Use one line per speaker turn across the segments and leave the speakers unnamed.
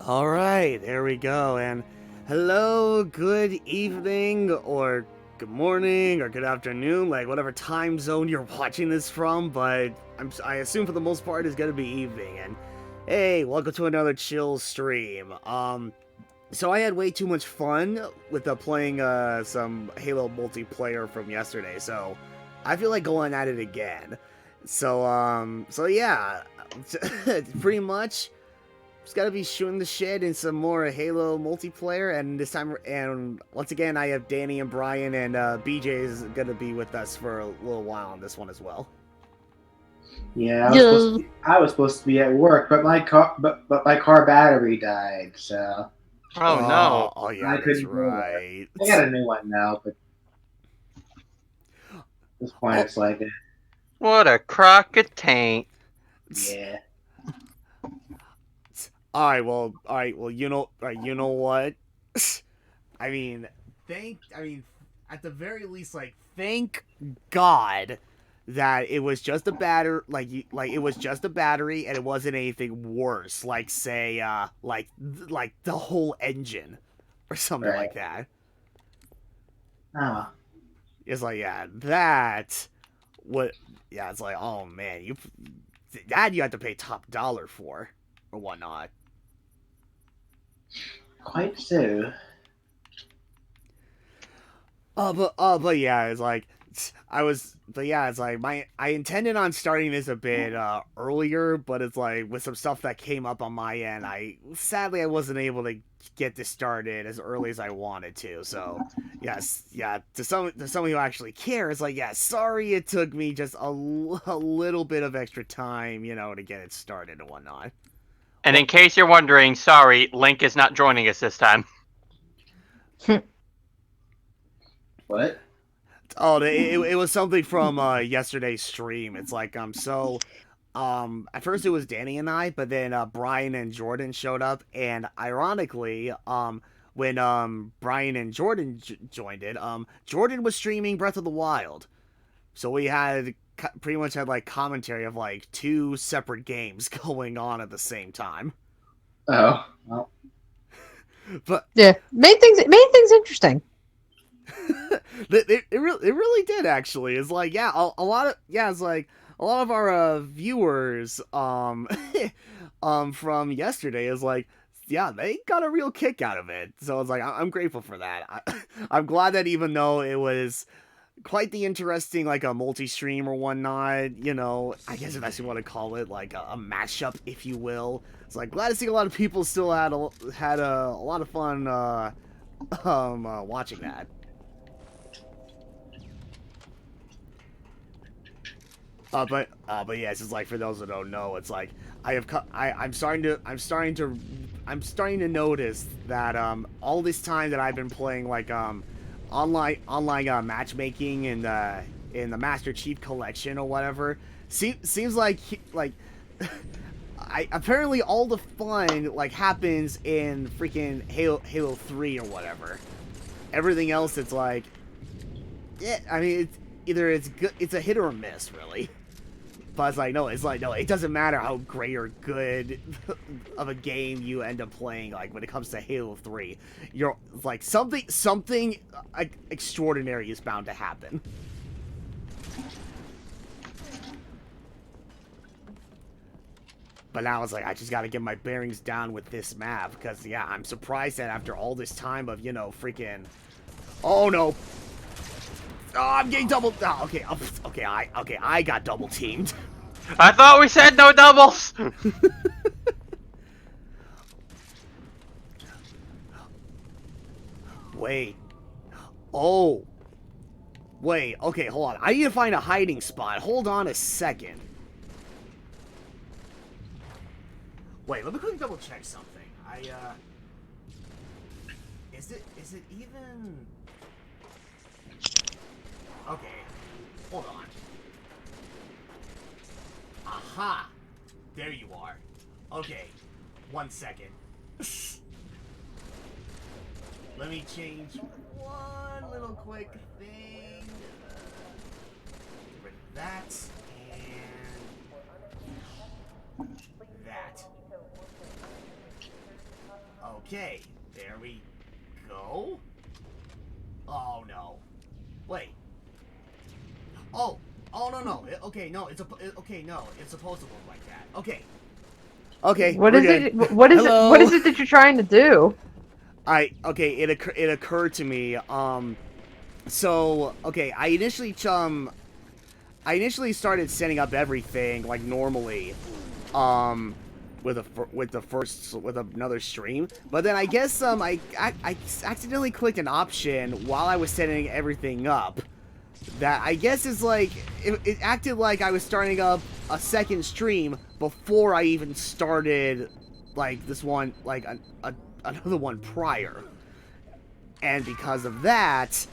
Alright, there we go, and hello, good evening, or good morning, or good afternoon, like whatever time zone you're watching this from, but I assume for the most part it's gonna be evening, and hey, welcome to another chill stream. So I had way too much fun with playing some Halo multiplayer from yesterday, so I feel like going at it again. So yeah, pretty much just gotta be shooting the shit in some more Halo multiplayer, and this time, and once again, I have Danny and Brian, and BJ is gonna be with us for a little while on this one as well.
Yeah, I was supposed to be at work, but my car battery died, so
Oh no!
Oh yeah,
I
that's
couldn't go there.
right.
I got a new one now, but at this point it's like,
What a crock of taint!
yeah.
All right, well, you know what? I mean, at the very least, like, thank God that it was just a like it was just a battery, and it wasn't anything worse, like say, like the whole engine or something
Right.
like that.
Oh,
It's like, yeah, that what, yeah, it's like, oh man, you have to pay top dollar for or whatnot.
quite so.
But yeah, it's like it's like I intended on starting this a bit earlier, but it's like with some stuff that came up on my end, I wasn't able to get this started as early as I wanted to. So yes, yeah, to some who actually care, it's like, yeah, sorry it took me just a little bit of extra time, to get it started and whatnot.
And in case you're wondering, sorry, Link is not joining us this time.
What?
Oh, it was something from yesterday's stream. It's like at first it was Danny and I, but then Brian and Jordan showed up, and ironically, when Brian and Jordan joined it, Jordan was streaming Breath of the Wild, so we had pretty much had like commentary of like two separate games going on at the same time.
Oh, well.
But
yeah, made things interesting.
it really did actually. It's like, yeah, a lot of our viewers from yesterday is like, yeah, they got a real kick out of it. So it's like, I'm grateful for that. I'm glad that even though it was quite the interesting, like, a multi-stream or whatnot, I guess if that's what you want to call it, like a mashup, if you will. It's like, glad to see a lot of people still had a lot of fun watching that. But yeah, it's just like, for those that don't know, it's like I'm starting to notice that all this time that I've been playing like online matchmaking in the Master Chief Collection or whatever, seems like apparently all the fun like happens in freaking Halo 3 or whatever. Everything else, it's like, yeah, I mean, it's good, it's a hit or a miss, really. But it's like, no, it doesn't matter how great or good of a game you end up playing, like, when it comes to Halo 3. You're, like, something extraordinary is bound to happen. But now it's like, I just gotta get my bearings down with this map, because, yeah, I'm surprised that after all this time of, freaking... Oh, no. Oh, I'm getting double... Oh, okay, I got double teamed.
I thought we said no doubles!
Wait. Oh. Wait, okay, hold on. I need to find a hiding spot. Hold on a second. Wait, let me quickly double check something. Is it even... Okay, hold on. Aha! There you are. Okay, 1 second. Let me change one little quick thing. Get rid of that, and that. Okay, there we go. Oh no. Wait. Oh, no. Okay, no, okay, no, it's supposed to look like that. Okay. Okay.
What
we're
is
good.
it? What is
Hello?
it? What is it that you're trying to do?
Okay, it occurred to me. So okay, I initially started setting up everything like normally, with another stream. But then I guess I accidentally clicked an option while I was setting everything up. That I guess is like it acted like I was starting up a second stream before I even started like this one, like another one prior. And because of that,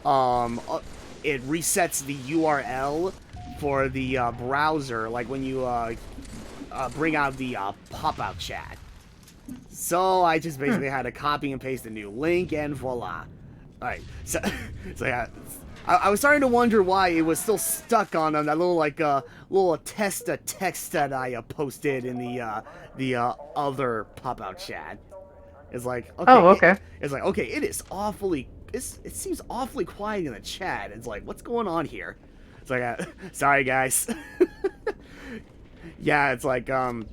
it resets the URL for the browser, like when you bring out the pop-out chat. So I just basically had to copy and paste a new link, and voila. Alright, so yeah, I was starting to wonder why it was still stuck on that little little text that I posted in the other pop-out chat. It's like, okay,
Oh, okay.
It's like, okay, it seems awfully quiet in the chat. It's like, what's going on here? It's like, sorry guys. Yeah, it's like, I'm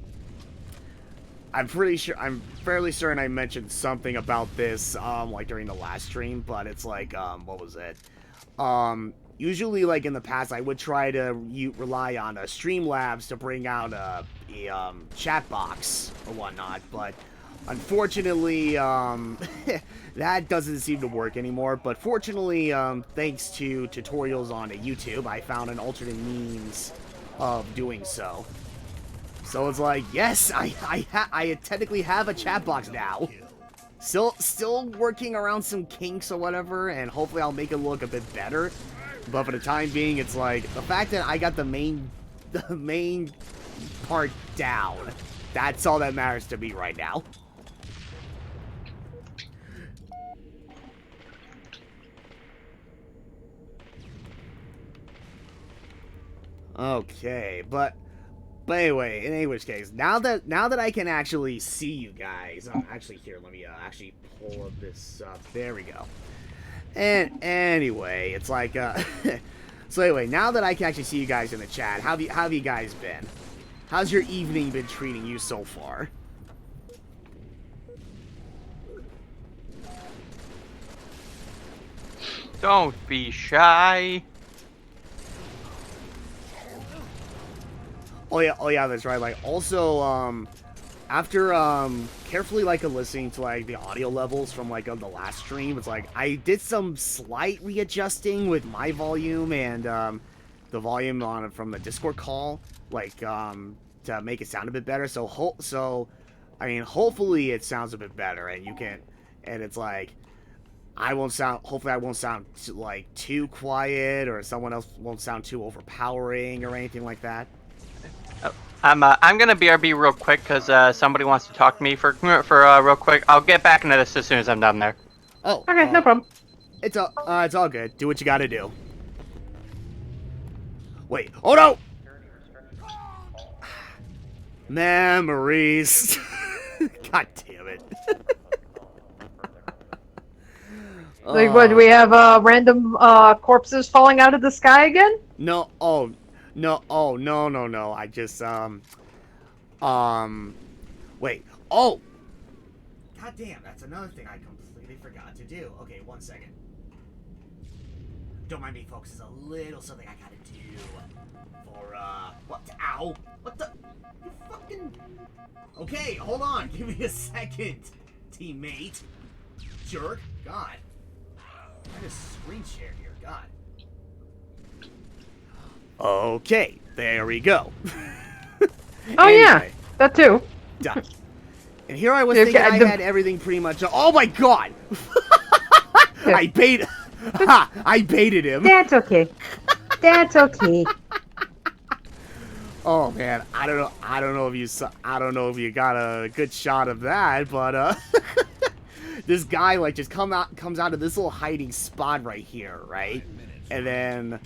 fairly certain I mentioned something about this, like during the last stream, but it's like, what was it? Usually, like in the past, I would try to rely on Streamlabs to bring out a chat box or whatnot, but unfortunately, that doesn't seem to work anymore. But fortunately, thanks to tutorials on YouTube, I found an alternate means of doing so. So it's like, yes, I technically have a chat box now. Still working around some kinks or whatever, and hopefully I'll make it look a bit better. But for the time being, it's like the fact that I got the main part down. That's all that matters to me right now. Okay, but anyway, in any which case, now that I can actually see you guys, actually here, let me actually pull this up. There we go. And anyway, it's like so anyway, now that I can actually see you guys in the chat, how have you guys been? How's your evening been treating you so far?
Don't be shy.
Oh yeah, that's right. Like, also, after, carefully, like, listening to, like, the audio levels from, like, the last stream, it's like, I did some slight readjusting with my volume and, the volume from the Discord call, like, to make it sound a bit better. So, I mean, hopefully it sounds a bit better, and and it's like, hopefully I won't sound, like, too quiet, or someone else won't sound too overpowering, or anything like that.
I'm gonna BRB real quick because somebody wants to talk to me for real quick. I'll get back into this as soon as I'm done there.
Oh,
Okay, no problem.
It's all good. Do what you gotta do. Wait. Oh no! Memories. God damn it.
Like, what, do we have random corpses falling out of the sky again?
No. Oh. No. Oh no. I just wait. Oh. God damn. That's another thing I completely forgot to do. Okay, 1 second. Don't mind me, folks. There's a little something I gotta do for what? Ow! What the? You fucking. Okay, hold on. Give me a second, teammate. Jerk. God. I just screen share here. God. Okay, there we go.
Oh yeah, that too.
Done. And here I was thinking I had everything pretty much. Oh my god! I baited. Ha! I baited him.
That's okay. That's okay.
Oh man, I don't know if you you got a good shot of that, but this guy like just comes out of this little hiding spot right here, right? And then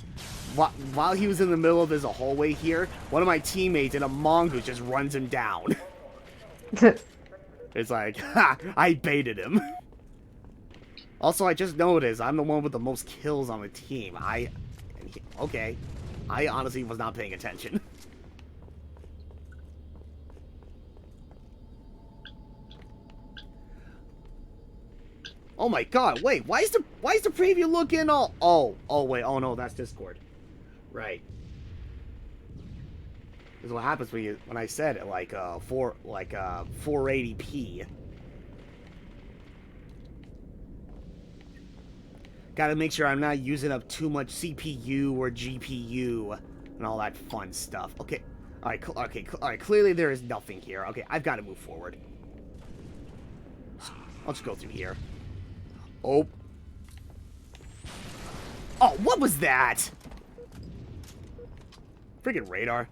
while he was in the middle of this hallway here, one of my teammates in a mongoose just runs him down. It's like, ha! I baited him. Also, I just noticed I'm the one with the most kills on the team. Okay. I honestly was not paying attention. Oh my god, wait, why is the preview looking all... Oh wait, oh no, that's Discord. Right. This is what happens when I said it, like 480p. Gotta make sure I'm not using up too much CPU or GPU and all that fun stuff. Okay, alright, clearly there is nothing here. Okay, I've got to move forward. I'll just go through here. Oh. Oh, what was that? Freaking radar.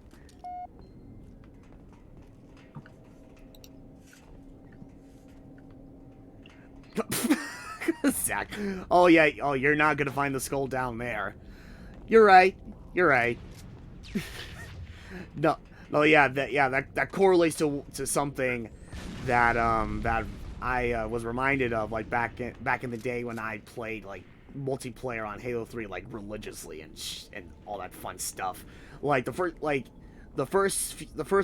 Zach. Oh, yeah. Oh, you're not going to find the skull down there. You're right. You're right. No, yeah, that correlates to something that that I was reminded of, like back in the day when I played like multiplayer on Halo 3 like religiously and all that fun stuff. Like the first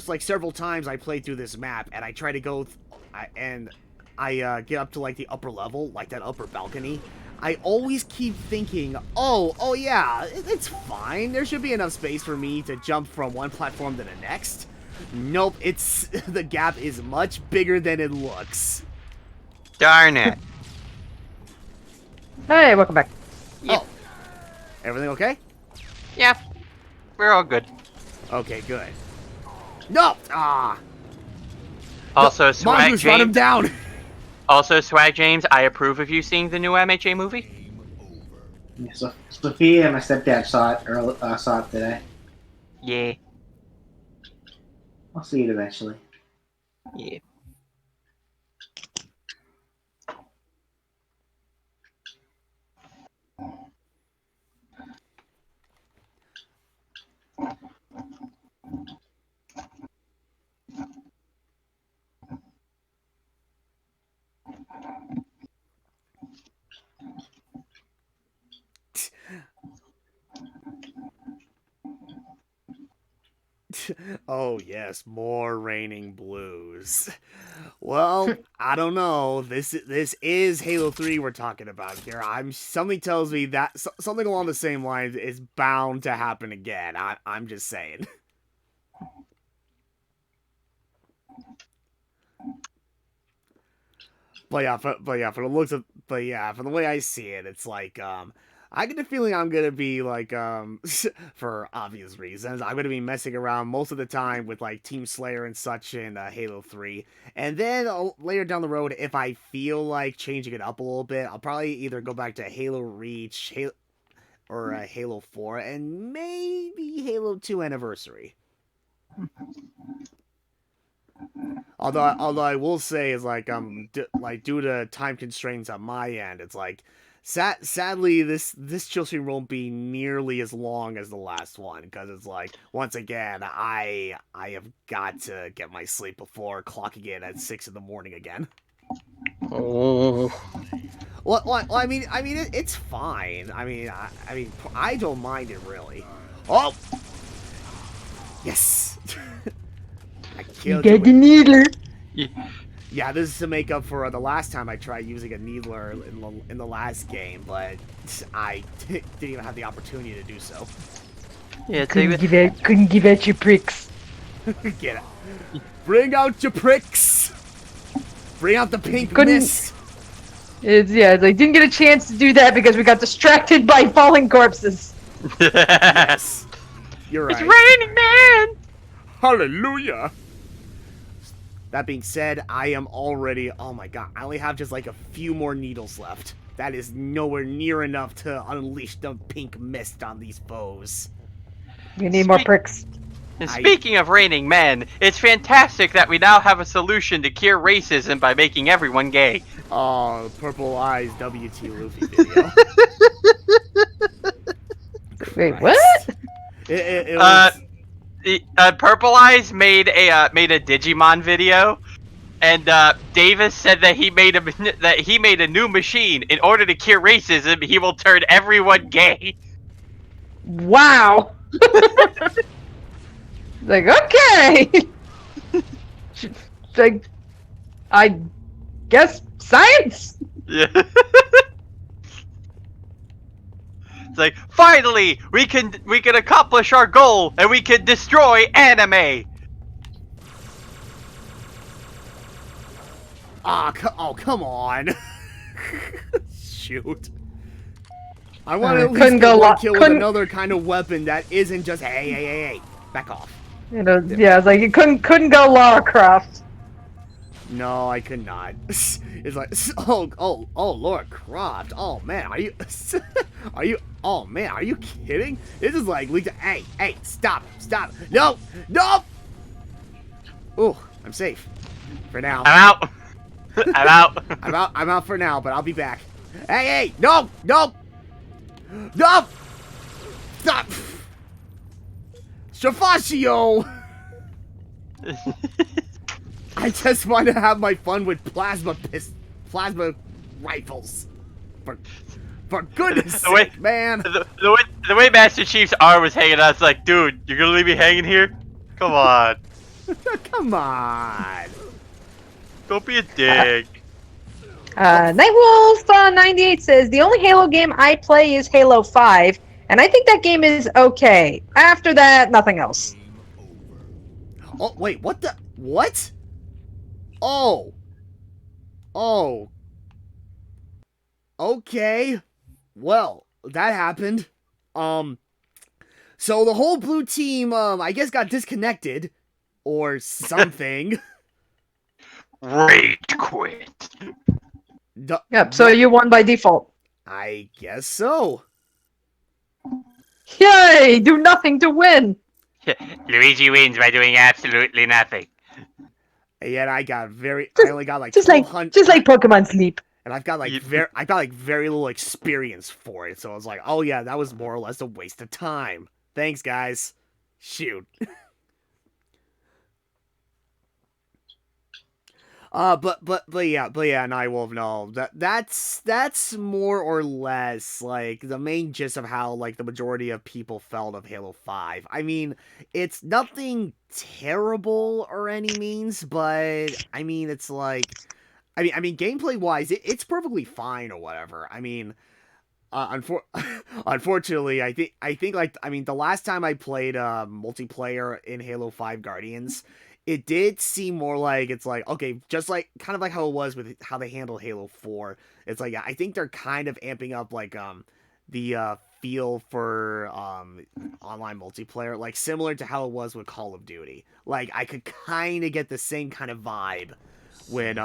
like several times I played through this map, and I try to go I get up to like the upper level, like that upper balcony. I always keep thinking, oh yeah, it's fine. There should be enough space for me to jump from one platform to the next. Nope, the gap is much bigger than it looks.
Darn it.
Hey, welcome back.
Yep.
Oh, everything okay?
Yeah, we're all good.
Okay, good. No! Ah!
Also,
no,
Swag
Mongoose, run him
James.
down!
Also, Swag James, I approve of you seeing the new MHA movie.
Yeah, so Sophia and my stepdad saw it today.
Yeah.
I'll see it eventually.
Yeah.
Oh yes, more raining blues. Well, I don't know. This is Halo 3 we're talking about here. Something tells me that something along the same lines is bound to happen again. I'm just saying. But yeah, for the looks of, for the way I see it, it's like I get the feeling I'm gonna be like for obvious reasons, I'm gonna be messing around most of the time with like Team Slayer and such in Halo 3, and then later down the road, if I feel like changing it up a little bit, I'll probably either go back to Halo Reach, or Halo 4, and maybe Halo 2 Anniversary. Although I will say is like due to time constraints on my end, it's like sadly this chill stream won't be nearly as long as the last one, because it's like once again I have got to get my sleep before clocking in at 6 in the morning again.
Oh.
Well, I mean it's fine. I mean I don't mind it really. Oh, yes. I killed
You get the needler.
Yeah, this is to make up for the last time I tried using a needler in the last game, but I didn't even have the opportunity to do so.
Yeah,
Couldn't give out your pricks.
Get it. Bring out your pricks! Bring out the pink
Couldn't-
mist!
It's like didn't get a chance to do that because we got distracted by falling corpses.
Yes. You're right.
It's raining, man!
Hallelujah! That being said, I am already... Oh my god, I only have just like a few more needles left. That is nowhere near enough to unleash the pink mist on these foes.
We need more pricks.
And speaking of raining men, it's fantastic that we now have a solution to cure racism by making everyone gay.
Oh, Purple Eyes WT Luffy video.
Wait,
Christ.
what?
It was...
Purple Eyes made a Digimon video And Davis said that he made a new machine in order to cure racism. He will turn everyone gay.
Wow. Like, okay. Like, I guess science.
Yeah. It's like, finally, we can accomplish our goal and we can destroy anime.
Oh, come on. Shoot. I want to at least
couldn't
get
go
one
lo-
kill with
couldn't-
another kind of weapon that isn't just hey, back off.
You know, yeah, it's like you couldn't go Lara Croft.
No, I could not. It's like, oh, Laura Croft. Oh man, are you, oh man, are you kidding? This is like, hey, stop, no. Ooh, I'm safe for now.
I'm out. I'm out.
I'm out for now, but I'll be back. Hey, no, stop. Shafashio. I just want to have my fun with plasma rifles. For goodness sake, man.
The way Master Chief's arm was hanging out, it's like, dude, you're gonna leave me hanging here? Come on.
Come on.
Don't be a dick.
Nightwolf98 says, the only Halo game I play is Halo 5, and I think that game is okay. After that, nothing else.
Oh, wait, what the? What? Oh. Okay. Well, that happened. So the whole blue team, I guess got disconnected. Or something.
Rage quit.
Yep, so you won by default.
I guess so.
Yay! Do nothing to win!
Luigi wins by doing absolutely nothing.
And yet I only got like
Just like
200
Pokemon Sleep.
and I've got like very little experience for it, so I was like, oh yeah, that was more or less a waste of time. Thanks, guys. Shoot. But yeah, Nightwolf, no, that's more or less like the main gist of how like the majority of people felt of Halo 5. I mean, it's nothing terrible or any means, but I mean, it's like, I mean, gameplay wise, it's perfectly fine or whatever. I mean, unfortunately, I think like, I mean, the last time I played multiplayer in Halo 5 Guardians, it did seem more like, it's like, okay, just like, kind of like how it was with how they handled Halo 4. It's like, I think they're kind of amping up, like, the feel for online multiplayer, like, similar to how it was with Call of Duty. Like, I could kind of get the same kind of vibe when,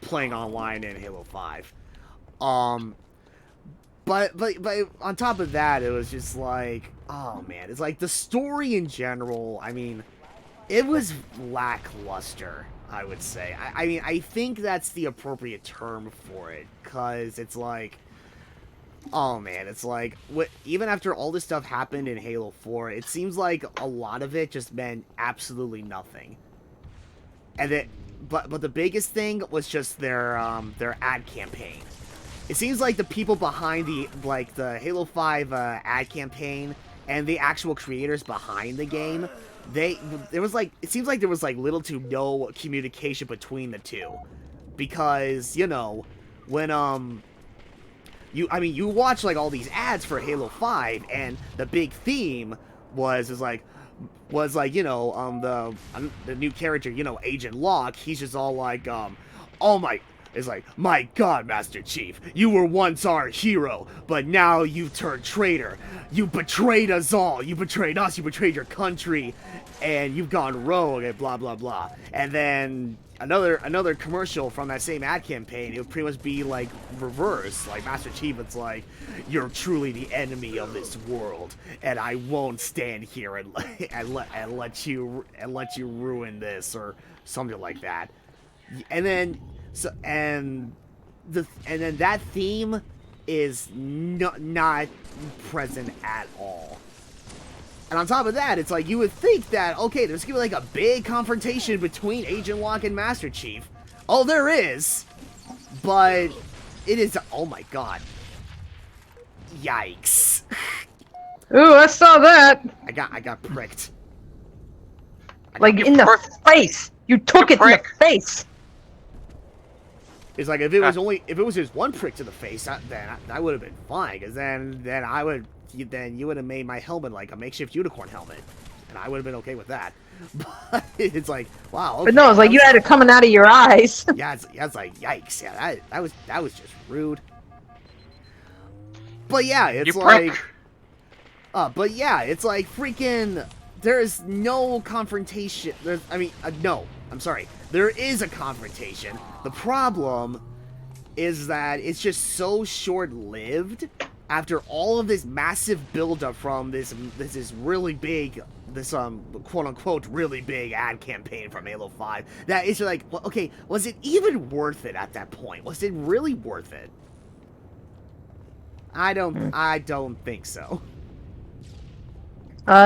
playing online in Halo 5. But on top of that, it was just like, oh man, it's like, the story in general, I mean, it was lackluster, I would say. I mean, I think that's the appropriate term for it, because it's like, oh man, it's like, even after all this stuff happened in Halo 4, it seems like a lot of it just meant absolutely nothing. And but the biggest thing was just their ad campaign. It seems like the people behind the Halo 5 ad campaign and the actual creators behind the game, it seems like there was like little to no communication between the two, because you know when you watch like all these ads for Halo 5, and the big theme was like you know the new character, you know, Agent Locke, he's just all like oh my. It's like, my God, Master Chief, you were once our hero, but now you've turned traitor. You betrayed us all. You betrayed us. You betrayed your country, and you've gone rogue, and blah blah blah. And then another commercial from that same ad campaign, it would pretty much be like reverse. Like Master Chief, it's like, you're truly the enemy of this world, and I won't stand here and let you ruin this, or something like that. And then. And then that theme is not present at all. And on top of that, it's like you would think that, okay, there's gonna be like a big confrontation between Agent Locke and Master Chief. Oh, there is. But it is, oh my god. Yikes.
Ooh, I saw that.
I got pricked.
Like in the face. You took it in the face.
It's like if it was just one prick to the face, then that would have been fine. Cause then you would have made my helmet like a makeshift unicorn helmet, and I would have been okay with that. But it's like, wow. Okay,
but no, it's like you had it coming out of your eyes.
Yeah, it's like yikes. Yeah, that was just rude. But yeah, it's like, but yeah, it's like freaking. There is no confrontation. No, I'm sorry. There is a confrontation. The problem is that it's just so short-lived. After all of this massive buildup from this really big, quote-unquote really big ad campaign from Halo 5, that it's like, well, okay, was it even worth it at that point? Was it really worth it? I don't think so.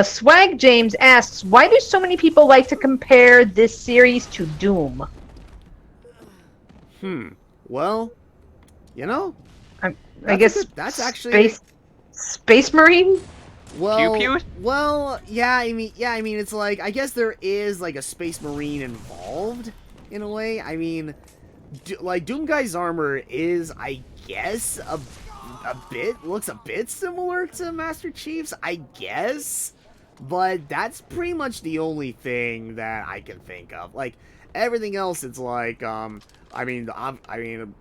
Swag James asks, why do so many people like to compare this series to Doom?
Well, you know,
I guess
that's actually
Space Marine.
Well,
Pew pew?
Well, yeah. I mean, it's like I guess there is like a Space Marine involved in a way. I mean, like Doomguy's armor is, I guess, looks a bit similar to Master Chief's, I guess, but that's pretty much the only thing that I can think of. Like everything else, it's like, I mean,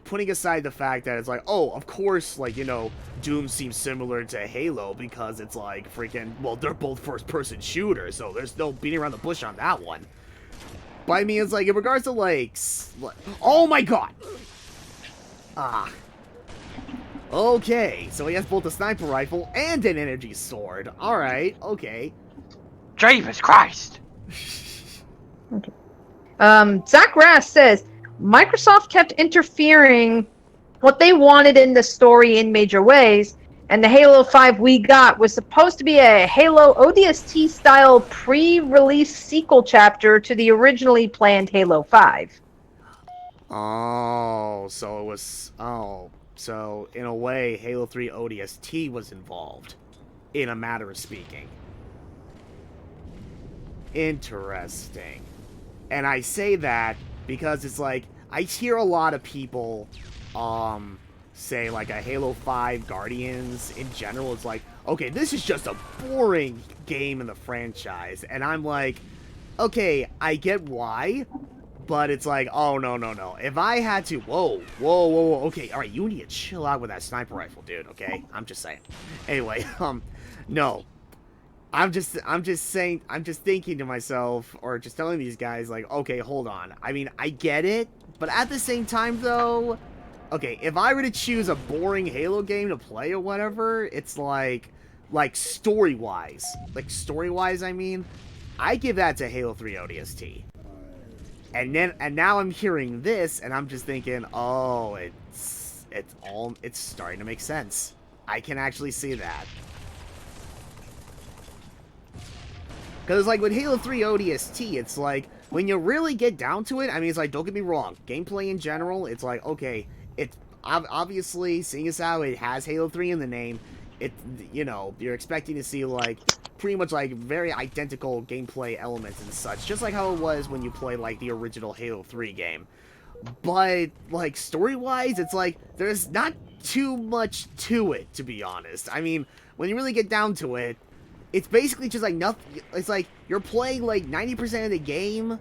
putting aside the fact that it's like, oh, of course, like, you know, Doom seems similar to Halo because it's like freaking, well, they're both first-person shooters, so there's no beating around the bush on that one. But I mean, it's like in regards to like, oh my god. Okay, so he has both a sniper rifle and an energy sword. Alright, okay.
Jesus Christ!
Okay. Zach Rass says, Microsoft kept interfering what they wanted in the story in major ways, and the Halo 5 we got was supposed to be a Halo ODST-style pre-release sequel chapter to the originally planned Halo 5.
Oh, so it was... Oh... So, in a way, Halo 3 ODST was involved, in a matter of speaking. Interesting. And I say that because it's like, I hear a lot of people, say, like, a Halo 5 Guardians, in general, it's like, okay, this is just a boring game in the franchise. And I'm like, okay, I get why. But it's like, oh, no. If I had to, whoa. Okay, all right, you need to chill out with that sniper rifle, dude, okay? I'm just saying. Anyway, no. I'm just saying, I'm just thinking to myself, or just telling these guys, like, okay, hold on. I mean, I get it, but at the same time, though, okay, if I were to choose a boring Halo game to play or whatever, it's like story-wise, I mean, I give that to Halo 3 ODST. And now I'm hearing this, and I'm just thinking, oh, it's starting to make sense. I can actually see that. Because, like, with Halo 3 ODST, it's like, when you really get down to it, I mean, it's like, don't get me wrong, gameplay in general, it's like, okay, it's obviously, seeing as how it has Halo 3 in the name, you know, you're expecting to see, like, pretty much, like, very identical gameplay elements and such, just like how it was when you play, like, the original Halo 3 game. But, like, story-wise, it's like, there's not too much to it, to be honest. I mean, when you really get down to it, it's basically just, like, nothing. It's like, you're playing, like, 90% of the game.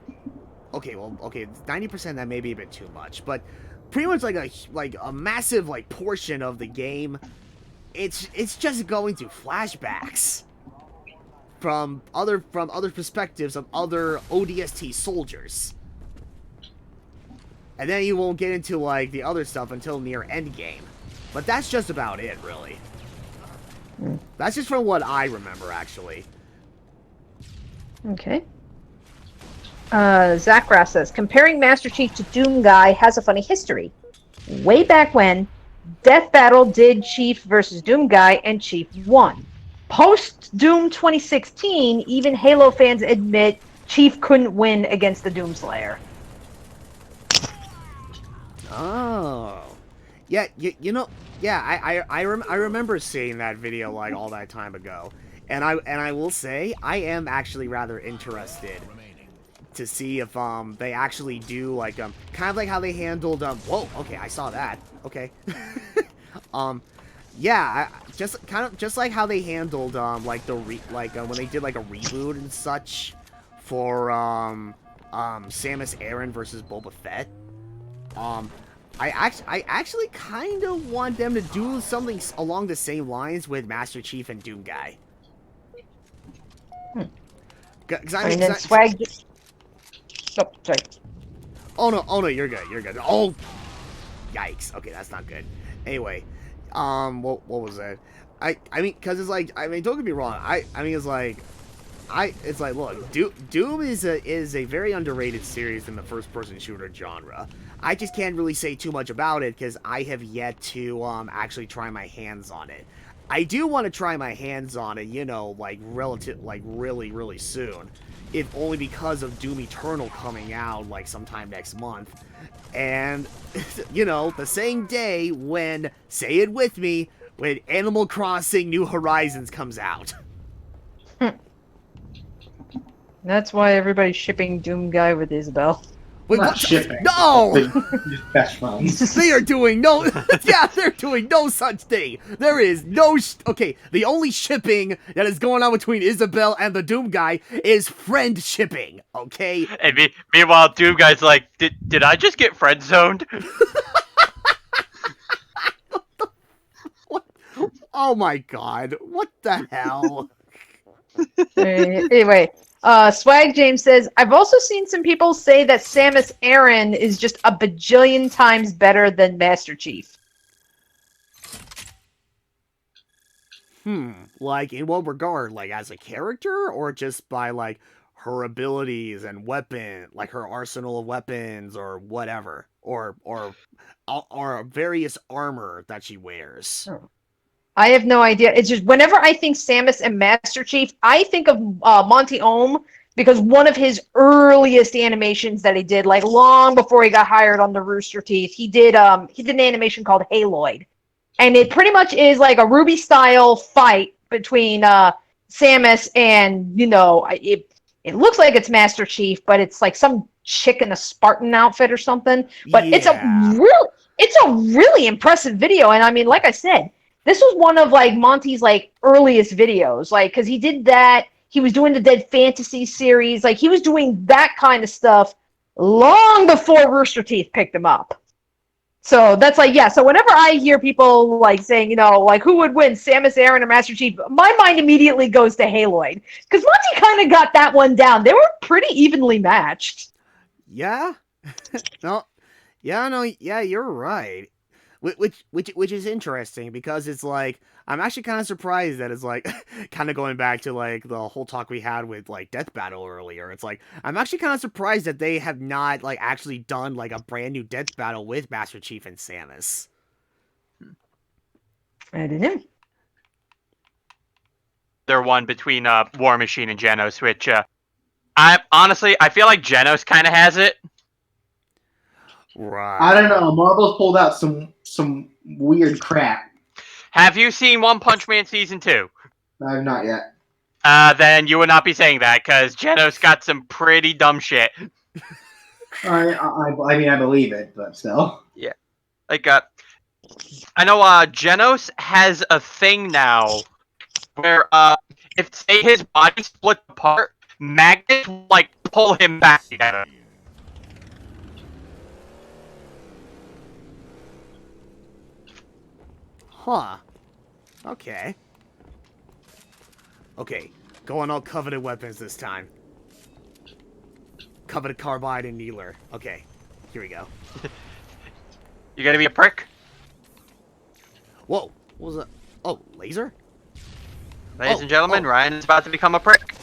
Okay, well, okay, 90%, that may be a bit too much, but pretty much, like a massive, like, portion of the game, it's just going through flashbacks from other perspectives of other ODST soldiers. And then you won't get into, like, the other stuff until near endgame. But that's just about it, really. That's just from what I remember, actually.
Okay. Zach Rass says, comparing Master Chief to Doom Guy has a funny history. Way back when, Death Battle did Chief versus Doom Guy, and Chief won. post Doom 2016, even Halo fans admit Chief couldn't win against the Doomslayer.
Oh. Yeah, you know, yeah, I remember seeing that video like all that time ago. And I will say I am actually rather interested to see if they actually do like kind of like how they handled whoa, okay, I saw that. Okay. Yeah, just like how they handled like the when they did like a reboot and such for Samus Aran versus Boba Fett. I actually kind of want them to do something along the same lines with Master Chief and Doom Guy.
And then Swag. Oh, sorry.
Oh no, you're good. Oh, yikes. Okay, that's not good. Anyway, what was that? I mean, cause it's like, I mean, don't get me wrong. I mean, it's like, look, Doom is a very underrated series in the first-person shooter genre. I just can't really say too much about it because I have yet to actually try my hands on it. I do want to try my hands on it, you know, like really soon, if only because of Doom Eternal coming out like sometime next month, and you know, the same day when, say it with me, when Animal Crossing New Horizons comes out.
That's why everybody's shipping Doom Guy with Isabel.
Wait,
Not
what?
shipping.
No!
Just best friends.
They are doing no... Yeah, they're doing no such thing. There is no... Okay, the only shipping that is going on between Isabel and the Doom Guy is friend shipping, okay?
And meanwhile, Doom Guy's like, did I just get friend zoned?
What? Oh my god, what the hell?
Anyway, Swag James says, I've also seen some people say that Samus Aran is just a bajillion times better than Master Chief.
Like, in what regard? Like, as a character? Or just by, like, her abilities and weapon, like, her arsenal of weapons, or whatever? Or various armor that she wears?
I have no idea. It's just, whenever I think Samus and Master Chief, I think of Monty Ohm, because one of his earliest animations that he did, like, long before he got hired on the Rooster Teeth, he did an animation called Haloid. And it pretty much is like a Ruby-style fight between Samus and, you know, it looks like it's Master Chief, but it's like some chick in a Spartan outfit or something. But
Yeah.
it's a really impressive video. And I mean, like I said, this was one of like Monty's like earliest videos, like, because he did that. He was doing the Dead Fantasy series. Like, he was doing that kind of stuff long before Rooster Teeth picked him up. So that's like, yeah. So whenever I hear people like saying, you know, like, who would win, Samus Aran or Master Chief, my mind immediately goes to Haloid, because Monty kind of got that one down. They were pretty evenly matched.
Yeah? No. Yeah, no, yeah, you're right. Which is interesting, because it's like, I'm actually kind of surprised that it's like, kind of going back to like the whole talk we had with like Death Battle earlier. It's like, I'm actually kind of surprised that they have not like actually done like a brand new Death Battle with Master Chief and Samus.
I don't know.
They're one between War Machine and Genos, which I feel like Genos kind of has it.
Right.
I don't know. Marvel's pulled out some weird crap.
Have you seen One Punch Man Season 2?
I've not yet.
Then you would not be saying that, because Genos got some pretty dumb shit.
I mean, I believe it, but still.
Yeah. Like, I know Genos has a thing now where if, say, his body split apart, magnets will, like, pull him back together.
Huh. Okay. Okay, going all coveted weapons this time. Coveted carbide and needler. Okay, here we go.
You gonna be a prick?
Whoa, what was that? Oh, laser?
Ladies and gentlemen, Ryan is about to become a prick.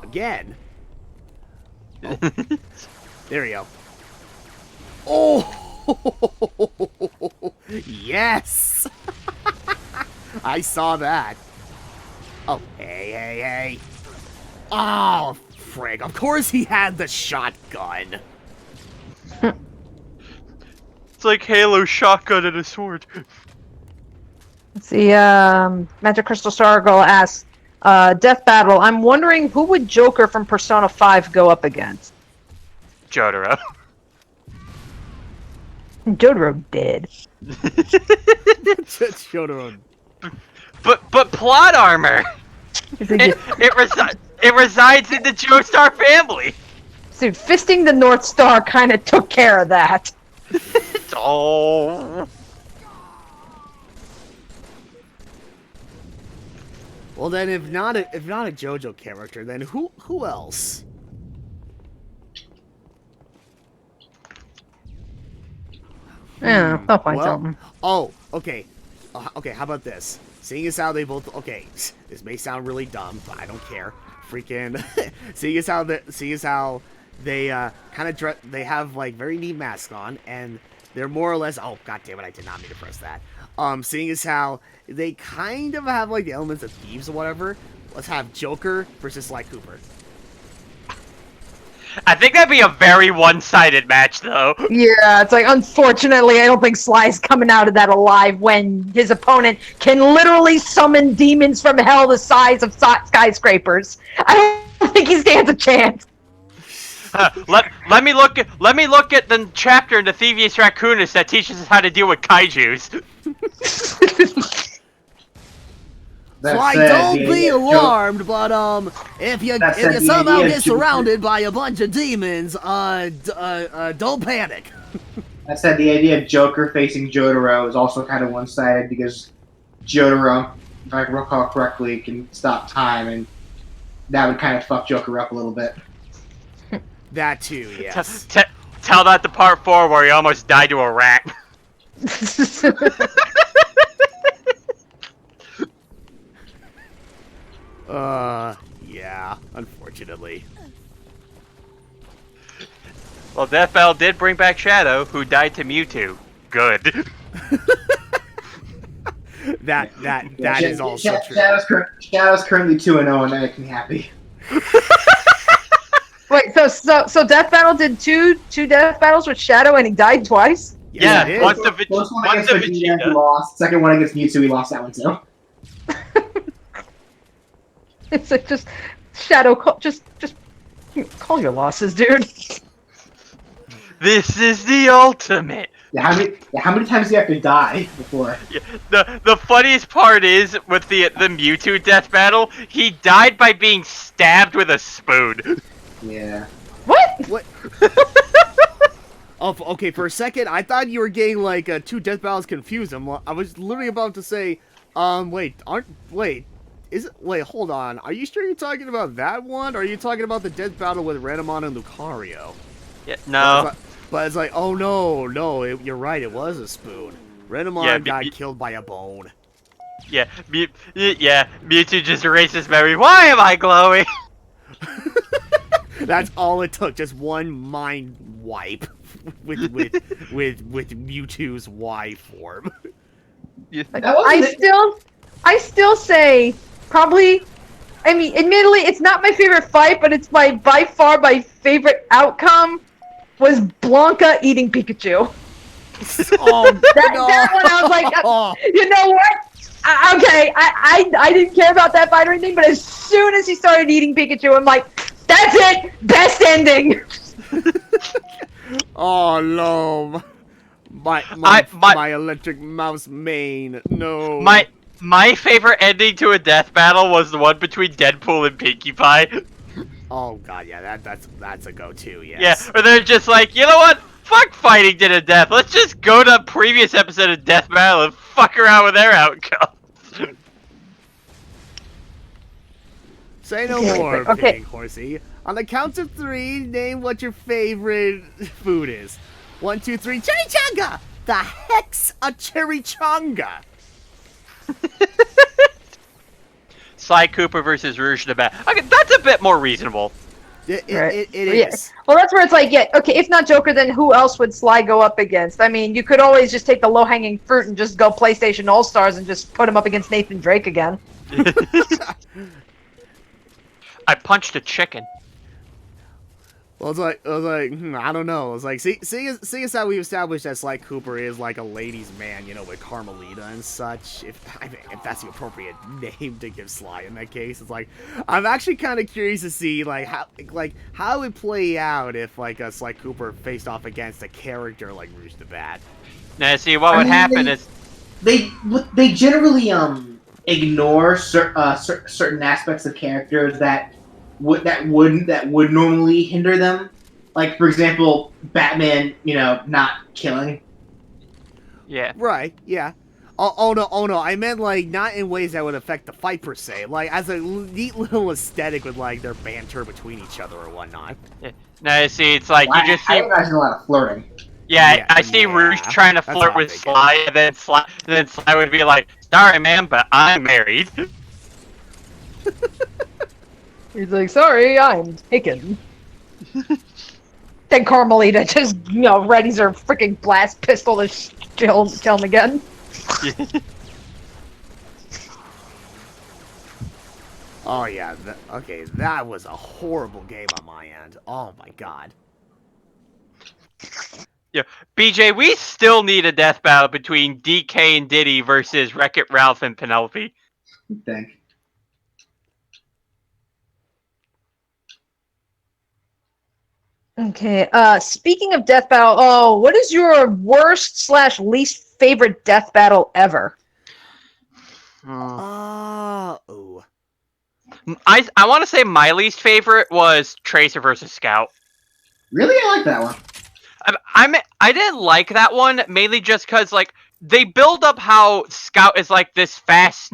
Again? Oh. There we go. Oh! Yes! I saw that. Oh, hey. Oh, frig. Of course he had the shotgun.
It's like Halo shotgun and a sword.
Let's see, Magic Crystal Star Girl asks, Death Battle, I'm wondering who would Joker from Persona 5 go up against?
Jotaro.
Jotaro dead.
Jotaro.
But plot armor. It resides in the Joestar family.
Dude, fisting the North Star kind of took care of that.
Oh.
Well then, if not a JoJo character, then who else?
Yeah, I'll find
Well,
something.
Oh, okay. Okay, how about this? Seeing as how they both... Okay, this may sound really dumb, but I don't care. Freaking... seeing as how they kind of they have, like, very neat masks on, and they're more or less... Oh, god damn it, I did not mean to press that. Seeing as how they kind of have, like, the elements of thieves or whatever, let's have Joker versus Sly Cooper.
I think that'd be a very one-sided match, though.
Yeah, it's like, unfortunately, I don't think Sly's coming out of that alive when his opponent can literally summon demons from hell the size of skyscrapers. I don't think he stands a chance.
Let me look at the chapter in the Thievius Raccoonus that teaches us how to deal with kaijus.
Sly, don't be alarmed, but if you somehow get surrounded by a bunch of demons, don't panic.
That said, the idea of Joker facing Jotaro is also kind of one-sided because Jotaro, if I recall correctly, can stop time, and that would kind of fuck Joker up a little bit.
That too, yes.
Tell that to part 4 where he almost died to a rat.
Yeah, unfortunately.
Well, Death Battle did bring back Shadow, who died to Mewtwo. Good.
that is also true.
Shadow's currently 2-0, and that makes me happy.
Wait, so Death Battle did two Death Battles with Shadow and he died twice?
Yeah,
it
once
is.
the
First one against Vegeta, he lost. Second one against Mewtwo, he lost that one too.
It's like just Shadow, just call your losses, dude.
This is the ultimate.
Yeah, how many times do you have to die before?
Yeah, the funniest part is with the Mewtwo Death Battle, he died by being stabbed with a spoon.
Yeah.
What? Oh, okay. For a second, I thought you were getting like 2 Death Battles confused. I was literally about to say, wait, hold on. Are you sure you're talking about that one, or are you talking about the Death Battle with Renamon and Lucario?
Yeah, no.
But it's like, oh no, you're right. It was a spoon. Renamon got killed by a bone.
Yeah, Mewtwo just erased his memory. Why am I glowing?
That's all it took. Just one mind wipe with Mewtwo's Y form.
I still say probably. I mean, admittedly, it's not my favorite fight, but it's by far my favorite outcome was Blanca eating Pikachu.
Oh,
that one I was like, you know what? Okay, I didn't care about that fight or anything, but as soon as he started eating Pikachu, I'm like, that's it, best ending.
Oh no, my electric mouse main. No.
My favorite ending to a death battle was the one between Deadpool and Pinkie Pie.
Oh god, yeah, that's a go-to, yes.
Yeah, where they're just like, you know what? Fuck fighting to the death. Let's just go to a previous episode of Death Battle and fuck around with their outcome.
Say no more, Pig Horsey. On the count of 3, name what your favorite food is. 1, 2, 3, chimichanga! The heck's a chimichanga?
Sly Cooper versus Rouge the Bat. Okay, that's a bit more reasonable.
It
Yeah.
is.
Well, that's where it's like, yeah, okay, if not Joker, then who else would Sly go up against? I mean, you could always just take the low-hanging fruit and just go PlayStation All-Stars and just put him up against Nathan Drake again.
I punched a chicken.
Well, I was like, I don't know. It's like, seeing as how we established that Sly Cooper is like a ladies' man, you know, with Carmelita and such. If that's the appropriate name to give Sly in that case, it's like, I'm actually kind of curious to see how it would play out if like a Sly Cooper faced off against a character like Rouge the Bat.
Now, see, what would happen is
they generally ignore certain aspects of characters that would normally hinder them. Like, for example, Batman, not killing.
yeah.
Right. Yeah. Oh no! I meant like not in ways that would affect the fight per se. Like as a neat little aesthetic with like their banter between each other or whatnot.
Now, see, it's like you just see.
I imagine a lot of flirting.
Yeah, I see Rouge trying to
that's
flirt
what I'm
with
thinking.
Sly, and then Sly would be like, "Sorry, man, but I'm married."
He's like, sorry, I'm taken. Then Carmelita just, readies her freaking blast pistol to kill him again.
Oh yeah. Okay, that was a horrible game on my end. Oh my god.
Yeah, BJ, we still need a death battle between DK and Diddy versus Wreck-It Ralph and Penelope.
I think.
Okay, speaking of death battle, what is your worst / least favorite death battle ever?
Oh.
I want to say my least favorite was Tracer versus Scout.
Really, I like that one.
I didn't like that one mainly just because like they build up how Scout is like this fast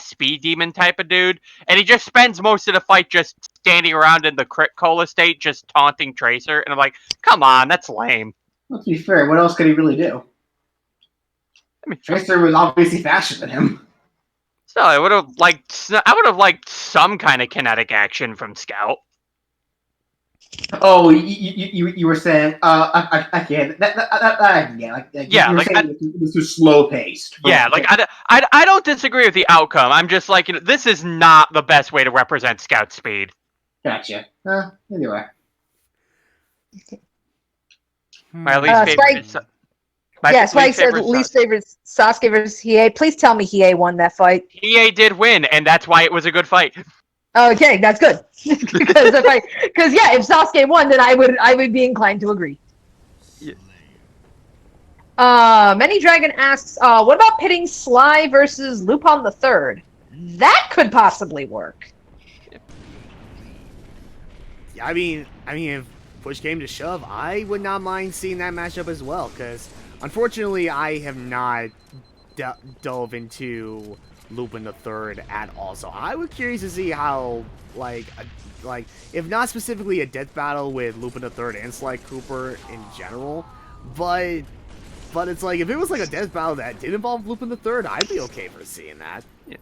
speed demon type of dude, and he just spends most of the fight just standing around in the crit cola state, just taunting Tracer, and I'm like, come on, that's lame.
Well, to be fair, what else could he really do?
I mean,
Tracer was obviously faster than him.
so I would have liked some kind of kinetic action from Scout.
Oh, you were saying, I can't. That I can get.
Yeah,
you were
like,
saying this was slow paced.
Yeah, like I don't disagree with the outcome. I'm just like, this is not the best way to represent Scout speed.
Gotcha. Anyway.
My least favorite.
Spike said least favorite Sasuke versus Hiei. Please tell me Hiei won that fight.
EA did win, and that's why it was a good fight.
Okay, that's good. Because if Sasuke won, then I would be inclined to agree.
Yeah.
Many Dragon asks, what about pitting Sly versus Lupin the Third? That could possibly work.
I mean, if push came to shove, I would not mind seeing that matchup as well. Because unfortunately, I have not dove into Lupin the Third at all. So I was curious to see how, like if not specifically a death battle with Lupin the Third and Sly Cooper in general, but it's like if it was like a death battle that did involve Lupin the Third, I'd be okay for seeing that.
Yeah.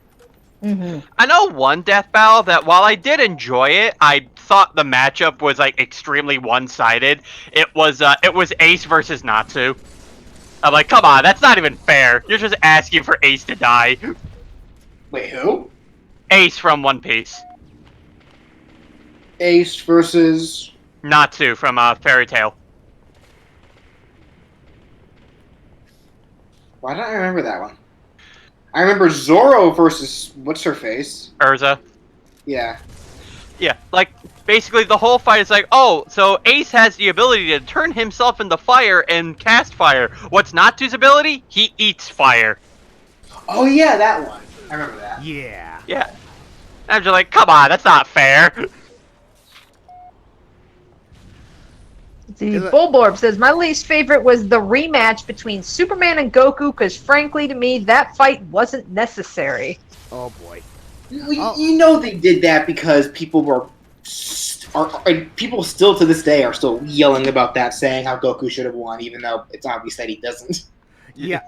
Mm-hmm.
I know one death battle that while I did enjoy it, I thought the matchup was like extremely one-sided. It was Ace versus Natsu. I'm like, come on, that's not even fair. You're just asking for Ace to die.
Wait, who?
Ace from One Piece.
Ace versus
Natsu from Fairy Tail.
Why don't I remember that one? I remember Zoro versus what's her face?
Urza.
Yeah.
Yeah, like, basically the whole fight is like, oh, so Ace has the ability to turn himself into fire and cast fire. What's Natsu's ability? He eats fire.
Oh yeah, that one. I remember that.
Yeah.
Yeah. I'm just like, come on, that's not fair.
The Bullborb says, my least favorite was the rematch between Superman and Goku, because frankly to me, that fight wasn't necessary.
Oh boy.
You know they did that because people people still to this day are still yelling about that, saying how Goku should have won, even though it's obvious that he doesn't.
Yeah,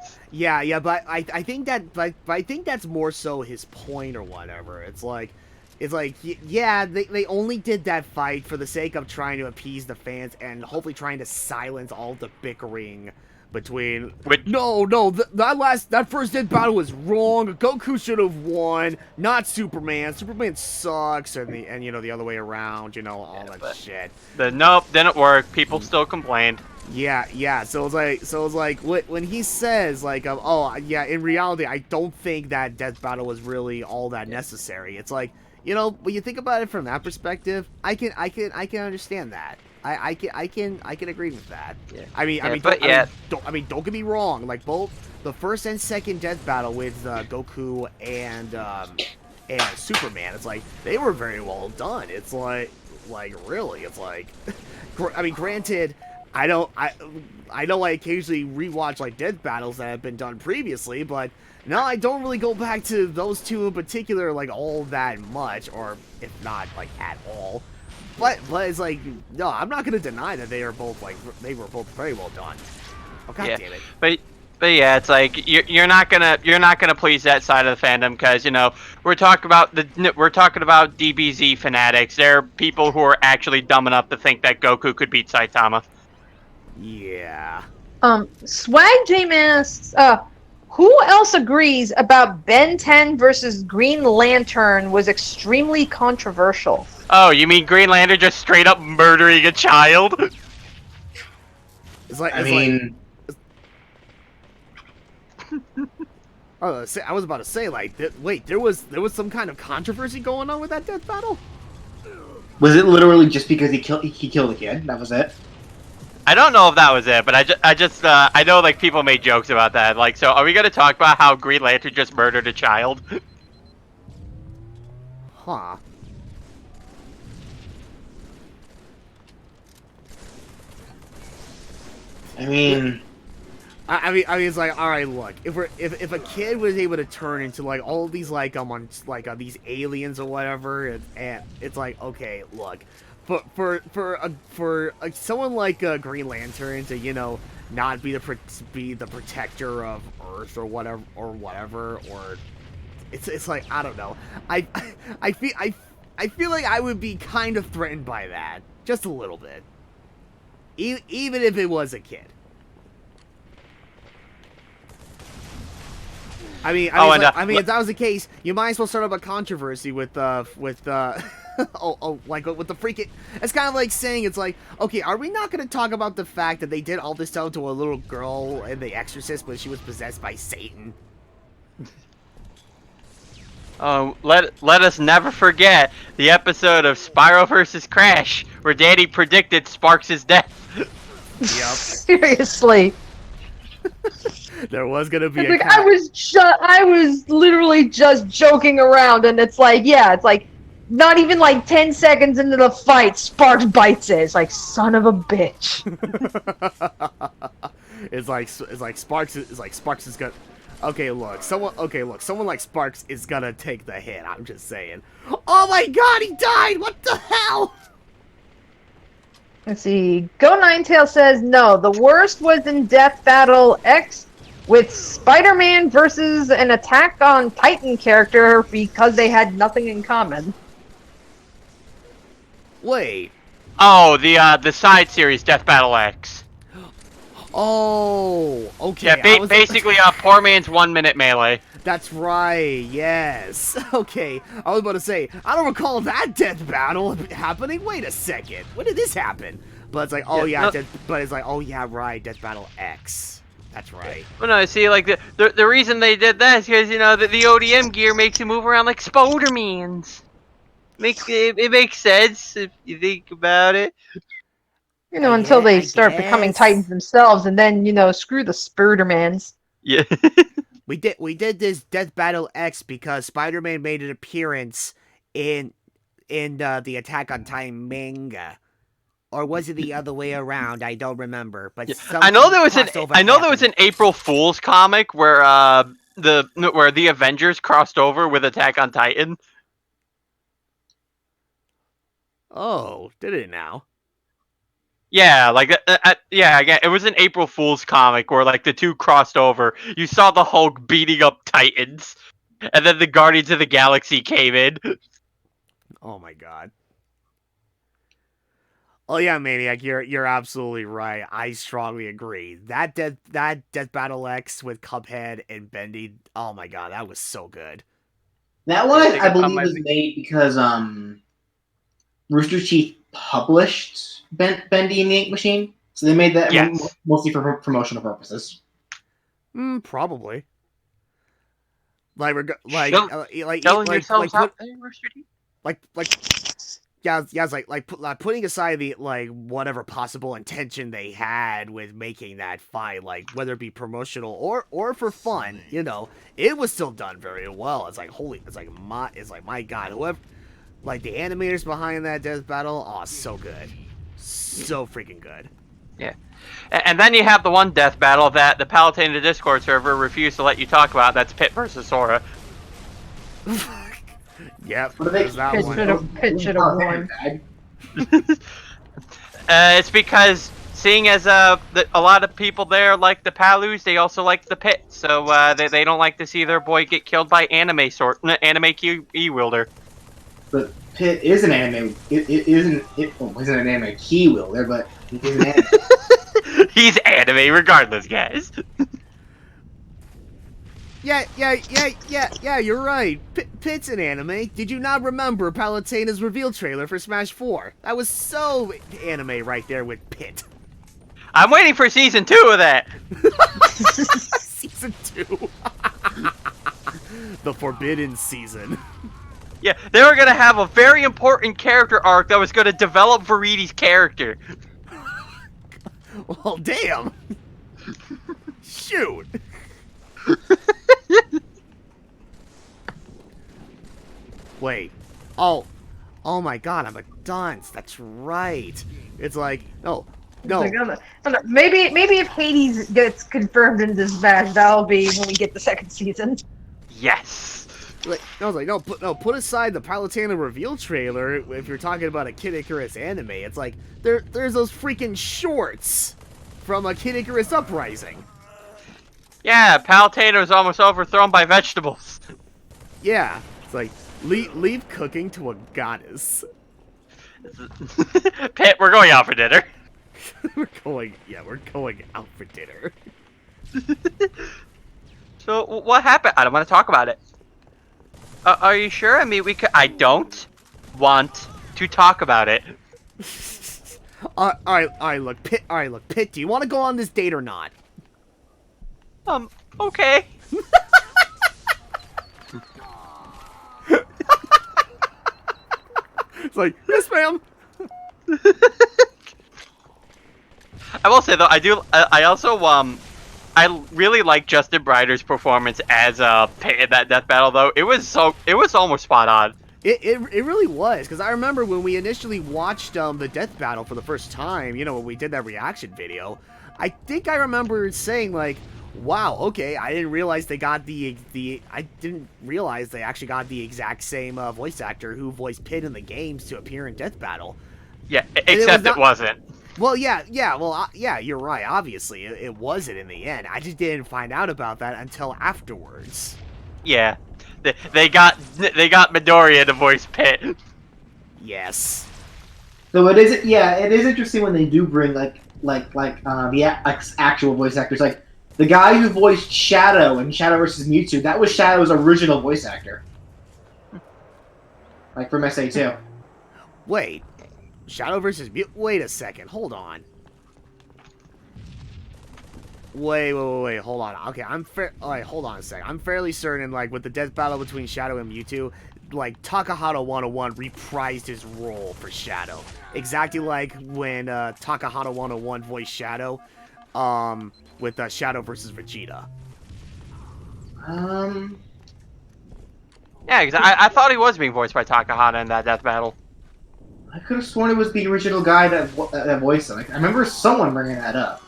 but I think that's more so his point or whatever. It's like, it's like, yeah, they only did that fight for the sake of trying to appease the fans and hopefully trying to silence all the bickering between. No, that first death battle was wrong. Goku should have won, not Superman. Superman sucks, and the other way around. All that shit.
Nope, didn't work. People still complained.
Yeah. So it's like when he says like, oh yeah, in reality, I don't think that death battle was really all that necessary. It's like, when you think about it from that perspective, I can understand that. I can agree with that.
Yeah.
Don't get me wrong. Like both the first and second death battle with Goku and Superman, it's like they were very well done. It's like really, it's like, granted, I know I occasionally rewatch like death battles that have been done previously, but no, I don't really go back to those two in particular like all that much, or if not like at all. But it's like, no, I'm not gonna deny that they were both very well done. Oh, God damn it.
But yeah, it's like you're not gonna please that side of the fandom because we're talking about DBZ fanatics. There are people who are actually dumb enough to think that Goku could beat Saitama.
Yeah.
Swag Jam asks, who else agrees about Ben 10 versus Green Lantern was extremely controversial?
Oh, you mean Green Lantern just straight up murdering a child?
I was about to say, like, wait, there was some kind of controversy going on with that death battle?
Was it literally just because he killed a kid? That was it?
I don't know if that was it, but I know like people made jokes about that. Like, so are we gonna talk about how Green Lantern just murdered a child?
Huh.
I mean,
it's like, all right, look, if a kid was able to turn into like all these these aliens or whatever, and it's like, okay, look, for someone like Green Lantern to not be the protector of Earth or whatever, or it's like, I don't know, I feel like I would be kind of threatened by that, just a little bit. Even if it was a kid. If that was the case, you might as well start up a controversy with the freaking. It's kind of like saying, it's like, okay, are we not going to talk about the fact that they did all this stuff to a little girl in The Exorcist when she was possessed by Satan?
Let us never forget the episode of Spyro vs. Crash where Danny predicted Sparks' death.
Yep.
Seriously.
There was gonna be
I was literally just joking around, and it's like, yeah, it's like not even like 10 seconds into the fight, Sparks bites it. It's like, son of a bitch.
It's like Sparks is gonna. Someone like Sparks is gonna take the hit. I'm just saying. Oh my God, he died! What the hell?
Let's see. Go Ninetail says no. The worst was in Death Battle X with Spider-Man versus an Attack on Titan character because they had nothing in common.
Wait.
Oh, the side series Death Battle X.
Oh, okay.
Yeah, basically poor man's 1 minute melee.
That's right, yes. Okay, I was about to say, I don't recall that death battle happening. Wait a second, when did this happen? But it's like, oh yeah, but it's like, oh yeah, right, Death Battle X. That's right.
Well, no, see, like, the reason they did that is because, the ODM gear makes you move around like Spider-Man's. It makes sense if you think about it.
Until they start becoming Titans themselves, and then, screw the Spider-Mans.
Yeah.
We did this Death Battle X because Spider-Man made an appearance in the Attack on Titan manga, or was it the other way around? I don't remember. But
yeah. I know there was an April Fool's comic where the Avengers crossed over with Attack on Titan.
Oh, did it now?
Yeah, like again, it was an April Fool's comic where like the two crossed over. You saw the Hulk beating up Titans, and then the Guardians of the Galaxy came in.
Oh my god. Oh yeah, Maniac, you're absolutely right. I strongly agree. That Death Battle X with Cuphead and Bendy. Oh my god, that was so good.
That one I believe was made because Rooster Teeth published Bendy and the Ink Machine, so they made that mostly for promotional purposes.
Probably. Like putting aside the whatever possible intention they had with making that fight, like whether it be promotional or for fun, you know, it was still done very well. It's like my god, whoever, like the animators behind that death battle, so good, so freaking good.
Yeah. And then you have the one death battle that the Palutena Discord server refused to let you talk about. That's Pit versus Sora.
Yep.
Pit should have won.
It's because seeing as a lot of people there like the Palus, they also like the Pit, so they don't like to see their boy get killed by anime key wielder.
But Pit is an anime. It isn't an anime key wielder, but he is an anime.
He's anime regardless, guys.
Yeah, you're right. Pit's an anime. Did you not remember Palutena's reveal trailer for Smash 4? That was so anime right there with Pit.
I'm waiting for Season 2 of that.
Season 2. The Forbidden Season.
Yeah, they were going to have a very important character arc that was going to develop Viridi's character.
Well, damn. Shoot. Wait. Oh my god, I'm a dunce. That's right. It's like, no.
Maybe if Hades gets confirmed in this match, that'll be when we get the second season.
Yes.
I was like, put aside the Palutena reveal trailer if you're talking about a Kid Icarus anime. It's like, there's those freaking shorts from a Kid Icarus Uprising.
Yeah, Palutena was almost overthrown by vegetables.
Yeah, it's like, leave cooking to a goddess.
Pit, we're going out for dinner.
we're going out for dinner.
So, what happened? I don't want to talk about it. Are you sure? I mean, I don't want to talk about it.
Alright, look, Pit, do you want to go on this date or not?
Okay.
It's like, yes, ma'am.
I will say though, I also I really like Justin Brider's performance as Pit in that death battle though. It was almost spot on.
It really was, because I remember when we initially watched the death battle for the first time, you know, when we did that reaction video, I think I remember saying like, wow, okay, I didn't realize they got I didn't realize they actually got the exact same voice actor who voiced Pit in the games to appear in Death Battle.
Yeah, except it wasn't.
Well, yeah, you're right. Obviously, it wasn't in the end. I just didn't find out about that until afterwards.
Yeah, they got Midoriya to voice Pit.
Yes.
So it is interesting when they do bring the actual voice actors. Like the guy who voiced Shadow in Shadow vs. Mewtwo, that was Shadow's original voice actor. Like from SA2.
Wait. Shadow versus Mewtwo? Wait a second. Hold on. Wait. Hold on. Okay, alright, hold on a second. I'm fairly certain, like, with the death battle between Shadow and Mewtwo, like, Takahata 101 reprised his role for Shadow. Exactly like when Takahata 101 voiced Shadow, with Shadow versus Vegeta.
Yeah, because I thought he was being voiced by Takahata in that death battle.
I could have sworn it was the original guy that voiced him. Like, I remember someone bringing that up.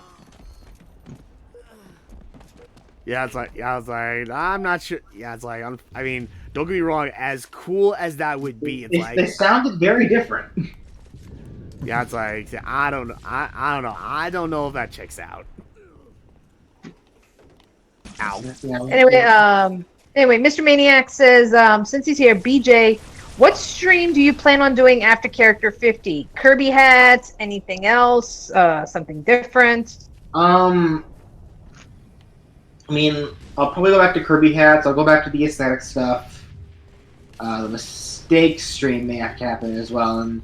Yeah, it's like, I'm not sure. Yeah, it's like, I mean, don't get me wrong. As cool as that would be, it's like
they sounded very different.
Yeah, it's like, I don't know. I don't know if that checks out. Ow.
Anyway, Mr. Maniac says, since he's here, BJ, What stream do you plan on doing after Character 50? Kirby hats? Anything else? Something different?
I mean, I'll probably go back to Kirby hats. I'll go back to the aesthetic stuff. The mistake stream may have to happen as well. And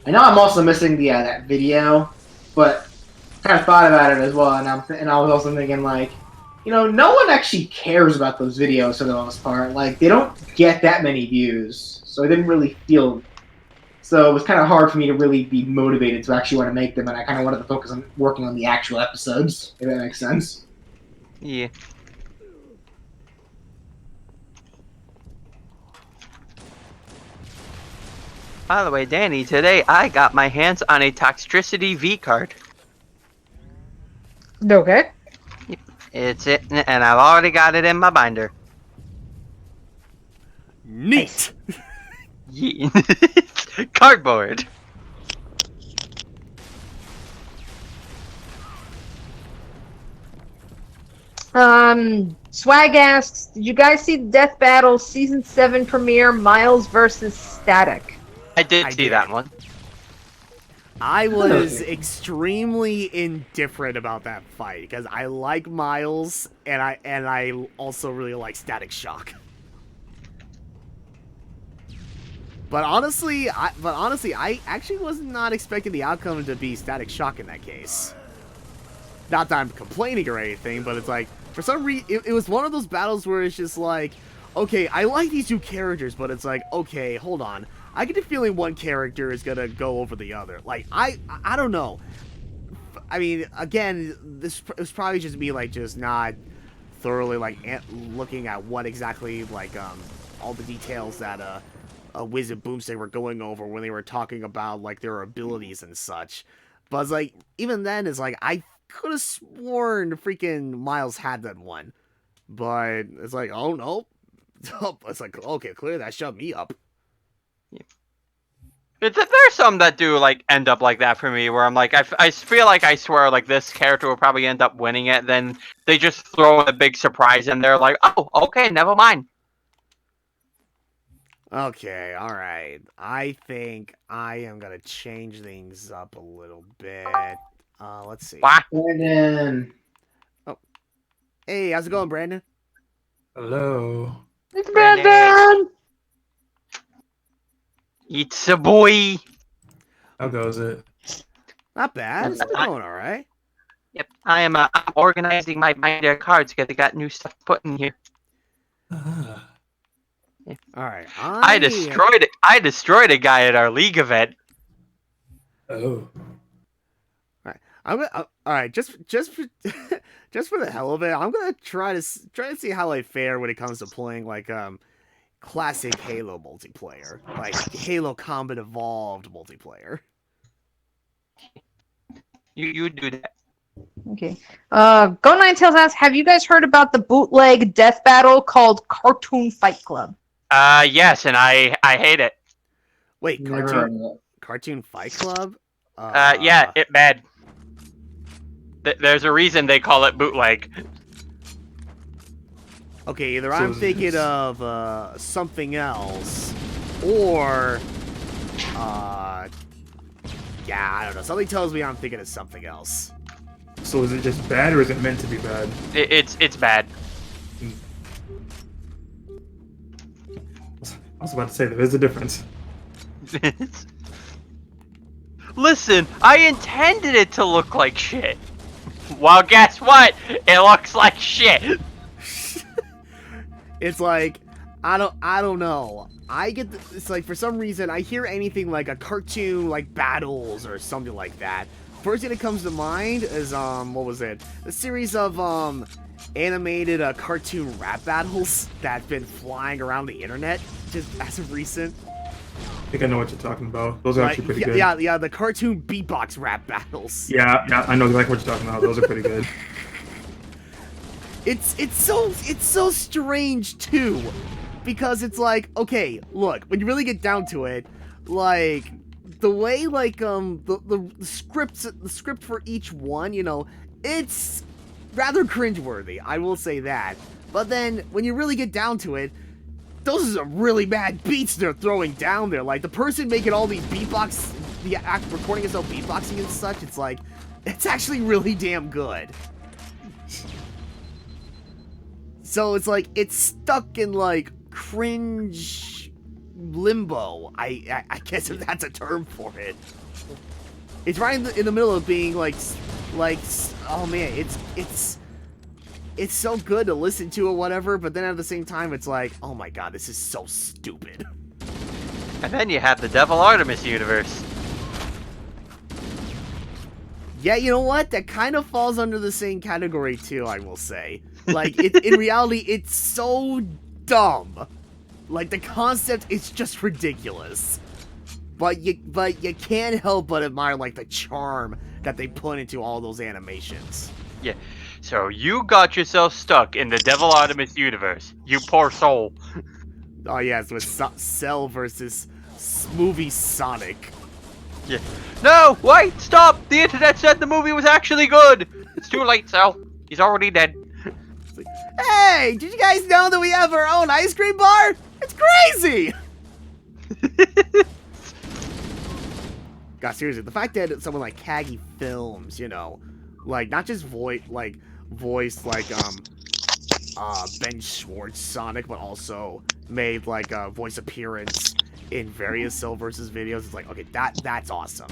I know I'm also missing the that video, but kind of thought about it as well. And I was also thinking like, you know, no one actually cares about those videos for the most part. Like, they don't get that many views, so I didn't really feel. So it was kind of hard for me to really be motivated to actually want to make them, and I kind of wanted to focus on working on the actual episodes, if that makes sense.
Yeah. By the way, Danny, today I got my hands on a Toxtricity V card.
Okay.
It's it, and I've already got it in my binder.
Neat.
Yeah. Cardboard.
Swag asks, did you guys see the Death Battle Season 7 premiere, Miles versus Static?
I did
I
see
did.
that one.
I was extremely indifferent about that fight because I like Miles and I also really like Static Shock. But honestly, I actually was not expecting the outcome to be Static Shock in that case. Not that I'm complaining or anything, but it's like for some reason it was one of those battles where it's just like, okay, I like these two characters, but it's like, okay, hold on. I get the feeling one character is gonna go over the other. Like, I don't know. I mean, again, this was probably just me, like, just not thoroughly, like, looking at what exactly, like, all the details that, Wiz and Boomstick were going over when they were talking about, like, their abilities and such. But it's like, even then, it's like, I could have sworn freaking Miles had that one. But it's like, oh, no. It's like, okay, clearly that shoved me up.
There's some that do like end up like that for me, where I'm like, I feel like I swear like this character will probably end up winning it. Then they just throw a big surprise, and they're like, oh, okay, never mind.
Okay, alright. I think I am gonna change things up a little bit. Let's see.
Why?
Brandon.
Hey, how's it going, Brandon?
Hello.
It's Brandon!
It's a boy.
How goes it?
Not bad. It's been going alright.
Yep, I'm organizing my binder of cards because I got new stuff put in here.
Ah.
Alright.
I destroyed a guy at our league event.
Oh.
I'm gonna. Alright, just for just for the hell of it, I'm gonna try to see how I fare when it comes to playing like classic Halo multiplayer, like Halo Combat Evolved multiplayer.
You do that.
Okay. Go Nine Tails asks, have you guys heard about the bootleg death battle called Cartoon Fight Club?
Yes, and I hate it.
Wait,
Never heard of it.
Cartoon Fight Club?
Yeah, it bad. There's a reason they call it bootleg.
Okay, either
So
I'm
is
thinking
this-
of something else, or yeah, I don't know. Something tells me I'm thinking of something else.
So is it just bad or is it meant to be bad?
It's bad.
I was about to say there is a difference.
Listen, I intended it to look like shit. Well, guess what? It looks like shit.
It's like I don't know. It's like for some reason I hear anything like a cartoon like battles or something like that. First thing that comes to mind is what was it? A series of animated cartoon rap battles that's been flying around the internet just as of recent.
I think I know what you're talking about. Those are actually pretty good.
Yeah, the cartoon beatbox rap battles.
Yeah, I know exactly what you're talking about. Those are pretty good.
It's so strange too, because it's like, okay, look, when you really get down to it, like the way like the script for each one, you know, it's rather cringeworthy. I will say that. But then when you really get down to it, those are some really mad beats they're throwing down there. Like, the person making all these beatbox, the act recording himself beatboxing and such, it's like, it's actually really damn good. So it's like, it's stuck in, like, cringe limbo, I guess if that's a term for it. It's right in the middle of being, like, oh man, it's so good to listen to or whatever, but then at the same time, it's like, oh my god, this is so stupid.
And then you have the Devil Artemis universe.
Yeah, you know what? That kind of falls under the same category too, I will say. Like, in reality, it's so dumb. Like, the concept is just ridiculous. But you can't help but admire, like, the charm that they put into all those animations.
Yeah. So you got yourself stuck in the Devil Artemis universe. You poor soul.
Oh yes, with Cell versus movie Sonic.
Yeah. No, wait, stop! The internet said the movie was actually good! It's too late, Cell. He's already dead.
Like, hey, did you guys know that we have our own ice cream bar? It's crazy! God, seriously, the fact that someone like Kagi Films, you know, like, not just voice like Ben Schwartz Sonic, but also made like a voice appearance in various Cell vs. videos. It's like, okay, that's awesome.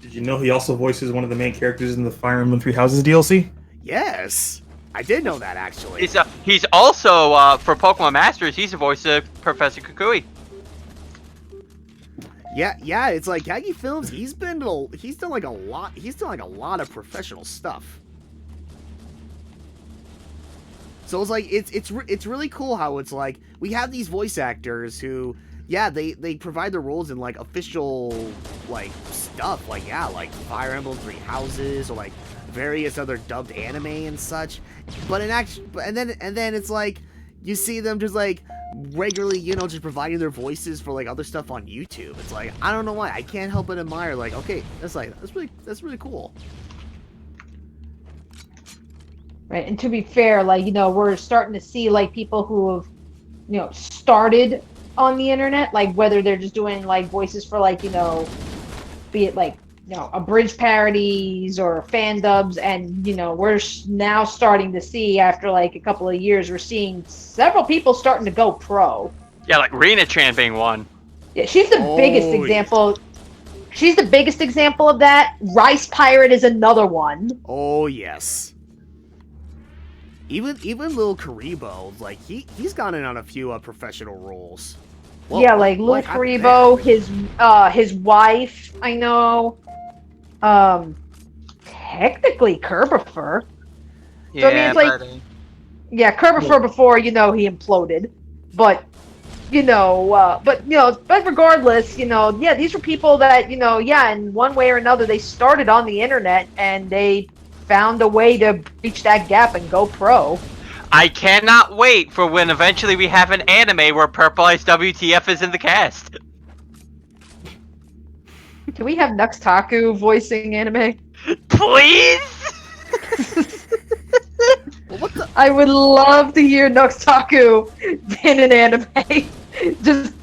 Did you know he also voices one of the main characters in the Fire Emblem Three Houses DLC?
Yes, I did know that actually.
He's also for Pokemon Masters. He's the voice of Professor Kukui.
Yeah, it's like Kagi Films. He's done like a lot of professional stuff. So it's like it's really cool how it's like we have these voice actors who, yeah, they provide their roles in like official like stuff, like like Fire Emblem Three Houses or like various other dubbed anime and such. But and then it's like you see them just like regularly, you know, just providing their voices for like other stuff on YouTube. It's like, I don't know why, I can't help but admire, like, okay, that's really cool.
Right, and to be fair, like, you know, we're starting to see like people who have, you know, started on the internet, like whether they're just doing like voices for like, you know, be it like, you know, abridged parodies or fan dubs, and you know, we're now starting to see after like a couple of years, we're seeing several people starting to go pro.
Yeah, like Rena Chan being one.
Yeah, she's the biggest example. She's the biggest example of that. Rice Pirate is another one.
Oh yes. Even Lil Karibo, like he's gone in on a few professional roles. Well,
yeah, like Lil Karibo, his wife, I know. Technically Kerbifer.
Yeah,
so, I mean, it's like, yeah, Kerbifer before, you know, he imploded, but but regardless, you know, yeah, these were people that, you know, yeah, in one way or another, they started on the internet and they found a way to breach that gap and go pro.
I cannot wait for when eventually we have an anime where Purple Ice WTF is in the cast.
Can we have Nuxtaku voicing anime?
Please?
I would love to hear Nuxtaku in an anime. just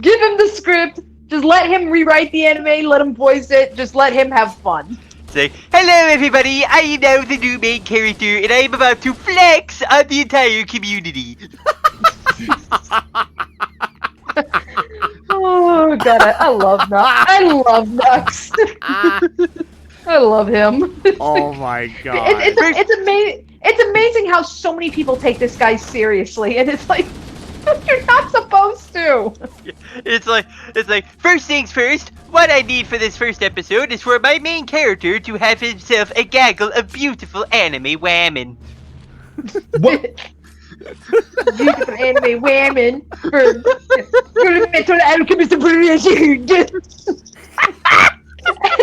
give him the script. Just let him rewrite the anime. Let him voice it. Just let him have fun.
Say, hello everybody, I am now the new main character and I am about to flex on the entire community.
Oh god, I love Nux. I love Nux. I love him.
Oh my god.
It's amazing how so many people take this guy seriously, and it's like, you're not supposed to.
It's like, first things first, what I need for this first episode is for my main character to have himself a gaggle of beautiful anime women.
What?
Beautiful anime women. Metal alchemist. And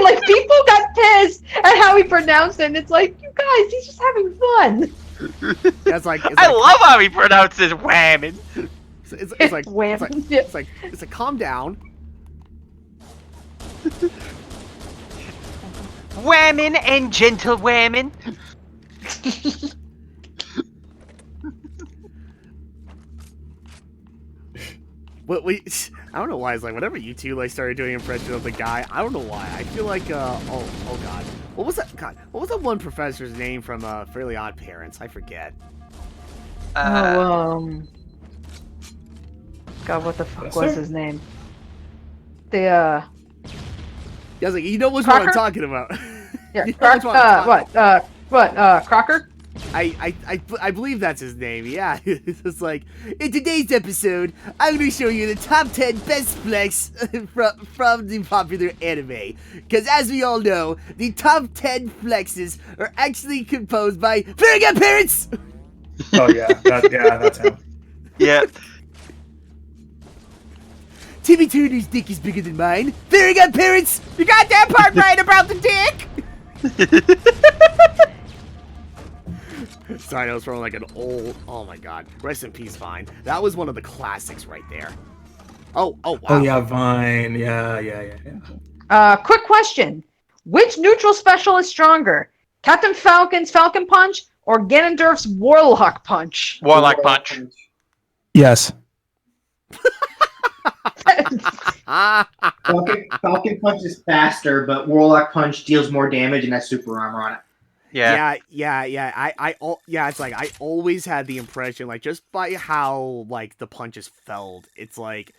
like, people got pissed at how he pronounced it, and it's like, you guys, he's just having fun.
I love how he pronounces women.
It's like calm down.
Women and gentle women.
What we? I don't know why. It's like whenever you two like started doing impression of the guy, I don't know why. I feel like oh god, what was that? God, what was that one professor's name from Fairly Odd Parents? I forget.
God, what the fuck was his name? The
Yeah, I was like, you know which one I'm
Crocker?
talking about.
Yeah,
You know which one I'm talking-
Crocker?
I believe that's his name, yeah. It's just like, in today's episode, I'm going to show you the top 10 best flex from the popular anime. Because as we all know, the top 10 flexes are actually composed by very good parents!
Oh yeah, that's him.
Yeah.
Timmy Turner's dick is bigger than mine. Very good parents! You got that part right about the dick! Sorry, that was from like an old. Oh my god. Rest in peace, Vine. That was one of the classics right there. Oh wow.
Oh yeah, Vine. Yeah.
Quick question. Which neutral special is stronger? Captain Falcon's Falcon Punch or Ganondorf's Warlock Punch?
Warlock Punch.
Yes.
Falcon Punch is faster, but Warlock Punch deals more damage and has super armor on it.
Yeah.
It's like I always had the impression, like just by how like the punches felt, it's like,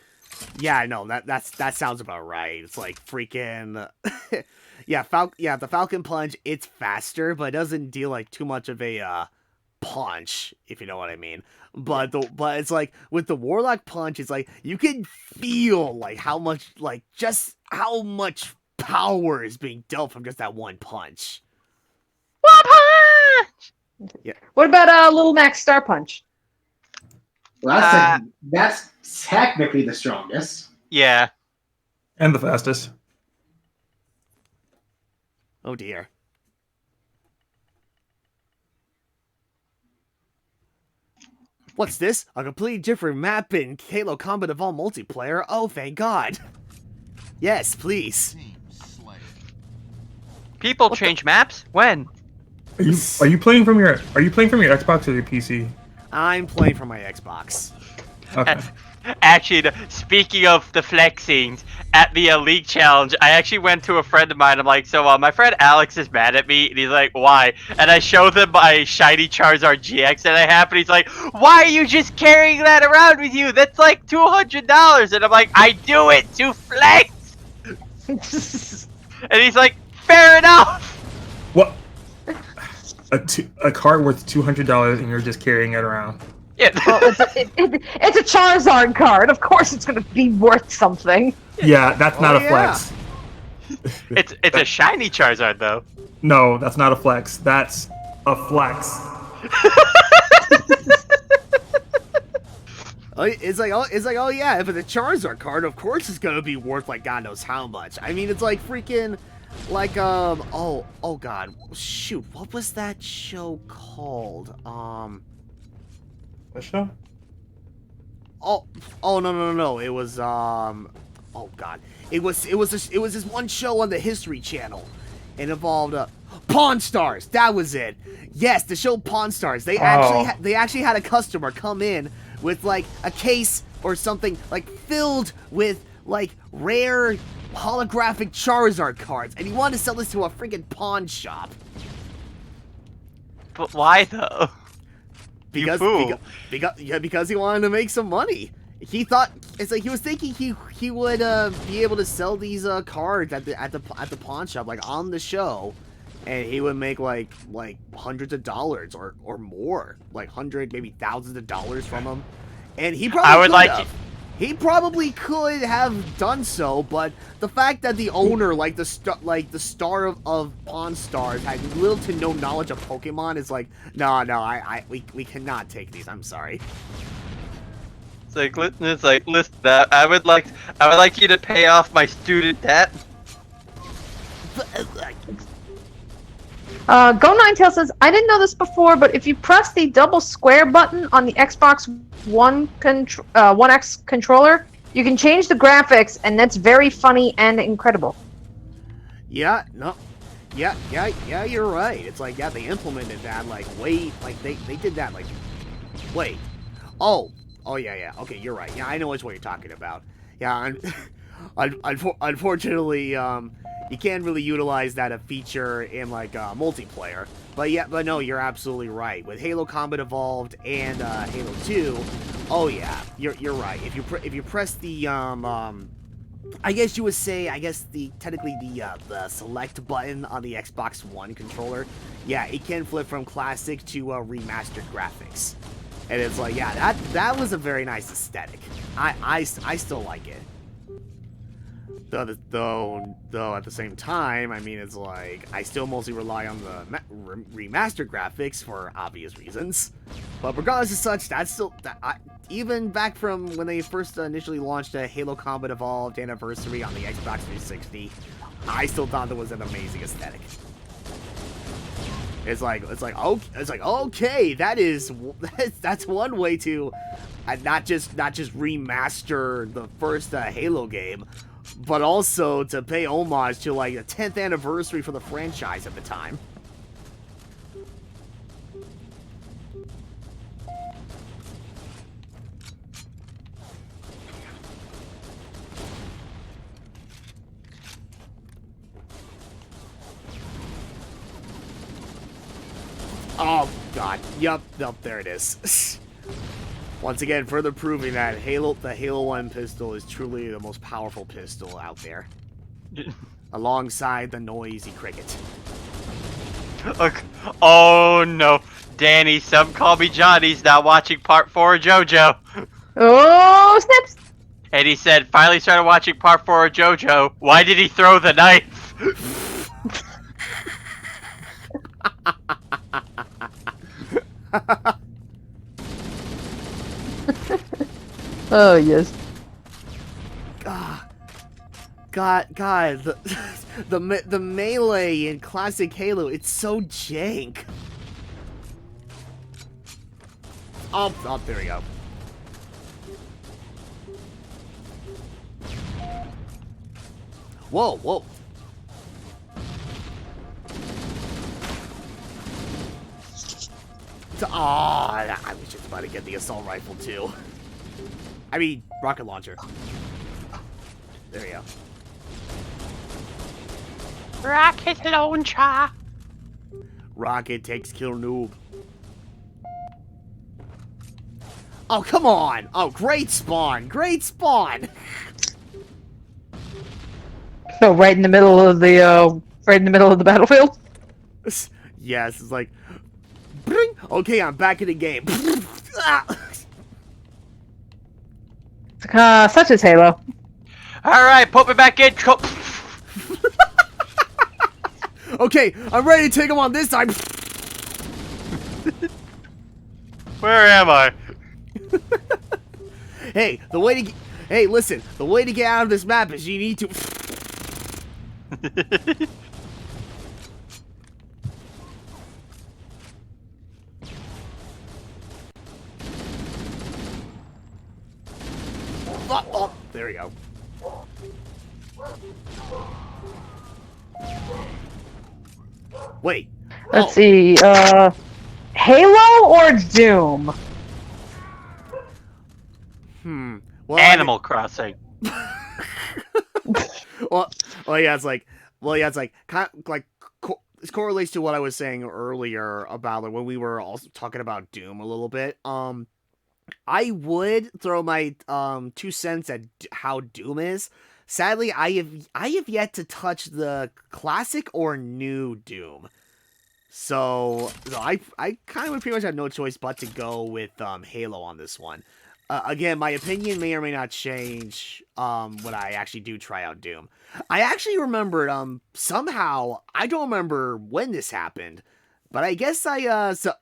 yeah, no, that sounds about right. It's like freaking, the Falcon Punch, it's faster, but it doesn't deal like too much of a punch, if you know what I mean. But it's like with the Warlock Punch, it's like you can feel like how much power is being dealt from just that one punch. Yeah.
What about Little Max Star Punch?
Well, that's technically the strongest.
Yeah.
And the fastest.
Oh dear. What's this? A completely different map in Halo Combat Evolved multiplayer? Oh, thank God. Yes, please.
People change maps? When?
Are you playing from your Xbox or your PC?
I'm playing from my Xbox.
Okay.
Actually, speaking of the flexings, at the League Challenge, I actually went to a friend of mine. I'm like, so my friend Alex is mad at me, and he's like, why? And I show them my shiny Charizard GX that I have, and he's like, why are you just carrying that around with you? That's like $200. And I'm like, I do it to flex! And he's like, fair enough!
What? A card worth $200 and you're just carrying it around?
Yeah.
Well, it's a Charizard card. Of course, it's going to be worth something.
Yeah, that's not a flex.
It's a shiny Charizard though.
No, that's not a flex. That's a flex.
It's like, oh yeah, if it's a Charizard card, of course it's gonna be worth like God knows how much. I mean, it's like freaking, like oh god, shoot, what was that show called?
What show?
Oh no, it was oh god, it was this one show on the History Channel. It involved Pawn Stars. That was it. Yes, the show Pawn Stars. They actually had a customer come in with like a case or something like filled with like rare holographic Charizard cards, and he wanted to sell this to a freaking pawn shop.
But why though?
Because he wanted to make some money. He thought it's like he was thinking he would be able to sell these cards at the pawn shop, like on the show, and he would make like hundreds of dollars or more, like maybe thousands of dollars from them. And he probably could have done so, but the fact that the owner, like the star of Pawn Stars, had little to no knowledge of Pokemon is like, no, we cannot take these. I'm sorry.
It's like, listen, I would like you to pay off my student debt.
Go9tail says, I didn't know this before, but if you press the double square button on the Xbox One X controller, you can change the graphics, and that's very funny and incredible.
Yeah, you're right. It's like, yeah, they implemented that, like, wait, like, they did that, like, wait. Oh, Oh, yeah. Okay, you're right. Yeah, I know what you're talking about. Yeah, unfortunately, you can't really utilize that feature in, like, multiplayer. But no, you're absolutely right. With Halo Combat Evolved and Halo 2, oh, yeah, you're right. If you press the, I guess you would say, technically the select button on the Xbox One controller, yeah, it can flip from classic to remastered graphics. And it's like, yeah, that was a very nice aesthetic. I still like it. Though at the same time, I mean, it's like, I still mostly rely on the remastered graphics for obvious reasons. But regardless of such, that's still, even back from when they first initially launched a Halo Combat Evolved Anniversary on the Xbox 360, I still thought that was an amazing aesthetic. It's like okay, that's one way to not just remaster the first Halo game, but also to pay homage to like the 10th anniversary for the franchise at the time. Oh god, yup, there it is. Once again, further proving that the Halo 1 pistol is truly the most powerful pistol out there. Alongside the noisy cricket.
Oh no, Danny, some call me Johnny's not watching part 4 of JoJo.
Oh, snaps!
And he said, finally started watching part 4 of JoJo. Why did he throw the knife?
Oh, yes.
God, the melee in classic Halo, it's so jank. Oh, there we go. Whoa. I was just about to get the assault rifle too. I mean, rocket launcher. There we go.
Rocket launcher.
Rocket takes kill noob. Oh, come on! Oh, great spawn! Great spawn!
So right in the middle of the battlefield.
Yes, it's like, bring. Okay, I'm back in the game.
Such as Halo.
All right, put me back in.
Okay, I'm ready to take him on this time.
Where am I?
Hey, listen. The way to get out of this map is you need to. Oh, there we go. Wait.
Let's see. Halo or Doom?
Well,
Animal Crossing.
Well, yeah, it's like, this correlates to what I was saying earlier about like, when we were also talking about Doom a little bit. I would throw my 2 cents at how Doom is. Sadly, I have yet to touch the classic or new Doom. So I kind of pretty much have no choice but to go with Halo on this one. Again, my opinion may or may not change when I actually do try out Doom. I actually remembered somehow, I don't remember when this happened, but I guess the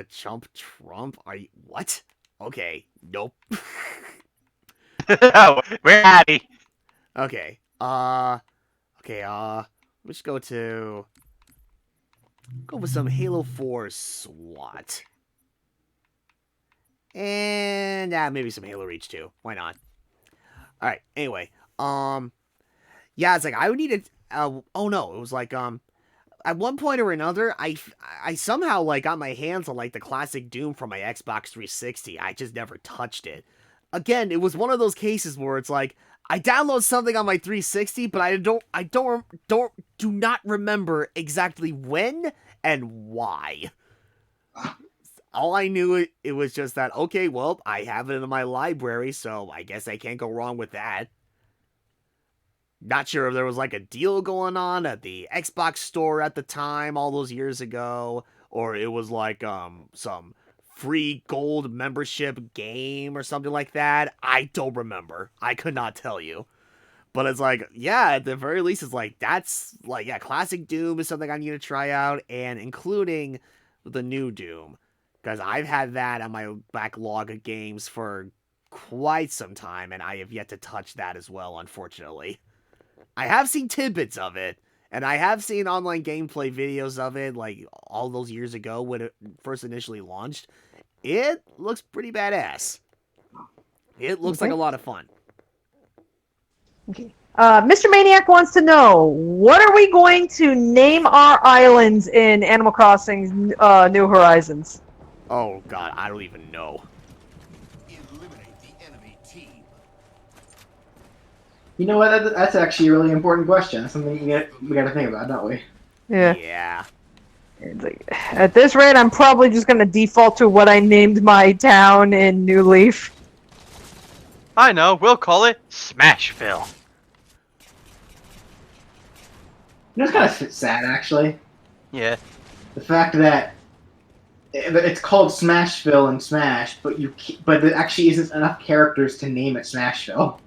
Chump Trump? Are you what? Okay, nope.
We're happy.
Okay. Let's go with some Halo 4 SWAT. And maybe some Halo Reach too. Why not? Alright, anyway. Yeah, it's like I would need it. Oh no, it was like at one point or another, I somehow like got my hands on like the classic Doom from my Xbox 360. I just never touched it. Again, it was one of those cases where it's like I download something on my 360, but I do not remember exactly when and why. All I knew it was just that, okay, well, I have it in my library, so I guess I can't go wrong with that. Not sure if there was like a deal going on at the Xbox store at the time, all those years ago, or it was like some free gold membership game or something like that. I don't remember. I could not tell you. But it's like, yeah, at the very least, it's like, that's like, yeah, classic Doom is something I need to try out, and including the new Doom. Because I've had that on my backlog of games for quite some time, and I have yet to touch that as well, unfortunately. I have seen tidbits of it, and I have seen online gameplay videos of it, like, all those years ago when it first initially launched. It looks pretty badass. It looks like a lot of fun.
Okay. Mr. Maniac wants to know, what are we going to name our islands in Animal Crossing's New Horizons?
Oh god, I don't even know.
Eliminate the enemy team.
You know what? That's actually a really important question. That's something we got to think about, don't we?
Yeah.
Yeah.
It's like, at this rate, I'm probably just going to default to what I named my town in New Leaf.
I know, we'll call it Smashville.
You know, it's kind of sad, actually.
Yeah.
The fact that it's called Smashville and Smash, but there actually isn't enough characters to name it Smashville.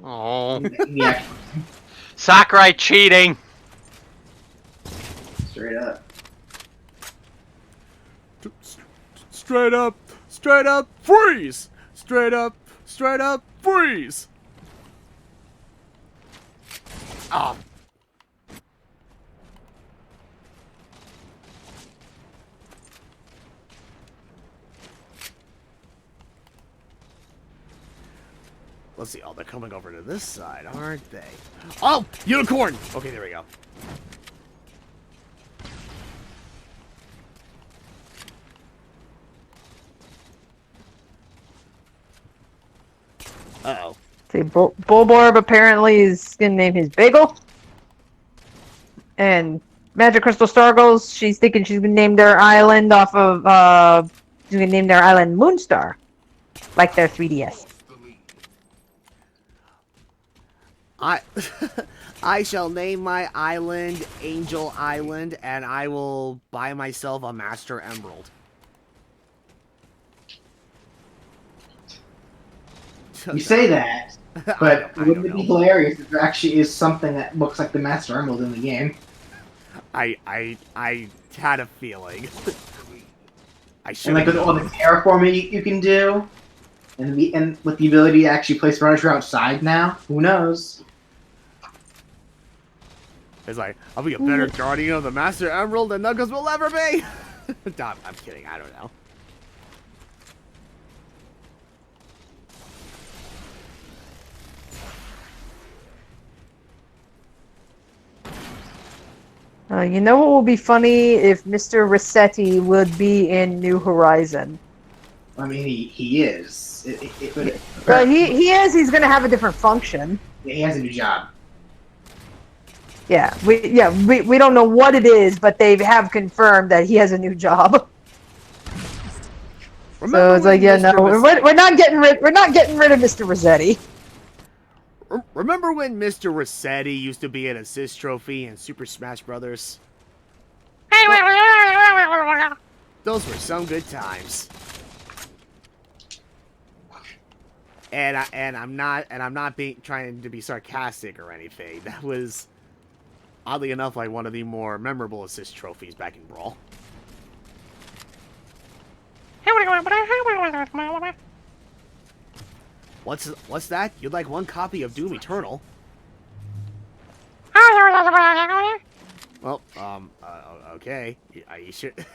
Oh.
In the actual,
Sakurai cheating.
straight up.
Straight up, freeze! Straight up, freeze! Oh. Let's see. Oh, they're coming over to this side, aren't they? Oh, unicorn! Okay, there we go. Uh-oh.
See, Bulborb apparently is going to name his Bagel. And Magic Crystal Stargles, she's thinking she's going to name their island off of, she's going to name their island Moonstar. Like their 3DS.
I shall name my island Angel Island, and I will buy myself a Master Emerald.
You say that, but wouldn't it be hilarious if there actually is something that looks like the Master Emerald in the game?
I had a feeling. I should.
And like with all the terraforming you can do, and with the ability to actually place furniture outside now, who knows?
It's like, I'll be a better guardian of the Master Emerald than Knuckles will ever be! Nah, I'm kidding, I don't know.
You know what would be funny if Mr. Rossetti would be in New Horizon?
I mean, he is.
Well, he is. He's going to have a different function.
He has a new job.
Yeah, we don't know what it is, but they have confirmed that he has a new job. So it's like, yeah, no, we're not getting rid of Mr. Rossetti.
Remember when Mr. Rossetti used to be an assist trophy in Super Smash Brothers? Those were some good times. And I'm not trying to be sarcastic or anything. That was, oddly enough, like one of the more memorable assist trophies back in Brawl. What's that? You'd like one copy of Doom Eternal? Well, okay. You should.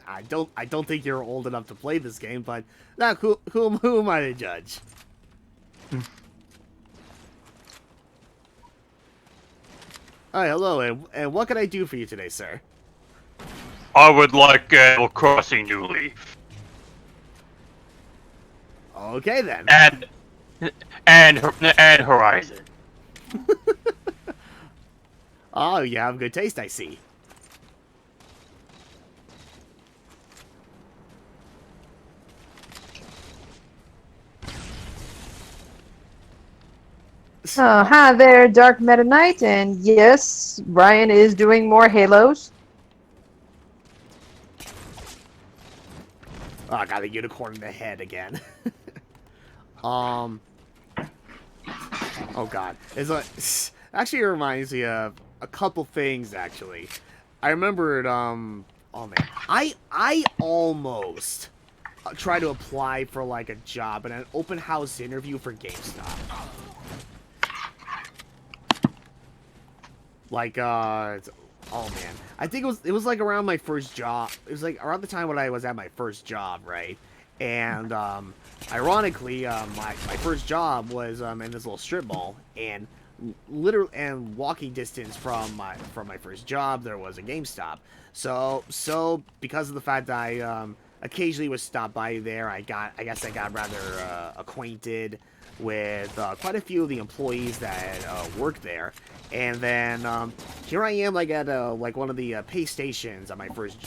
I don't think you're old enough to play this game, but now who am I to judge? Hi, hello, and what can I do for you today, sir?
I would like Animal Crossing New Leaf.
Okay then.
And Horizon.
Oh, you have good taste, I see.
Hi there, Dark Meta Knight, and yes, Ryan is doing more Halos.
Oh, I got a unicorn in the head again. Oh god. Actually, it reminds me of a couple things, actually. I remembered, oh man. I almost tried to apply for, like, a job in an open house interview for GameStop. Like, oh man. I think it was like around my first job. It was like around the time when I was at my first job, right? And, ironically, my first job was, in this little strip mall, and literally, and walking distance from my first job, there was a GameStop. So because of the fact that I, occasionally would stop by there, I guess I got rather, acquainted with, quite a few of the employees that, worked there. And then, here I am, like, at, like, one of the, pay stations at my first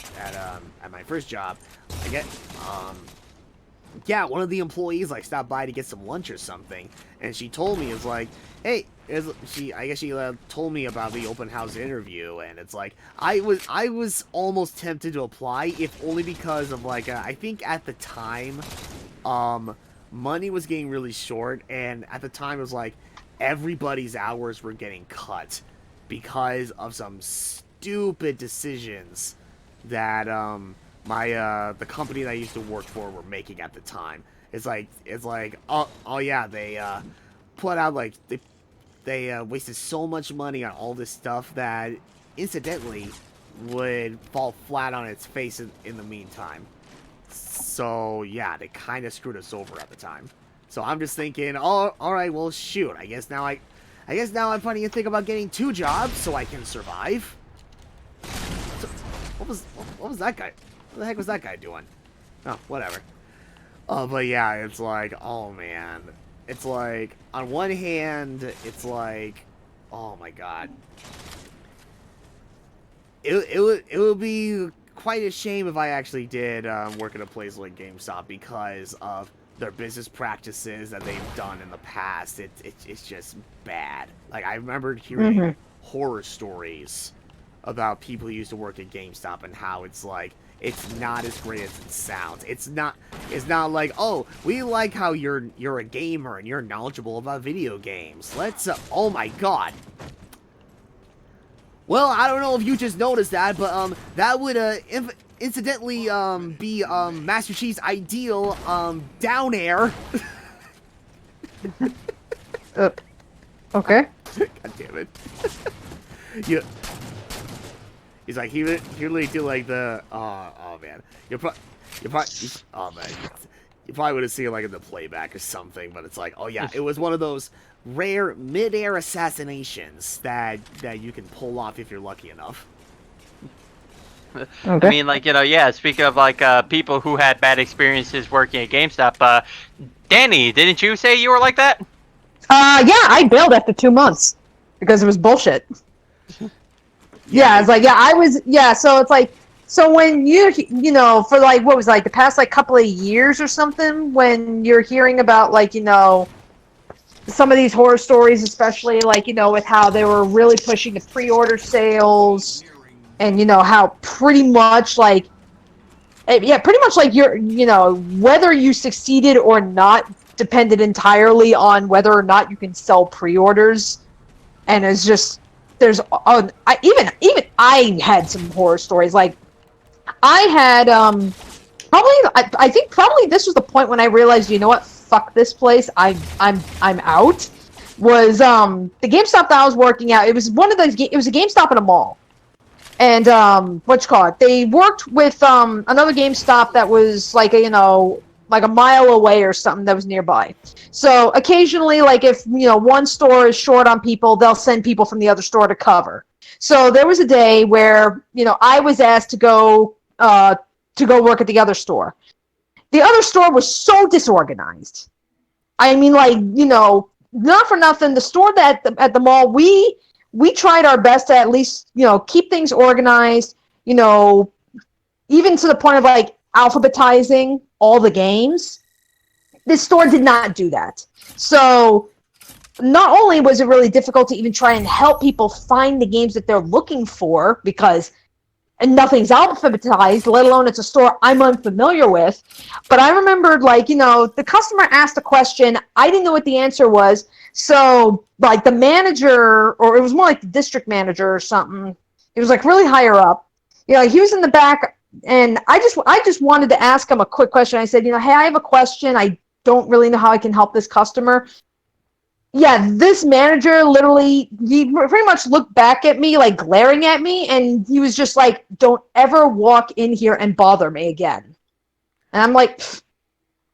job. I get, yeah, one of the employees, like, stopped by to get some lunch or something, and she told me, it's like, hey, I guess she told me about the open house interview, and it's like, I was almost tempted to apply, if only because of, like, I think at the time, money was getting really short, and at the time it was like, everybody's hours were getting cut because of some stupid decisions that the company that I used to work for were making at the time. It's like oh yeah, they put out, like, they wasted so much money on all this stuff that incidentally would fall flat on its face in the meantime. So yeah, they kind of screwed us over at the time. So I'm just thinking, oh, all right, well, shoot. I guess now I'm planning to think about getting 2 jobs so I can survive. So, what was that guy? What the heck was that guy doing? Oh, whatever. But yeah, it's like, oh man, it's like, on one hand, it's like, oh my god, it would be quite a shame if I actually did work at a place like GameStop because of their business practices that they've done in the past. It's just bad. Like, I remember hearing horror stories about people who used to work at GameStop and how it's like, it's not as great as it sounds. It's not like, oh, we like how you're a gamer and you're knowledgeable about video games. Let's oh my god. Well, I don't know if you just noticed that, but that would incidentally be Master Chief's ideal down air.
Okay.
God damn it. Yeah. He's like, he really did like the oh man. You probably oh man. You probably would have seen it like in the playback or something, but it's like, oh yeah, it was one of those rare mid-air assassinations that you can pull off if you're lucky enough.
Okay.
I mean, like, you know, yeah, speaking of, like, people who had bad experiences working at GameStop, Danny, didn't you say you were like that?
Yeah, I bailed after 2 months because it was bullshit. Yeah, it's like, so it's like, so when you know, for like, what was like the past like couple of years or something, when you're hearing about, like, you know, some of these horror stories, especially like, you know, with how they were really pushing the pre-order sales, and you know how pretty much like, pretty much like you're, you know, whether you succeeded or not depended entirely on whether or not you can sell pre-orders, and it's just, there's even I had some horror stories. Like, I had I think probably this was the point when I realized, you know what, fuck this place, I'm out. Was the GameStop that I was working at? It was one of those. It was a GameStop in a mall, and they worked with another GameStop that was like a, you know, like a mile away or something that was nearby. So occasionally, like, if, you know, one store is short on people, they'll send people from the other store to cover. So there was a day where, you know, I was asked to go to go work at the other store. The other store was so disorganized. I mean, like, you know, not for nothing, the store that at the mall, we tried our best to at least, you know, keep things organized, you know, even to the point of like alphabetizing all the games. This store did not do that. So not only was it really difficult to even try and help people find the games that they're looking for, because nothing's alphabetized, let alone it's a store I'm unfamiliar with. But I remembered, like, you know, the customer asked a question, I didn't know what the answer was. So, like, the manager, or it was more like the district manager or something, it was like really higher up. You know, he was in the back, and I just wanted to ask him a quick question. I said, you know, hey, I have a question. I don't really know how I can help this customer. Yeah, this manager literally, he pretty much looked back at me, like glaring at me, and he was just like, don't ever walk in here and bother me again. And I'm like,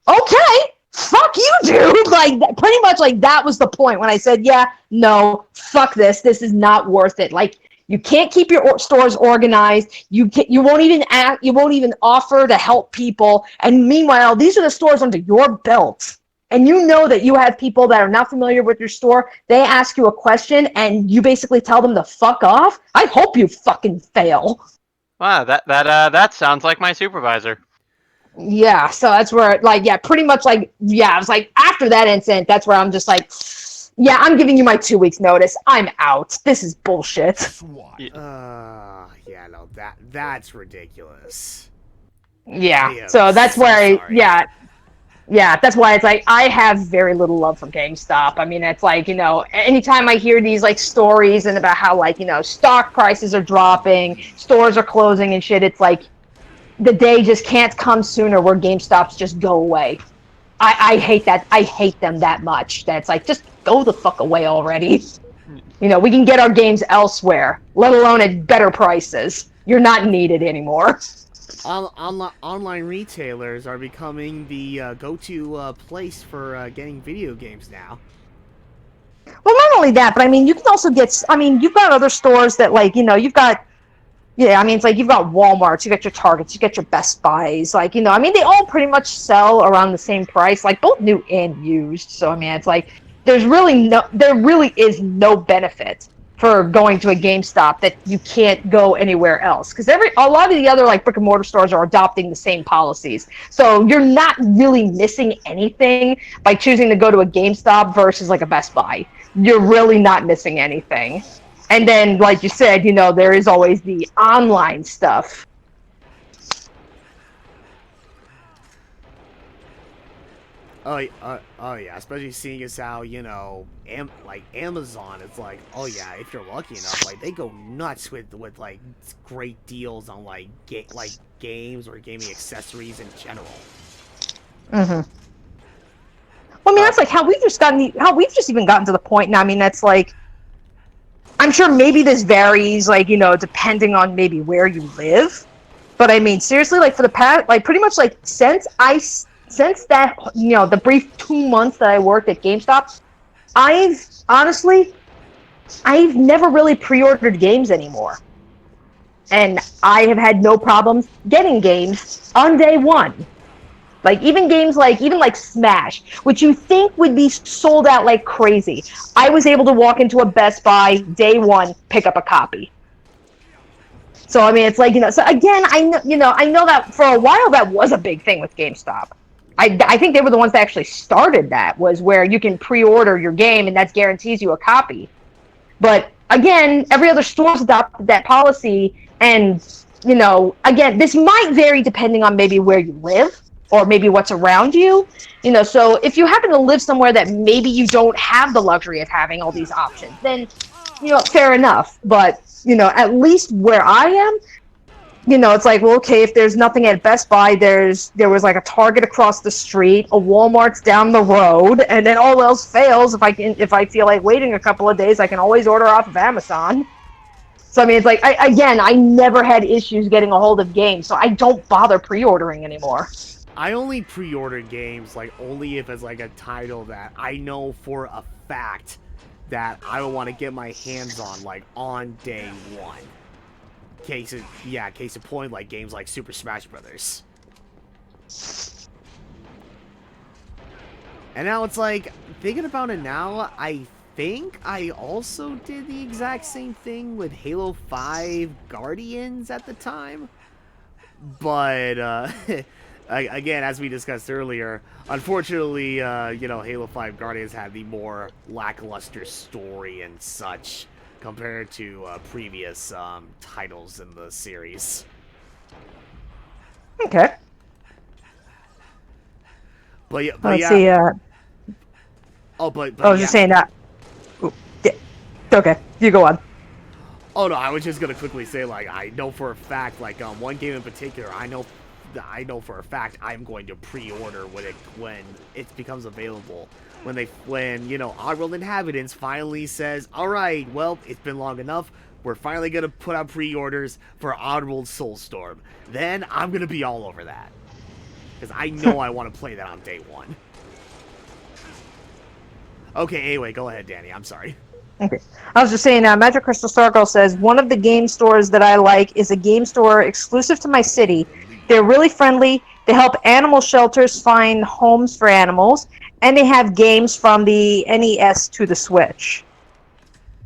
okay, fuck you, dude. Like, pretty much like that was the point when I said, yeah, no, fuck this. This is not worth it. Like, you can't keep your stores organized. You won't even offer to help people. And meanwhile, these are the stores under your belt. And you know that you have people that are not familiar with your store. They ask you a question, and you basically tell them to fuck off. I hope you fucking fail.
Wow, that sounds like my supervisor.
Yeah, so that's where, like, yeah, pretty much, like, yeah, I was like, after that incident, that's where I'm just like, yeah, I'm giving you my 2 weeks notice. I'm out. This is bullshit.
SWAT.
Yeah, no, that's ridiculous.
Yeah, so that's where, yeah, that's why it's like, I have very little love for GameStop. I mean, it's like, you know, anytime I hear these, like, stories and about how, like, you know, stock prices are dropping, stores are closing and shit, it's like, the day just can't come sooner where GameStops just go away. I hate that. I hate them that much. That's like, just go the fuck away already. You know, we can get our games elsewhere, let alone at better prices. You're not needed anymore.
Online retailers are becoming the go-to place for getting video games now.
Well, not only that, but I mean, you can also get, I mean, you've got other stores that, like, you know, you've got, yeah, I mean, it's like you've got Walmarts, you got your Targets, you got your Best Buys, like, you know, I mean, they all pretty much sell around the same price, like, both new and used. So, I mean, it's like, there really is no benefit for going to a GameStop that you can't go anywhere else, because a lot of the other, like, brick and mortar stores are adopting the same policies. So you're not really missing anything by choosing to go to a GameStop versus like a Best Buy. You're really not missing anything. And then, like you said, you know, there is always the online stuff.
Oh yeah, especially seeing as how, you know, like Amazon, it's like, oh yeah, if you're lucky enough, like, they go nuts with like great deals on like games or gaming accessories in general.
Mm-hmm. Well, I mean, that's like how we've just even gotten to the point now. I mean, that's like, I'm sure maybe this varies, like, you know, depending on maybe where you live. But I mean, seriously, like, for the past, like, pretty much, like, since that, you know, the brief 2 months that I worked at GameStop, I've never really pre-ordered games anymore. And I have had no problems getting games on day one. Like, even games like, Smash, which you think would be sold out like crazy. I was able to walk into a Best Buy day one, pick up a copy. So, I mean, it's like, you know, so again, I know that for a while that was a big thing with GameStop. I think they were the ones that actually started that, was where you can pre-order your game and that guarantees you a copy. But again, every other store's adopted that policy, and, you know, again, this might vary depending on maybe where you live, or maybe what's around you, you know, so if you happen to live somewhere that maybe you don't have the luxury of having all these options, then, you know, fair enough. But, you know, at least where I am, you know, it's like, well, okay, if there's nothing at Best Buy, there was like a Target across the street, a Walmart's down the road, and then all else fails, if I feel like waiting a couple of days, I can always order off of Amazon. So, I mean, it's like, I never had issues getting a hold of games, so I don't bother pre-ordering anymore.
I only pre-order games, like, only if it's, like, a title that I know for a fact that I would want to get my hands on, like, on day one. case in point, like games like Super Smash Brothers. And now it's like, thinking about it now, I think I also did the exact same thing with Halo 5 Guardians at the time. But, again, as we discussed earlier, unfortunately, Halo 5 Guardians had the more lackluster story and such compared to previous titles in the series.
Okay.
But
Let's
yeah.
see.
But
I was just saying that. Yeah. Okay, you go on.
Oh no, I was just gonna quickly say, like, I know for a fact, like, one game in particular, I know for a fact I'm going to pre-order when it becomes available. When Oddworld Inhabitants finally says, all right, well, it's been long enough. We're finally gonna put out pre-orders for Oddworld Soulstorm. Then I'm gonna be all over that, because I know I want to play that on day one. Okay, anyway, go ahead, Danny. I'm sorry.
Okay. I was just saying, Magic Crystal Stargirl says, one of the game stores that I like is a game store exclusive to my city. They're really friendly. They help animal shelters find homes for animals. And they have games from the NES to the Switch.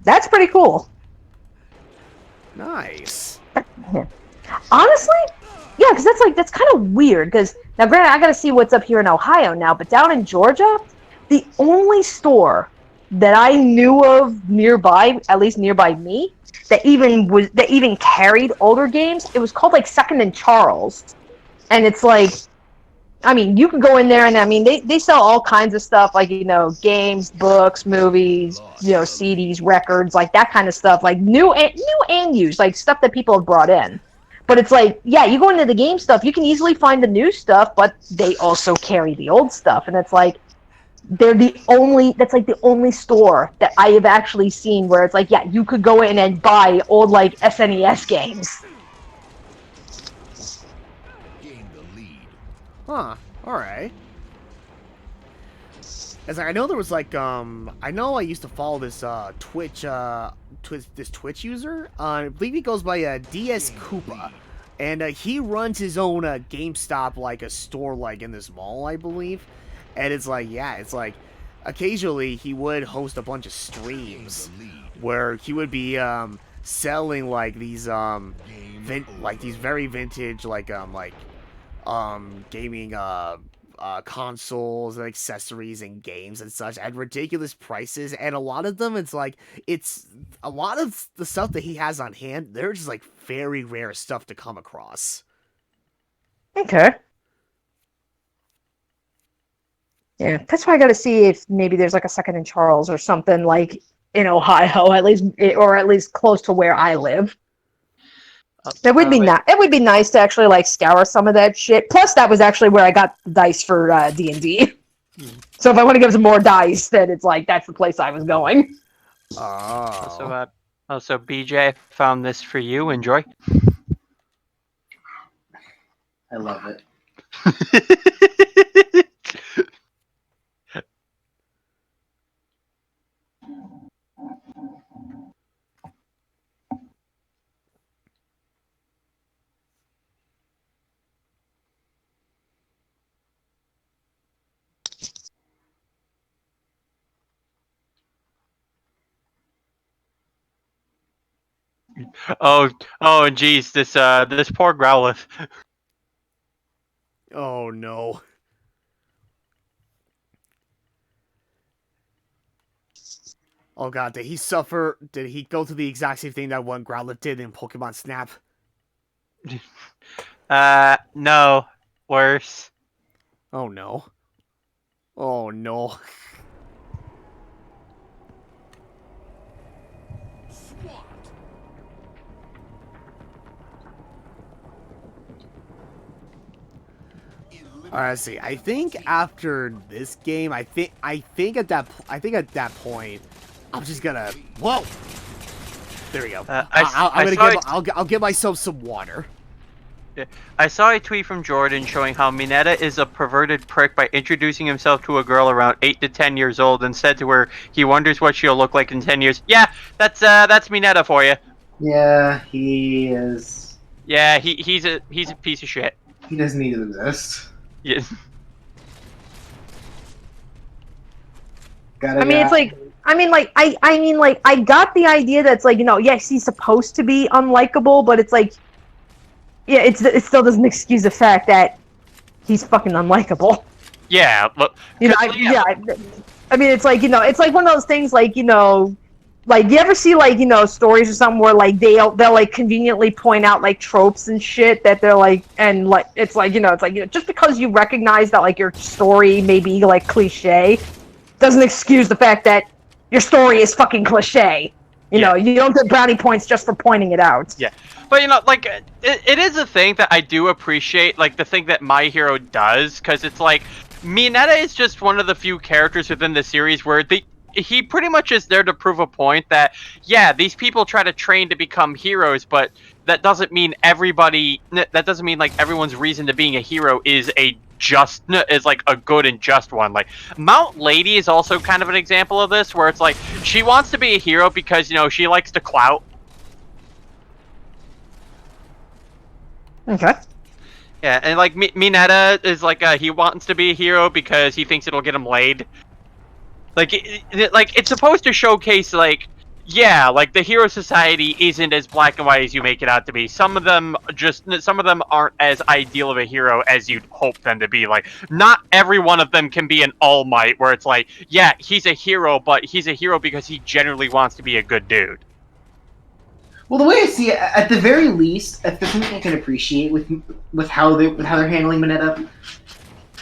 That's pretty cool.
Nice.
Honestly, yeah, because that's kind of weird. Because now, granted, I got to see what's up here in Ohio now, but down in Georgia, the only store that I knew of nearby, at least nearby me, that even carried older games, it was called like Second and Charles, and it's like, I mean, you could go in there and I mean they sell all kinds of stuff, like, games, books, movies, CDs, records, like that kind of stuff, like new and used, like stuff that people have brought in. But it's like, yeah, you go into the game stuff, you can easily find the new stuff, but they also carry the old stuff, and it's like, that's like the only store that I have actually seen where it's like, yeah, you could go in and buy old, like, SNES games.
Gain the lead.
Huh. Alright. As I know there was like, I know I used to follow this, Twitch user. I believe he goes by, DS Koopa. And, he runs his own, GameStop, like, a store, like, in this mall, I believe. And it's like, yeah, it's like, occasionally he would host a bunch of streams where he would be, selling, like, these, these very vintage, like, gaming, consoles and accessories and games and such at ridiculous prices. And a lot of them, it's like, a lot of the stuff that he has on hand, they're just, like, very rare stuff to come across.
Okay. Yeah, that's why I got to see if maybe there's like a Second and Charles or something like in Ohio, at least close to where I live. It would be It would be nice to actually like scour some of that shit. Plus, that was actually where I got the dice for D&D. So if I want to give some more dice, then it's like that's the place I was going.
Oh.
So BJ, found this for you. Enjoy.
I love it.
Oh, geez, this poor Growlithe.
Oh no. Oh god, did he suffer? Did he go through the exact same thing that one Growlithe did in Pokemon Snap?
No. Worse.
Oh no. Oh no.
SWAT.
Alright, let's see. I think after this game, I think at that point, I'm just gonna. Whoa. There we go. I'll get myself some water.
I saw a tweet from Jordan showing how Mineta is a perverted prick by introducing himself to a girl around 8 to 10 years old and said to her he wonders what she'll look like in 10 years. Yeah, that's Mineta for you.
Yeah, he is.
Yeah, he's a piece of shit.
He doesn't need to exist.
Yes.
Gotta
I mean, it's
got-
like, I got the idea that's like, yes, he's supposed to be unlikable, but it's like, yeah, it still doesn't excuse the fact that he's fucking unlikable.
Yeah. Look.
I mean, it's like, it's like one of those things, like, like, you ever see, like, stories or something where, like, they'll like, conveniently point out, like, tropes and shit that they're, like, and, like, it's like, just because you recognize that, like, your story may be, like, cliche, doesn't excuse the fact that your story is fucking cliche. You know, you don't get brownie points just for pointing it out.
Yeah. But, like, it is a thing that I do appreciate, like, the thing that My Hero does, because it's like, Mineta is just one of the few characters within the series where he pretty much is there to prove a point that, yeah, these people try to train to become heroes, but that doesn't mean like everyone's reason to being a hero is like a good and just one. Like, Mount Lady is also kind of an example of this, where it's like, she wants to be a hero because, she likes to clout.
Okay.
Yeah, and like Mineta is like he wants to be a hero because he thinks it'll get him laid. Like it's supposed to showcase like, yeah, like the hero society isn't as black and white as you make it out to be. Some of them aren't as ideal of a hero as you'd hope them to be. Like, not every one of them can be an All Might where it's like, yeah, he's a hero, but he's a hero because he generally wants to be a good dude.
Well, the way I see it, at the very least, if there's something I can appreciate with how they're handling Mineta,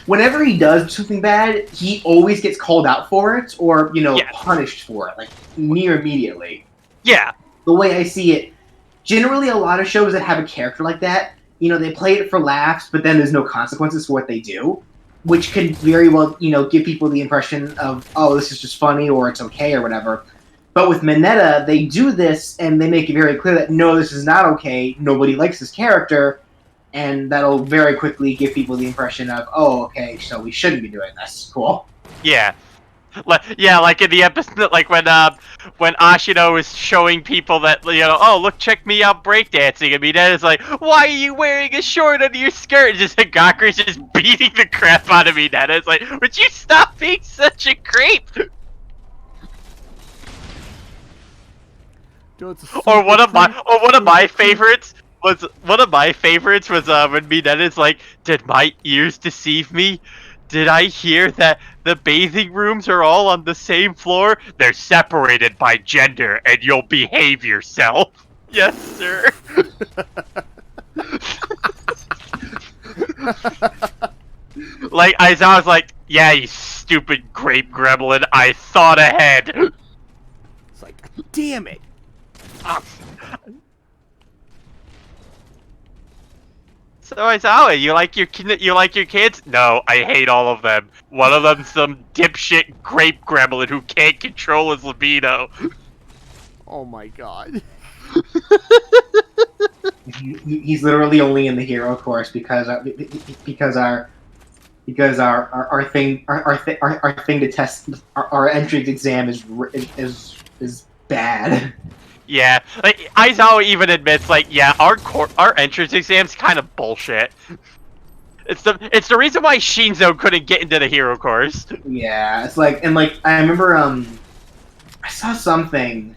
whenever he does something bad, he always gets called out for it, or punished for it, like near immediately.
Yeah.
The way I see it, generally a lot of shows that have a character like that, they play it for laughs, but then there's no consequences for what they do, which could very well, give people the impression of, oh, this is just funny, or it's okay, or whatever. But with Mineta, they do this, and they make it very clear that, no, this is not okay, nobody likes this character, and that'll very quickly give people the impression of, oh, okay, so we shouldn't be doing this. Cool.
Yeah. Like in the episode, like when Ashino was showing people that, oh, look, check me out breakdancing, and Mineta's like, why are you wearing a short under your skirt? And just Gaku's just beating the crap out of Mineta. It's like, would you stop being such a creep? Or one of my favorites was when Mineta's like, did my ears deceive me? Did I hear that the bathing rooms are all on the same floor? They're separated by gender, and you'll behave yourself. Yes, sir. Like, Aizawa's like, yeah, you stupid grape gremlin, I thought ahead.
It's like, damn it.
So Aizawa, you like your kids? No, I hate all of them. One of them's some dipshit grape gremlin who can't control his libido.
Oh my god.
He's literally only in the hero course because our thing to test our entrance exam is bad.
Yeah, like Aizawa even admits, like, yeah, our entrance exam's kind of bullshit. It's the reason why Shinzo couldn't get into the hero course.
Yeah, it's like, and like I remember I saw something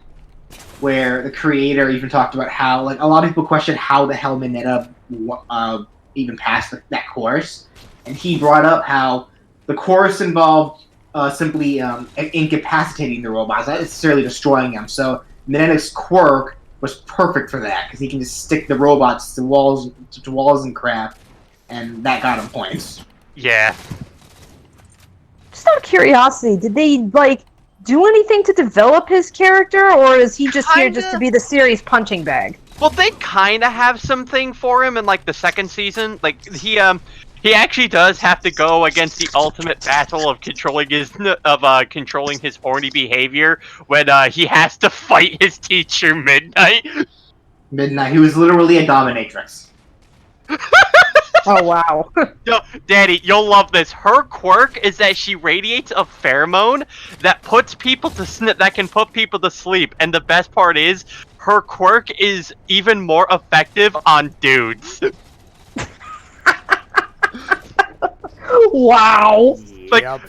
where the creator even talked about how, like, a lot of people question how the hell Mineta even passed that course, and he brought up how the course involved simply incapacitating the robots, not necessarily destroying them. So Mineta's quirk was perfect for that because he can just stick the robots to walls and crap, and that got him points.
Yeah.
Just out of curiosity, did they like do anything to develop his character, or is he just here just to be the series punching bag?
Well, they kind of have something for him in like the second season. Like he actually does have to go against the ultimate battle of controlling his horny behavior when he has to fight his teacher Midnight.
Midnight, he was literally a dominatrix.
Oh wow.
No, Daddy, you'll love this. Her quirk is that she radiates a pheromone that puts people to that can put people to sleep. And the best part is, her quirk is even more effective on dudes.
Wow.
Like-
Yep.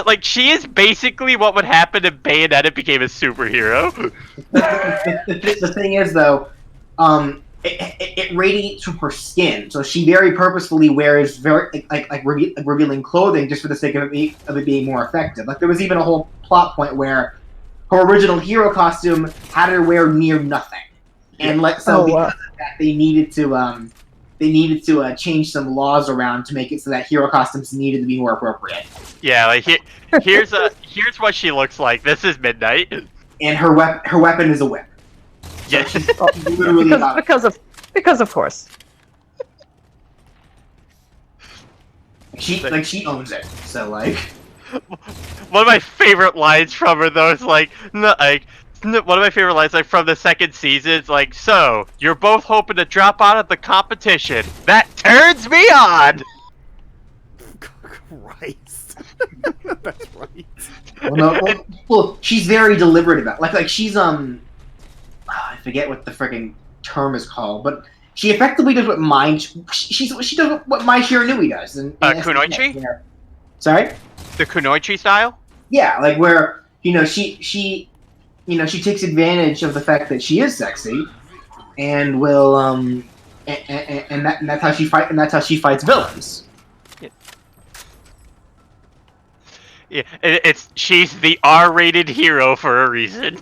Like, she is basically what would happen if Bayonetta became a superhero.
The thing is, though, it radiates from her skin, so she very purposefully wears very revealing clothing just for the sake of it being more effective. Like there was even a whole plot point where her original hero costume had her wear near nothing, and because of that, they needed to change some laws around to make it so that hero costumes needed to be more appropriate.
Yeah, like here's what she looks like. This is Midnight.
And her weapon is a whip.
Yeah.
Literally
because of course.
She owns it. So like,
One of my favorite lines from her though is like, one of my favorite lines like from the second season is like, so you're both hoping to drop out of the competition. That turns me on.
Christ. That's right.
well, she's very deliberate about like she's I forget what the freaking term is called, but she effectively does what she does what Mai Shiranui does. In
Kunoichi?
SNG. Sorry?
The Kunoichi style?
Yeah, like where she takes advantage of the fact that she is sexy, and will and that's how she fights villains.
Yeah, she's the R-rated hero for a reason.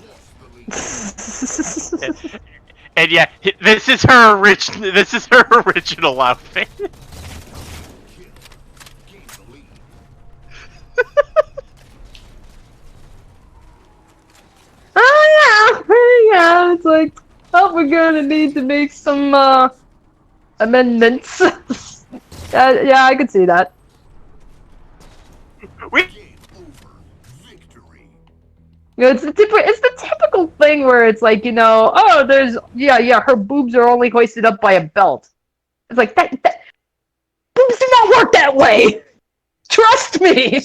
And yeah, this is her original outfit.
Gain the lead.
Oh yeah, it's like, oh, we're gonna need to make some amendments. Yeah, I could see that.
Game over. Victory.
You know, it's the typical thing where it's like, oh, there's her boobs are only hoisted up by a belt. It's like that boobs do not work that way. Trust me.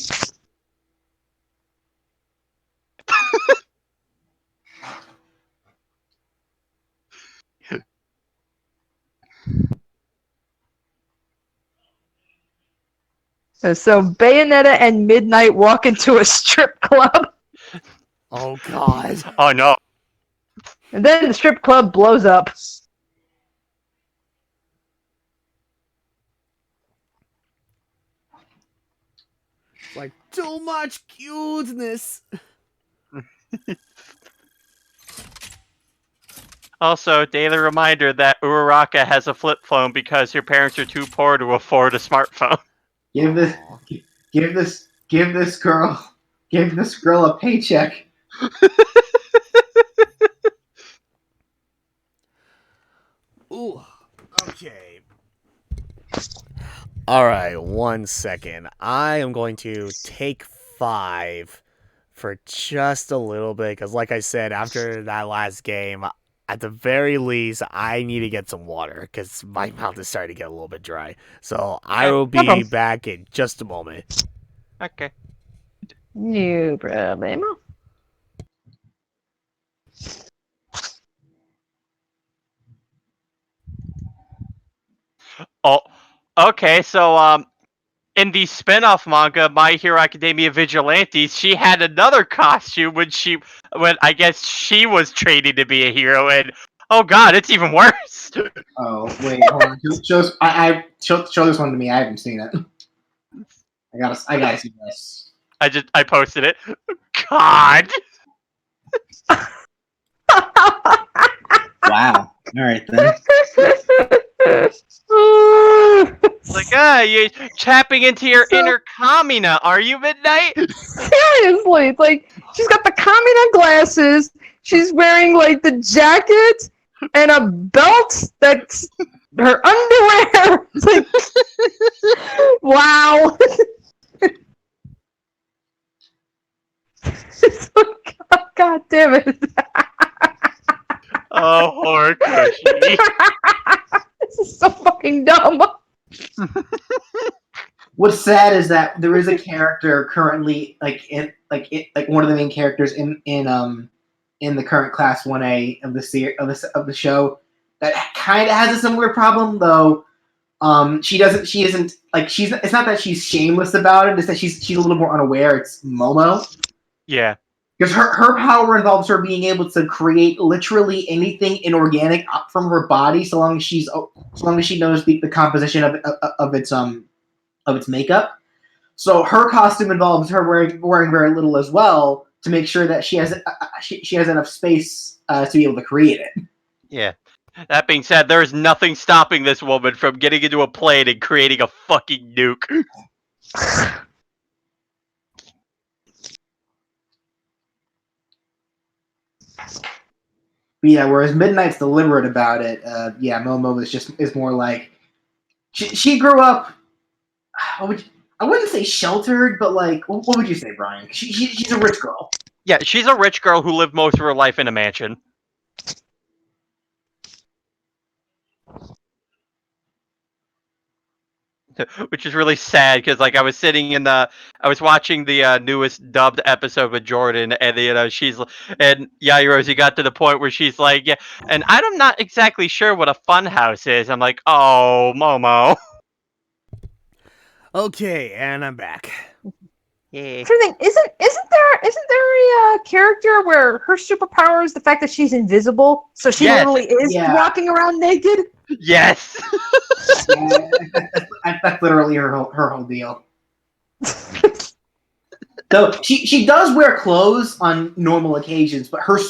So Bayonetta and Midnight walk into a strip club,
Oh god.
Oh no.
and then the strip club blows up.
Like too much cuteness.
Also, daily reminder that Uraraka has a flip phone because her parents are too poor to afford a smartphone.
Give this girl a paycheck.
Ooh. Okay. Alright, 1 second. I am going to take 5 for just a little bit, because like I said, after that last game, at the very least, I need to get some water, because my mouth is starting to get a little bit dry. So I will be back in just a moment.
Okay.
No problemo.
Oh, okay. So, in the spin-off manga, My Hero Academia Vigilantes, she had another costume when I guess she was training to be a hero, and oh god, it's even worse.
Oh wait, hold on. Show this one to me. I haven't seen it. I gotta see this.
I posted it. God.
Wow. All right then.
Like, you're tapping into your inner Kamina, are you, Midnight?
Seriously, it's like she's got the Kamina glasses. She's wearing like the jacket and a belt that's her underwear. It's like, wow. It's like, God damn it.
Oh, horror cushy.
This is so fucking dumb.
What's sad is that there is a character currently, like one of the main characters in the current Class 1A of the show that kind of has a similar problem, though. It's not that she's shameless about it. It's that she's a little more unaware. It's Momo.
Yeah.
Because her power involves her being able to create literally anything inorganic from her body, so long as she knows the composition of its makeup. So her costume involves her wearing very little as well to make sure that she has enough space to be able to create it.
Yeah. That being said, there is nothing stopping this woman from getting into a plane and creating a fucking nuke.
Yeah, whereas Midnight's deliberate about it. Momo is more like she grew up. I wouldn't say sheltered, but like, what would you say, Brian? She's a rich girl.
Yeah, she's a rich girl who lived most of her life in a mansion. Which is really sad because, like, I was watching the newest dubbed episode with Jordan, and and Yairozi got to the point where she's like, yeah, and I'm not exactly sure what a fun house is. I'm like, oh, Momo.
Okay, and I'm back.
Yeah.
True thing, isn't there a character where her superpower is the fact that she's invisible, so she
Yes.
literally is walking around naked?
Yes.
That's literally her whole deal. Though she does wear clothes on normal occasions, but her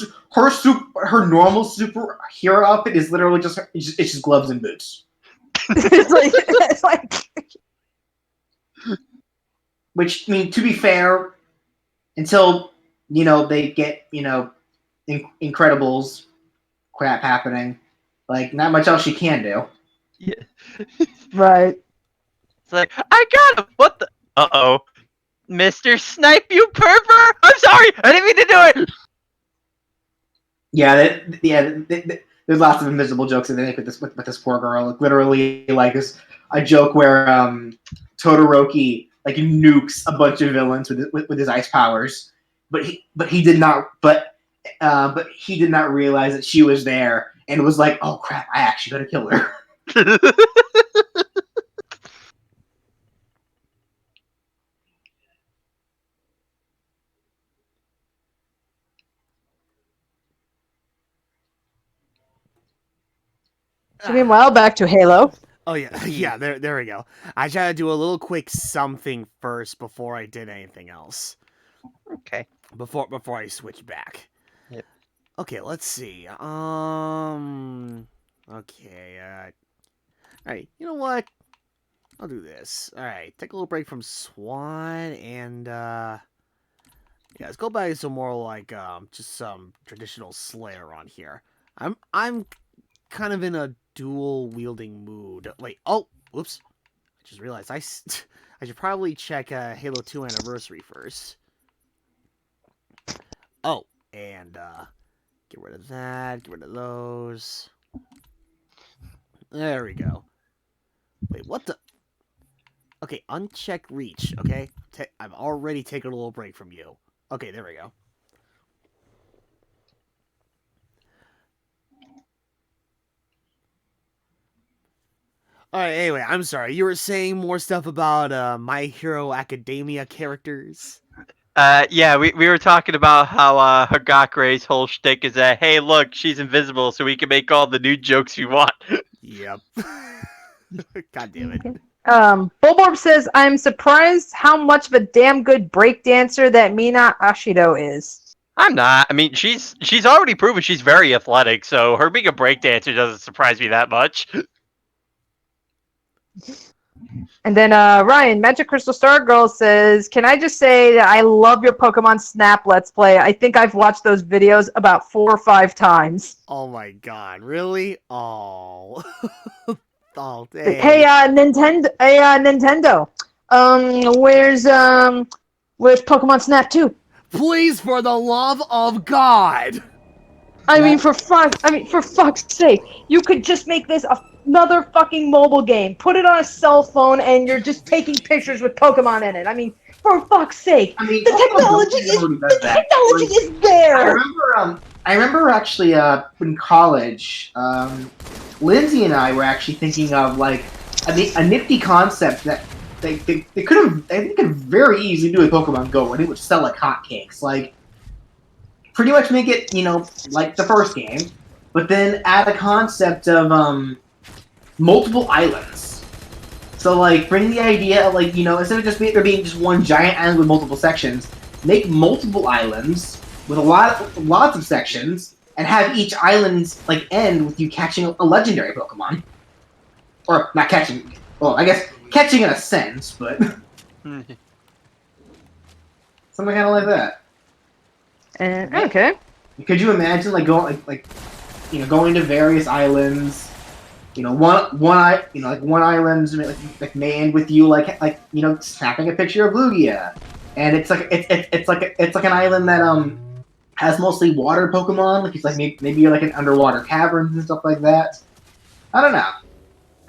normal superhero outfit is literally just gloves and boots.
it's like
Which, I mean, to be fair, until they get Incredibles crap happening, like not much else she can do.
Yeah.
right.
It's like, I got him. What the? Uh-oh. Mr. Snipe, you pervert! I'm sorry! I didn't mean to do it!
There's lots of invisible jokes that they make with this poor girl. Like, literally, like, there's a joke where Todoroki like nukes a bunch of villains with his ice powers, but he did not realize that she was there and was like, oh crap, I actually gotta kill her.
So meanwhile, back to Halo.
Oh yeah, there we go. I tried to do a little quick something first before I did anything else.
Okay.
Before I switch back.
Yep.
Okay, let's see. Okay. Alright, you know what? I'll do this. Alright, take a little break from SWAT and yeah, let's go back to some more like just some traditional Slayer on here. I'm kind of in a dual wielding mood. Wait, oh, whoops. I just realized I should probably check Halo 2 Anniversary first. Oh, and get rid of that, get rid of those. There we go. Wait, what the? Okay, uncheck reach, okay? I've already taken a little break from you. Okay, there we go. Alright, anyway, I'm sorry. You were saying more stuff about My Hero Academia characters?
Yeah, we were talking about how Hagakure's whole shtick is that, hey, look, she's invisible, so we can make all the new jokes we want.
Yep. God damn it.
Bulborb says, I'm surprised how much of a damn good breakdancer that Mina Ashido is.
I'm not. I mean, she's already proven she's very athletic, so her being a breakdancer doesn't surprise me that much.
And then Ryan, Magic Crystal Star Girl says, can I just say that I love your Pokemon Snap Let's Play. I think I've watched those videos about 4 or 5 times.
Oh my god, really? Oh. Oh, dang.
Hey, Nintendo. Where's Pokemon Snap 2?
Please, for the love of God!
I mean, for fuck's sake, you could just make this a another fucking mobile game. Put it on a cell phone and you're just taking pictures with Pokemon in it. I mean, for fuck's sake.
I mean,
The technology is there.
I remember actually in college, Lindsay and I were actually thinking of like a nifty concept that they could have very easily do with Pokemon Go, and it would sell like hotcakes. Like pretty much make it like the first game, but then add a concept of multiple islands. So like bring the idea of like instead of there being just one giant island with multiple sections, make multiple islands with lots of sections, and have each island like end with you catching a legendary Pokemon, or not catching. Well, I guess catching in a sense, but something kind of like that.
Okay.
Could you imagine like going to various islands? One island like may end with you like snapping a picture of Lugia, and it's like an island that has mostly water Pokemon. Like it's like maybe you're like in underwater caverns and stuff like that. I don't know.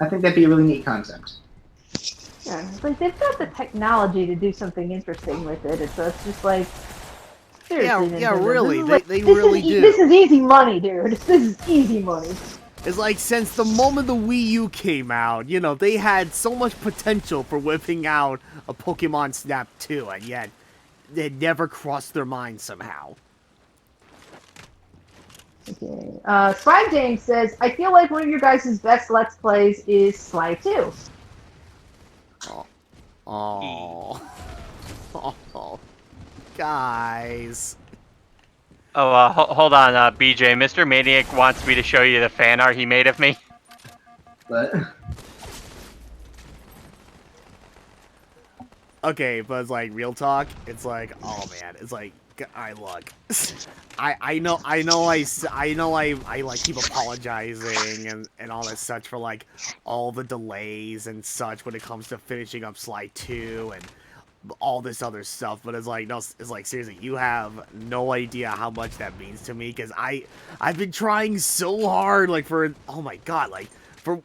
I think that'd be a really neat concept.
Yeah, it's like they've got the technology to do something interesting with it. So it's just like seriously,
yeah,
Nintendo,
really,
they
really do.
This is easy money, dude. This is easy money.
It's like since the moment the Wii U came out, they had so much potential for whipping out a Pokemon Snap 2, and yet it never crossed their mind somehow.
Okay. Slime James says, I feel like one of your guys' best Let's Plays is Sly 2.
Oh. Guys.
Oh, hold on, BJ. Mr. Maniac wants me to show you the fan art he made of me.
But
Okay, but it's like real talk. It's like, oh man, it's like, look. I know I like keep apologizing and all that such for like all the delays and such when it comes to finishing up Sly 2 and all this other stuff, but it's like, no, it's like, seriously, you have no idea how much that means to me, because I've been trying so hard, like, for, oh my god, like, for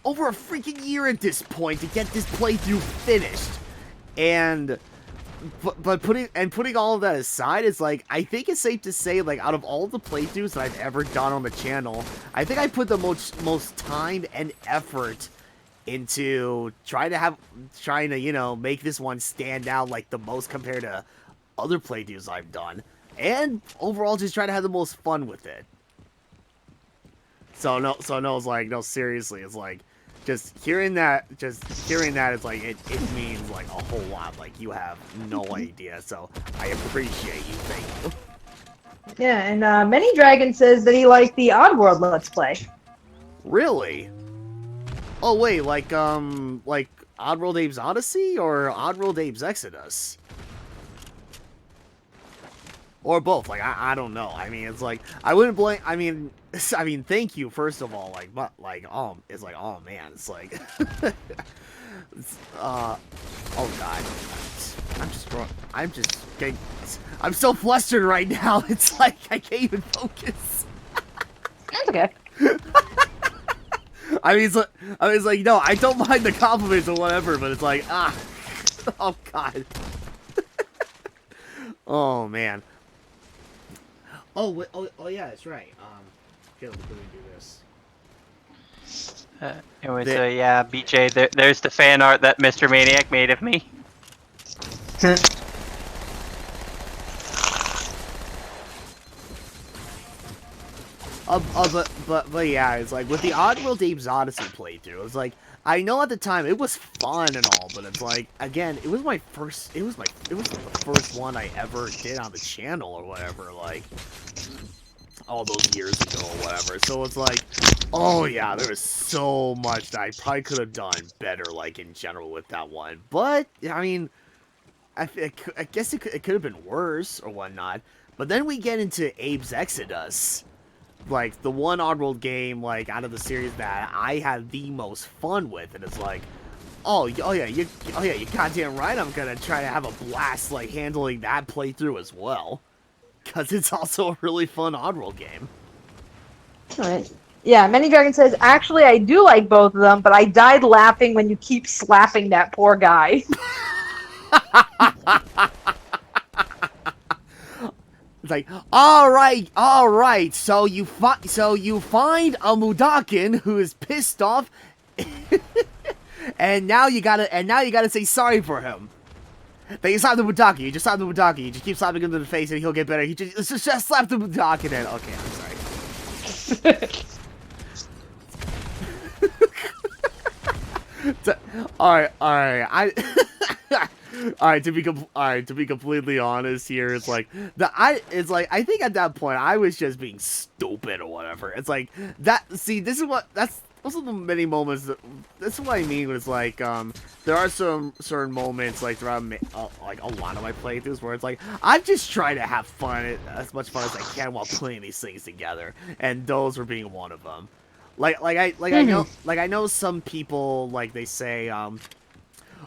over a freaking year at this point to get this playthrough finished, and, but putting all of that aside, it's like, I think it's safe to say, like, out of all the playthroughs that I've ever done on the channel, I think I put the most time and effort into trying to make this one stand out like the most compared to other playthroughs I've done, and overall just try to have the most fun with it. So no, it's like, no, seriously, it's like just hearing that is like it means like a whole lot. Like, you have no idea. So I appreciate you. Thank you.
Yeah, and Many Dragon says that he liked the Oddworld Let's Play.
Really? Oh wait, like Oddworld Abe's Odyssey or Oddworld Abe's Exodus? Or both, like, I don't know. I mean, it's like, I wouldn't blame, I mean, thank you, first of all, like, but, like, it's like, oh man, it's like, oh god, I'm so flustered right now, it's like, I can't even focus.
That's okay.
I mean, it's like, no, I don't mind the compliments or whatever, but it's like, oh god. Oh man. Oh, wait, oh yeah, that's right. Here, let me do this.
Anyway, so yeah, BJ, there's the fan art that Mr. Maniac made of me.
But yeah, it's like with the Oddworld Abe's Odyssey playthrough, it's like, I know at the time it was fun and all, but it's like, again, it was the first one I ever did on the channel or whatever, like all those years ago or whatever. So it's like, oh yeah, there was so much that I probably could have done better, like in general with that one. But I mean, I guess it could have been worse or whatnot. But then we get into Abe's Exodus, like the one Oddworld game like out of the series that I had the most fun with, and it's like, oh yeah, you're goddamn right. I'm gonna try to have a blast like handling that playthrough as well, because it's also a really fun Oddworld game.
Alright. Yeah, Many Dragon says, actually, I do like both of them, but I died laughing when you keep slapping that poor guy.
It's like, all right. So you find a Mudakin who is pissed off, and now you gotta say sorry for him. Then you slap the Mudakin. You just slap the Mudakin. You just keep slapping him in the face, and he'll get better. Just slap the Mudakin. And okay, I'm sorry. All right. To be completely honest, here it's like I think at that point I was just being stupid or whatever. It's like that. See, those are the many moments. That's what I mean. It's like there are some certain moments like throughout like a lot of my playthroughs where it's like I'm just trying to have fun, as much fun as I can while putting these things together, and those were being one of them. I know some people, like, they say,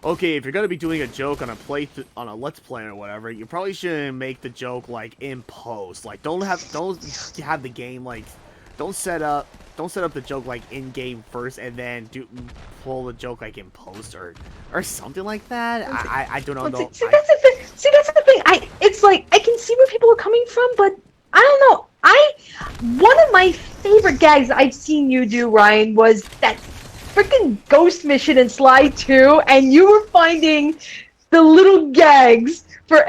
okay, if you're gonna be doing a joke on a Let's Play or whatever, you probably shouldn't make the joke like in post. Like, don't have the game like, don't set up the joke like in game first and then pull the joke like in post or something like that. I don't know.
See, that's the thing. It's like I can see where people are coming from, but I don't know. One of my favorite gags I've seen you do, Ryan, was that freaking ghost mission in Sly 2, and you were finding the little gags for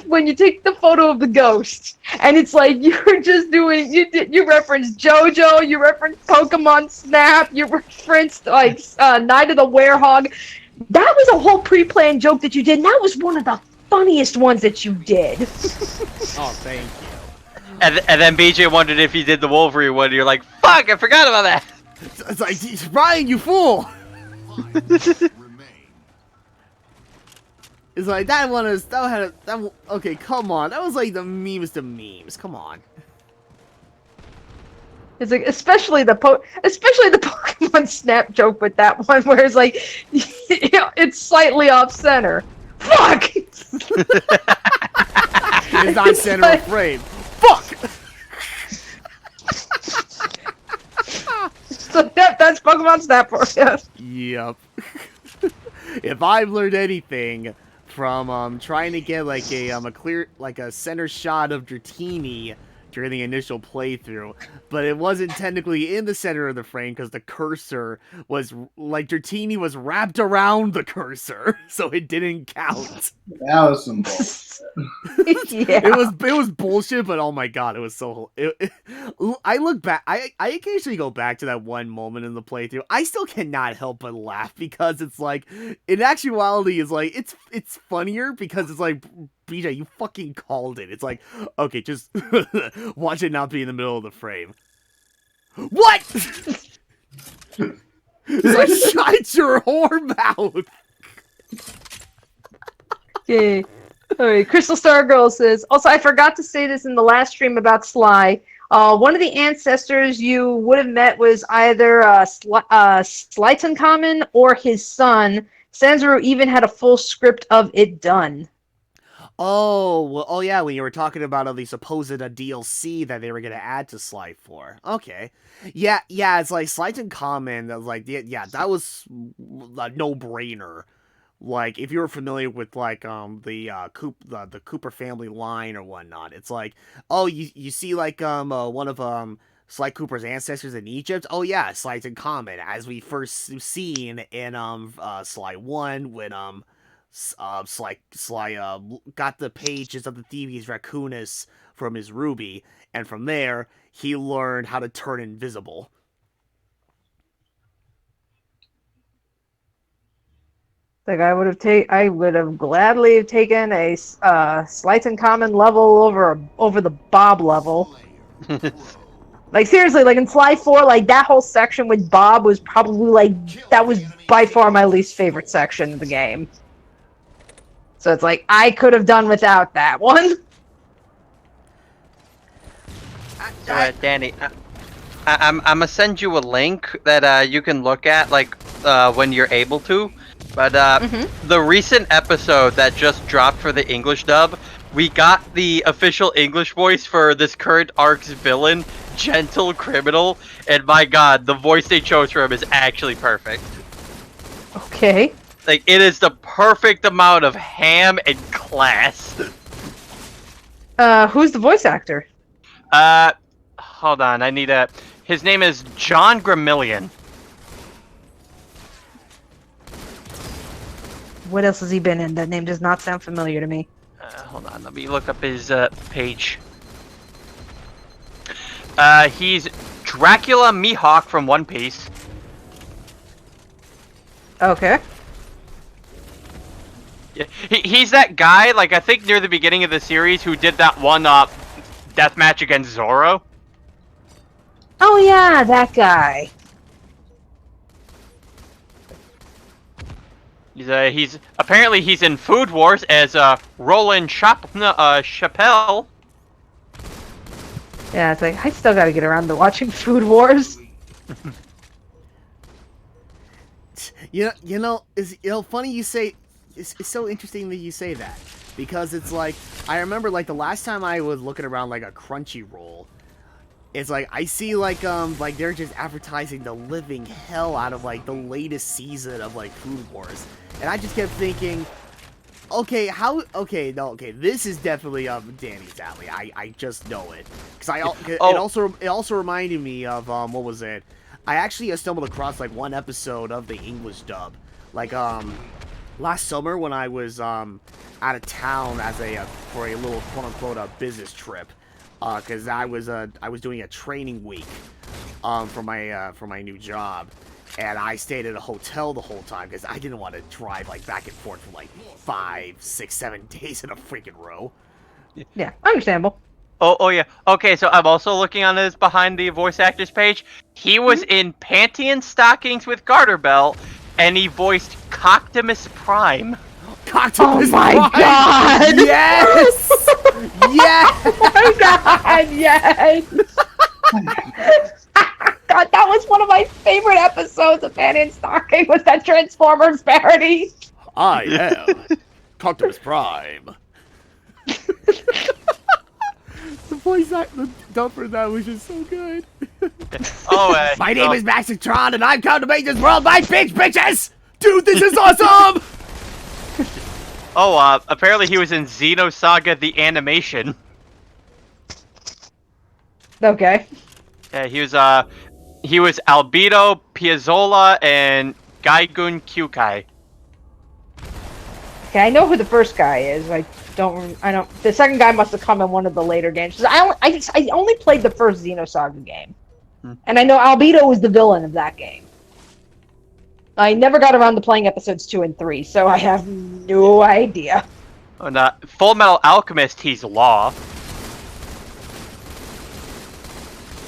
when you take the photo of the ghost, and it's like you were just doing. You referenced JoJo, you referenced Pokemon Snap, you referenced like Night of the Werehog. That was a whole pre-planned joke that you did, and that was one of the funniest ones that you did.
Oh, thank you.
And then BJ wondered if you did the Wolverine one. You're like, fuck, I forgot about that.
It's like, Ryan, you fool! It's like okay, come on, that was like the memes to memes. Come on.
It's like especially the Pokemon Snap joke with that one, where it's like, it's slightly off center. Fuck.
It's not center of frame. Fuck!
So that's Pokemon Snap for you.
Yep. If I've learned anything from trying to get like a clear, like a center shot of Dratini during the initial playthrough, but it wasn't technically in the center of the frame because the cursor was like Dratini was wrapped around the cursor, so it didn't count.
That was some bullshit.
Yeah.
It was bullshit, but oh my god, it was so. I look back. I occasionally go back to that one moment in the playthrough. I still cannot help but laugh because it's like, in actuality, it's like it's funnier because it's like, BJ, you fucking called it. It's like, okay, just watch it not be in the middle of the frame. What? It's like, shut your whore mouth.
Okay. Alright, Crystal Star Girl says, also, I forgot to say this in the last stream about Sly. One of the ancestors you would have met was either Slyton Common or his son. Sanzaro even had a full script of it done.
Oh, well, oh yeah, when you were talking about the supposed DLC that they were going to add to Sly 4. Okay. Yeah, it's like Slyton Common, like, yeah, that was a no-brainer. Like, if you're familiar with, like, the Cooper family line or whatnot, it's like, oh, you see, like, one of, Sly Cooper's ancestors in Egypt? Oh, yeah, Slyton Common, as we first seen in, Sly 1, when, Sly got the pages of the Thieves Raccoonus from his Ruby, and from there, he learned how to turn invisible.
Like I would have gladly taken a Slyton Common level over the Bob level. Like seriously, like in Sly 4, like that whole section with Bob was probably like that was by far my least favorite section of the game. So it's like I could have done without that one.
Danny, I'm gonna send you a link that you can look at like when you're able to. But the recent episode that just dropped for the English dub, we got the official English voice for this current arc's villain, gentle criminal, and my god, the voice they chose for him is actually perfect.
Okay.
Like, it is the perfect amount of ham and class.
Who's the voice actor?
Hold on, I need a... His name is John Gramillion.
What else has he been in? That name does not sound familiar to me.
Hold on, let me look up his page. He's Dracula Mihawk from One Piece.
Okay.
Yeah, he's that guy, like, I think near the beginning of the series, who did that one deathmatch against Zoro.
Oh yeah, that guy.
He's apparently he's in Food Wars as Roland Chappelle.
Yeah, it's like I still gotta get around to watching Food Wars.
You know, funny you say. It's so interesting that you say that, because it's like I remember like the last time I was looking around like a Crunchyroll, it's like I see like they're just advertising the living hell out of like the latest season of like Food Wars, and I just kept thinking, okay, this is definitely Danny's alley. I just know it, because it also reminded me of what was it? I actually stumbled across like one episode of the English dub, like last summer when I was out of town as for a little quote unquote business trip, because I was doing a training week for my new job, and I stayed at a hotel the whole time because I didn't want to drive like back and forth for like 5, 6, 7 days in a freaking row.
Yeah, understandable.
Oh yeah. Okay, so I'm also looking on his behind the voice actors page. He was in Panty and Stockings with Garter Belt, and he voiced Coctimus Prime.
Coctimus
Oh my
Prime!
god!
Yes! Yes!
Oh my god, yes! God, that was one of my favorite episodes of Panty and Stocking, was that Transformers parody.
I am Coctimus Prime. The voice actor, the dub for that was just so good.
Oh,
my name is Maxitron, and I've come to make this world my bitches! Dude, this is awesome!
Oh, apparently he was in Xenosaga the animation.
Okay.
Yeah, he was Albedo, Piazzolla, and Gaigun Kyukai.
Okay, I know who the first guy is. I don't. The second guy must have come in one of the later games. 'Cause I only played the first Xenosaga game, and I know Albedo was the villain of that game. I never got around to playing episodes 2 and 3, so I have no idea.
And Full Metal Alchemist, he's Law.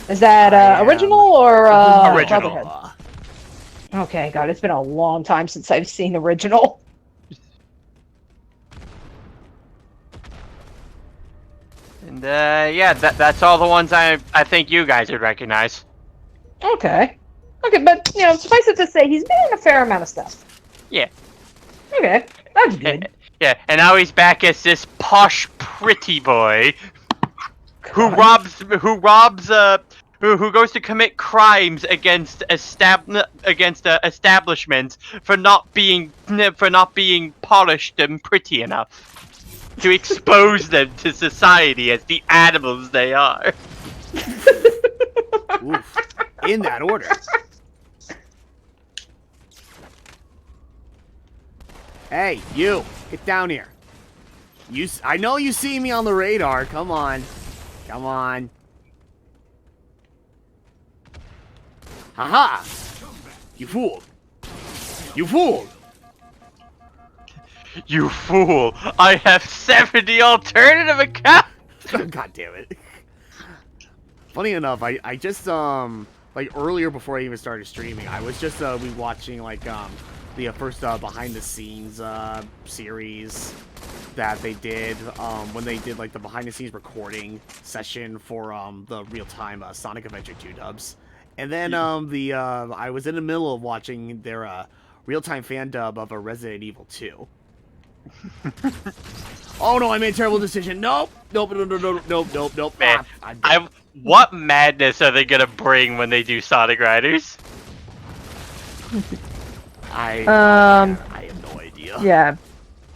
Is that original or
Original.
Brotherhood? Okay, God, it's been a long time since I've seen original.
And yeah, that's all the ones I think you guys would recognize.
Okay. Okay, but, suffice it to say, he's been in a fair amount of stuff.
Yeah.
Okay, that's good.
Yeah, and now he's back as this posh, pretty boy who goes to commit crimes against establishments for not being polished and pretty enough to expose them to society as the animals they are.
Oof. In that order. Hey, you! Get down here. I know you see me on the radar. Come on. Come on. Haha! You fool! You fool!
You fool! I have 70 alternative accounts!
God damn it. Funny enough, I just, like, earlier before I even started streaming, I was just, rewatching, like, the first, behind-the-scenes, series that they did, when they did, like, the behind-the-scenes recording session for, the real-time, Sonic Adventure 2 dubs. And then, I was in the middle of watching their, real-time fan dub of a Resident Evil 2. Oh no, I made a terrible decision. Nope. Nope. Nope.
Man,
Ah,
what madness are they gonna bring when they do Sonic Riders?
I have no idea.
Yeah.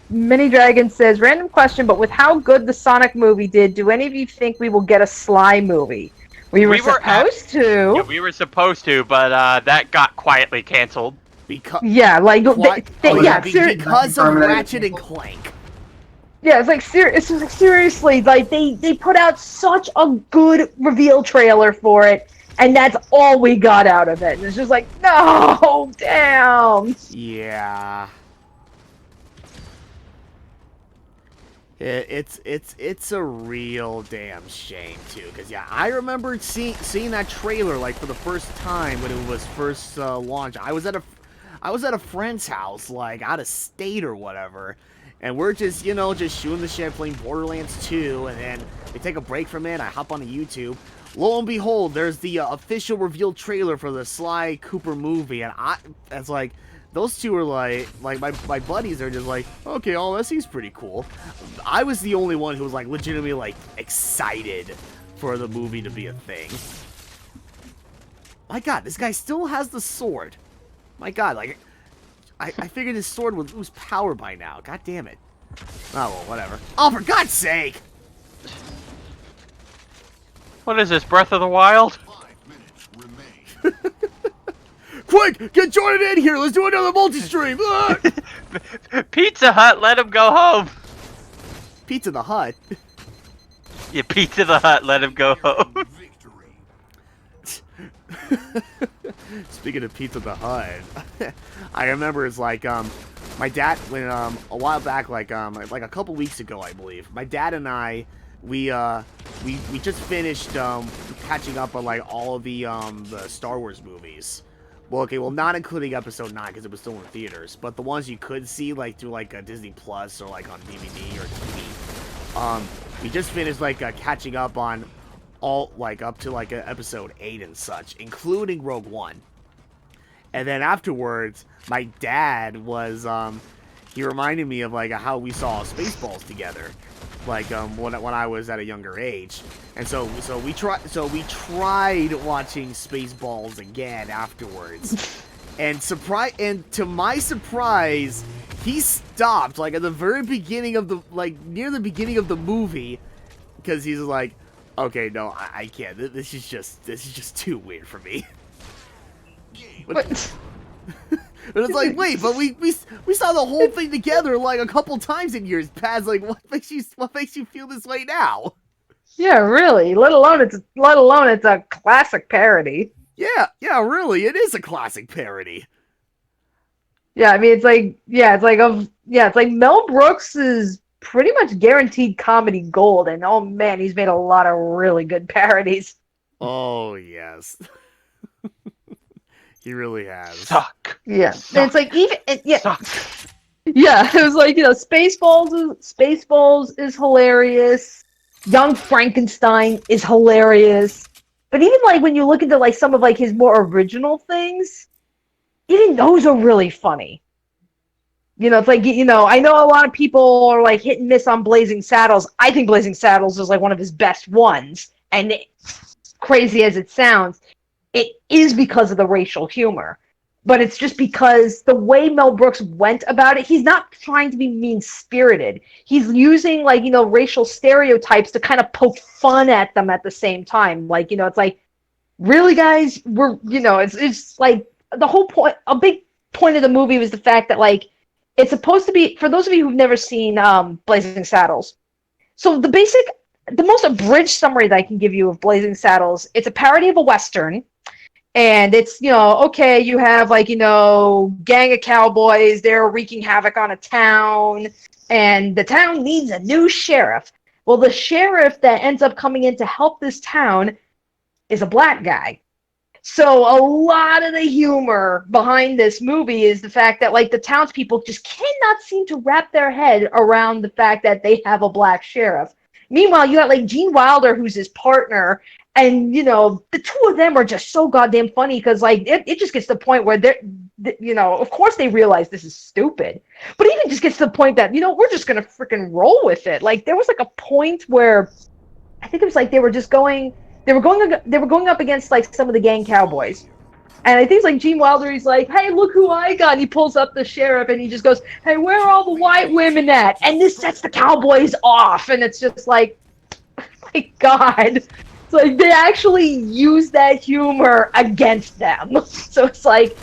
Mini Dragon says, random question, but with how good the Sonic movie did, do any of you think we will get a Sly movie? We were supposed to.
Yeah, we were supposed to, but that got quietly canceled.
Because
Yeah, like
because of Ratchet and Clank.
Yeah, it's like seriously, like they put out such a good reveal trailer for it, and that's all we got out of it. And it's just like, no, damn.
Yeah. It's a real damn shame too, because yeah, I remember seeing that trailer like for the first time when it was first launched. I was at a friend's house, like out of state or whatever, and we're just just shooting the shit, playing Borderlands 2, and then we take a break from it. I hop onto YouTube. Lo and behold, there's the official reveal trailer for the Sly Cooper movie, and it's like. Those two are like my buddies are just like, okay, all that seems pretty cool. I was the only one who was like legitimately like excited for the movie to be a thing. My God, this guy still has the sword. My God, like I figured his sword would lose power by now. God damn it. Oh well, whatever. Oh, for God's sake!
What is this, Breath of the Wild?
5 minutes remain.
Quick, get Jordan in here. Let's do another multi-stream.
Pizza Hut, let him go home.
Pizza the Hut.
Yeah, Pizza the Hut, let him go home.
Victory.
Speaking of Pizza the Hut, I remember it's like my dad when a while back, like a couple weeks ago, I believe. My dad and I we just finished catching up on like all of the Star Wars movies. Well, okay, well, not including Episode 9 because it was still in theaters, but the ones you could see like through like a Disney Plus or like on DVD or TV. We just finished like catching up on all like up to like Episode 8 and such, including Rogue One. And then afterwards, my dad was he reminded me of like how we saw Spaceballs together, like when I was at a younger age. And so we tried watching Spaceballs again afterwards. And to my surprise, he stopped like at the very beginning of the near the beginning of the movie, because he's like, okay, no, I can't. This is just too weird for me.
But
And it's like, wait, but we saw the whole thing together like a couple times in years past. Like, what makes you feel this way now?
yeah, really. Let alone it's a classic parody.
Yeah, really, it is a classic parody.
Yeah, I mean it's like Mel Brooks is pretty much guaranteed comedy gold, and oh man, he's made a lot of really good parodies.
Oh yes, he really has.
Suck.
Yeah,
Suck.
and it's like
Suck.
yeah, it was like Spaceballs is hilarious. Young Frankenstein is hilarious. But even like when you look into like some of like his more original things, even those are really funny. It's like, I know a lot of people are like hit and miss on Blazing Saddles. I think Blazing Saddles is like one of his best ones. And crazy as it sounds, it is because of the racial humor. But it's just because the way Mel Brooks went about it, he's not trying to be mean-spirited. He's using, like, racial stereotypes to kind of poke fun at them at the same time. Like, it's like, really, guys? It's like, the whole point, a big point of the movie was the fact that, like, it's supposed to be, for those of you who've never seen Blazing Saddles, so the most abridged summary that I can give you of Blazing Saddles, it's a parody of a Western. And it's, okay, you have, like, gang of cowboys, they're wreaking havoc on a town, and the town needs a new sheriff. Well, the sheriff that ends up coming in to help this town is a black guy. So a lot of the humor behind this movie is the fact that, like, the townspeople just cannot seem to wrap their head around the fact that they have a black sheriff. Meanwhile, you got, like, Gene Wilder, who's his partner, And the two of them are just so goddamn funny because like it just gets to the point where of course they realize this is stupid, but even just gets to the point that we're just gonna freaking roll with it. Like there was like a point where I think it was like they were going up against like some of the gang cowboys. And I think it's like Gene Wilder, he's like, hey, look who I got. And he pulls up the sheriff and he just goes, hey, where are all the white women at? And this sets the cowboys off. And it's just like, my God. It's like they actually use that humor against them. So it's like,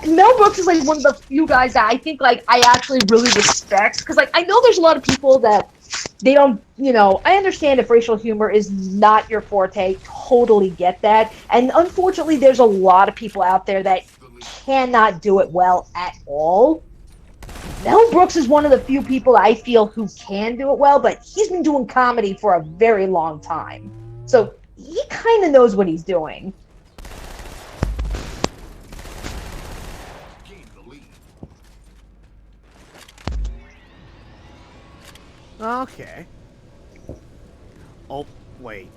Mel Brooks is like one of the few guys that I think like I actually really respect. Because like I know there's a lot of people that they don't, I understand if racial humor is not your forte, totally get that. And unfortunately, there's a lot of people out there that cannot do it well at all. Mel Brooks is one of the few people I feel who can do it well, but he's been doing comedy for a very long time. So he kind of knows what he's doing.
Gain the lead.
Okay. Oh, wait.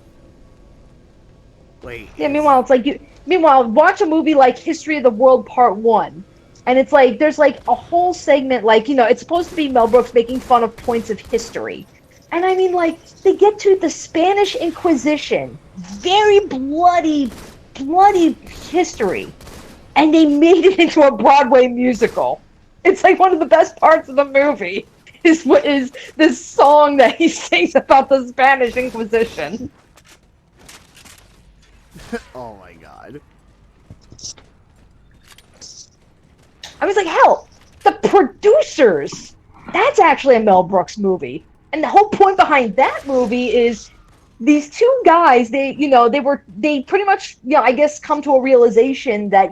Yeah, meanwhile, it's like watch a movie like History of the World Part 1. And it's like, there's like a whole segment, like, it's supposed to be Mel Brooks making fun of points of history. And I mean, like, they get to the Spanish Inquisition. Very bloody history. And they made it into a Broadway musical. It's like one of the best parts of the movie is this song that he sings about the Spanish Inquisition.
Oh my God.
I was like, hell, the producers, that's actually a Mel Brooks movie. And the whole point behind that movie is these two guys, they pretty much, I guess come to a realization that,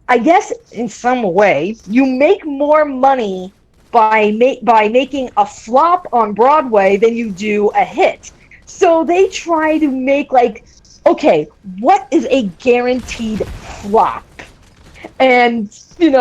I guess in some way, you make more money by making a flop on Broadway than you do a hit. So they try to make like, okay, what is a guaranteed flop? And, it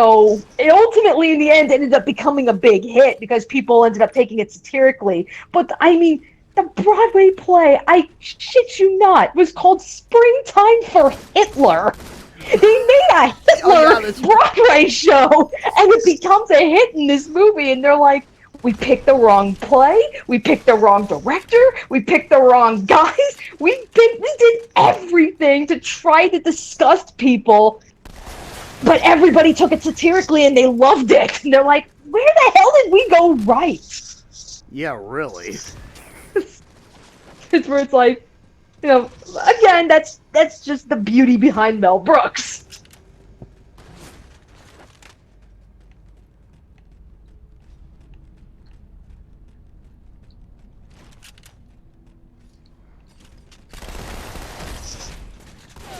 ultimately in the end ended up becoming a big hit because people ended up taking it satirically. But I mean, the Broadway play, I shit you not, was called Springtime for Hitler. They made a Hitler Broadway show, and it becomes a hit in this movie, and they're like, we picked the wrong play, we picked the wrong director, we picked the wrong guys, we did everything to try to disgust people, but everybody took it satirically and they loved it. And they're like, where the hell did we go right?
Yeah, really.
It's where it's like, again, that's just the beauty behind Mel Brooks.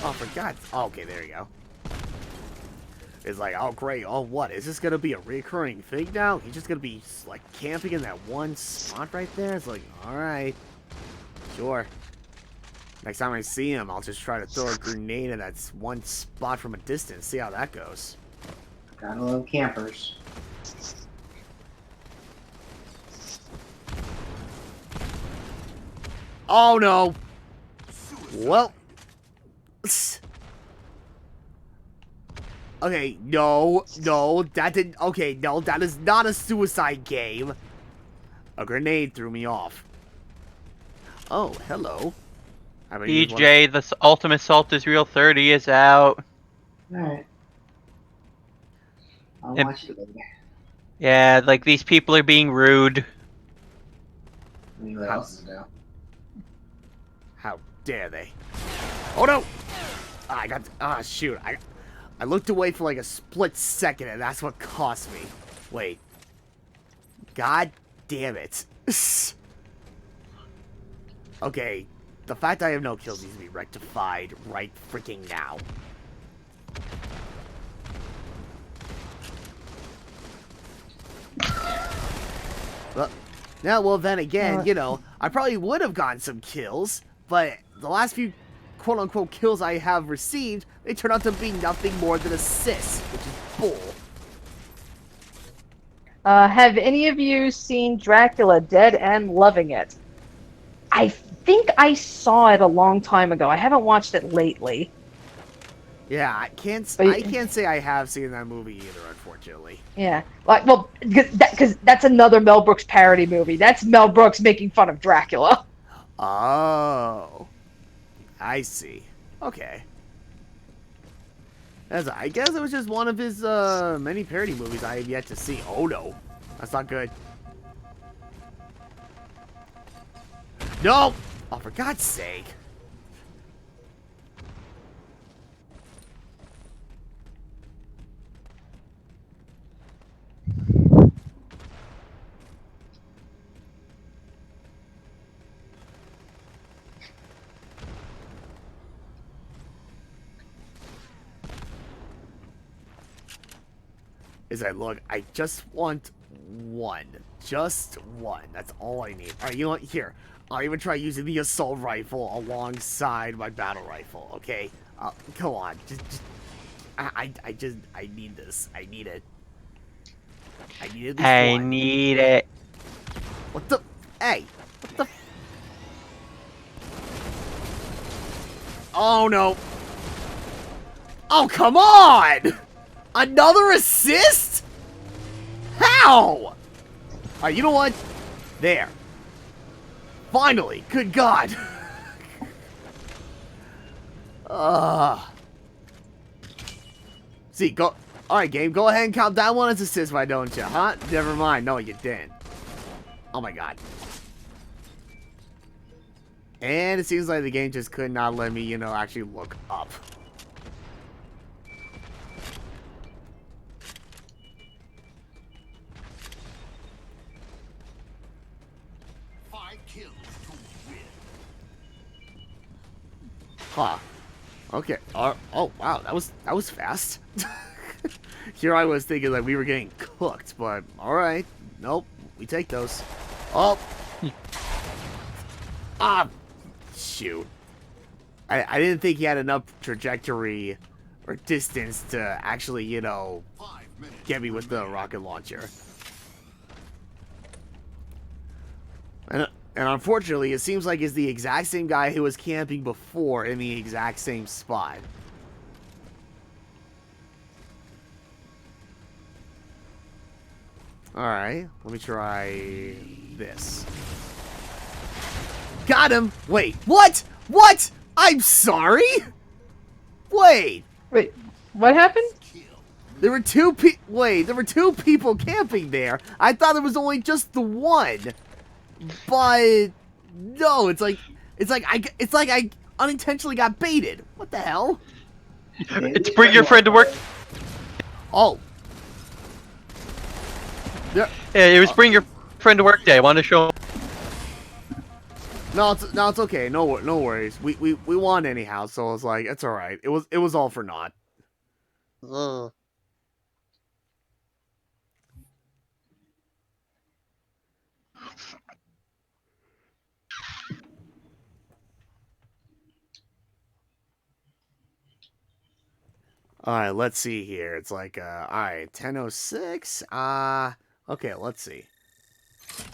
Oh, for God's... Oh, okay, there you go. It's like, oh, great. Oh, what? Is this going to be a recurring thing now? He's just going to be, like, camping in that one spot right there? It's like, alright. Sure. Next time I see him, I'll just try to throw a grenade in that one spot from a distance. See how that goes.
Gotta love campers.
Oh, no. Well. Okay, no, that didn't... Okay, no, that is not a suicide game. A grenade threw me off. Oh, hello.
DJ, the Ultimate Assault is Real 30 is out.
Alright. I'll
Yep.
watch it later.
Yeah, like these people are being rude.
What else to do?
How dare they? Oh, no! I got... Ah, shoot. I looked away for like a split second, and that's what cost me. Wait. God damn it. Okay, the fact I have no kills needs to be rectified right freaking now. Well, then again, I probably would have gotten some kills, but the last few quote-unquote kills I have received, they turn out to be nothing more than assists, which is bull.
Have any of you seen Dracula Dead and loving it? I think I saw it a long time ago. I haven't watched it lately.
Yeah, I can't say I have seen that movie either, unfortunately.
Yeah, like, well, because that's another Mel Brooks parody movie. That's Mel Brooks making fun of Dracula.
Oh, I see. Okay. I guess it was just one of his many parody movies I have yet to see. Oh no, that's not good. No! Oh, for God's sake. Look, I just want one. Just one. That's all I need. Alright, you know what? Here. I'll even try using the assault rifle alongside my battle rifle, okay? Come on. I need this. I need it. I need at least
I
one.
need it.
What the? Hey! What the? Oh no! Oh, come on! Another assist? How? Alright, you know what? There. Finally! Good God! See, go. Alright, game, go ahead and count that one as assist, why don't you? Huh? Never mind. No, you didn't. Oh my God. And it seems like the game just could not let me, you know, actually look up. Huh. Okay. Oh wow, that was fast. Here I was thinking that we were getting cooked, but all right. Nope, we take those. Oh. Ah, shoot. I didn't think he had enough trajectory or distance to actually, you know, get me with the rocket launcher. And unfortunately, it seems like it's the exact same guy who was camping before in the exact same spot. Alright, let me try this. Got him! Wait, what? What? I'm sorry? Wait,
What happened?
there were two people camping there. I thought there was only just the one. But no, it's like I unintentionally got baited. What the hell?
It's bring your friend to work.
Oh.
Yeah, it was bring your friend to work day. I want to show him.
No, it's okay. No worries. We won anyhow, so it's like it's all right. It was all for naught. All right, let's see here. It's like all right, 10:06. Okay, let's see.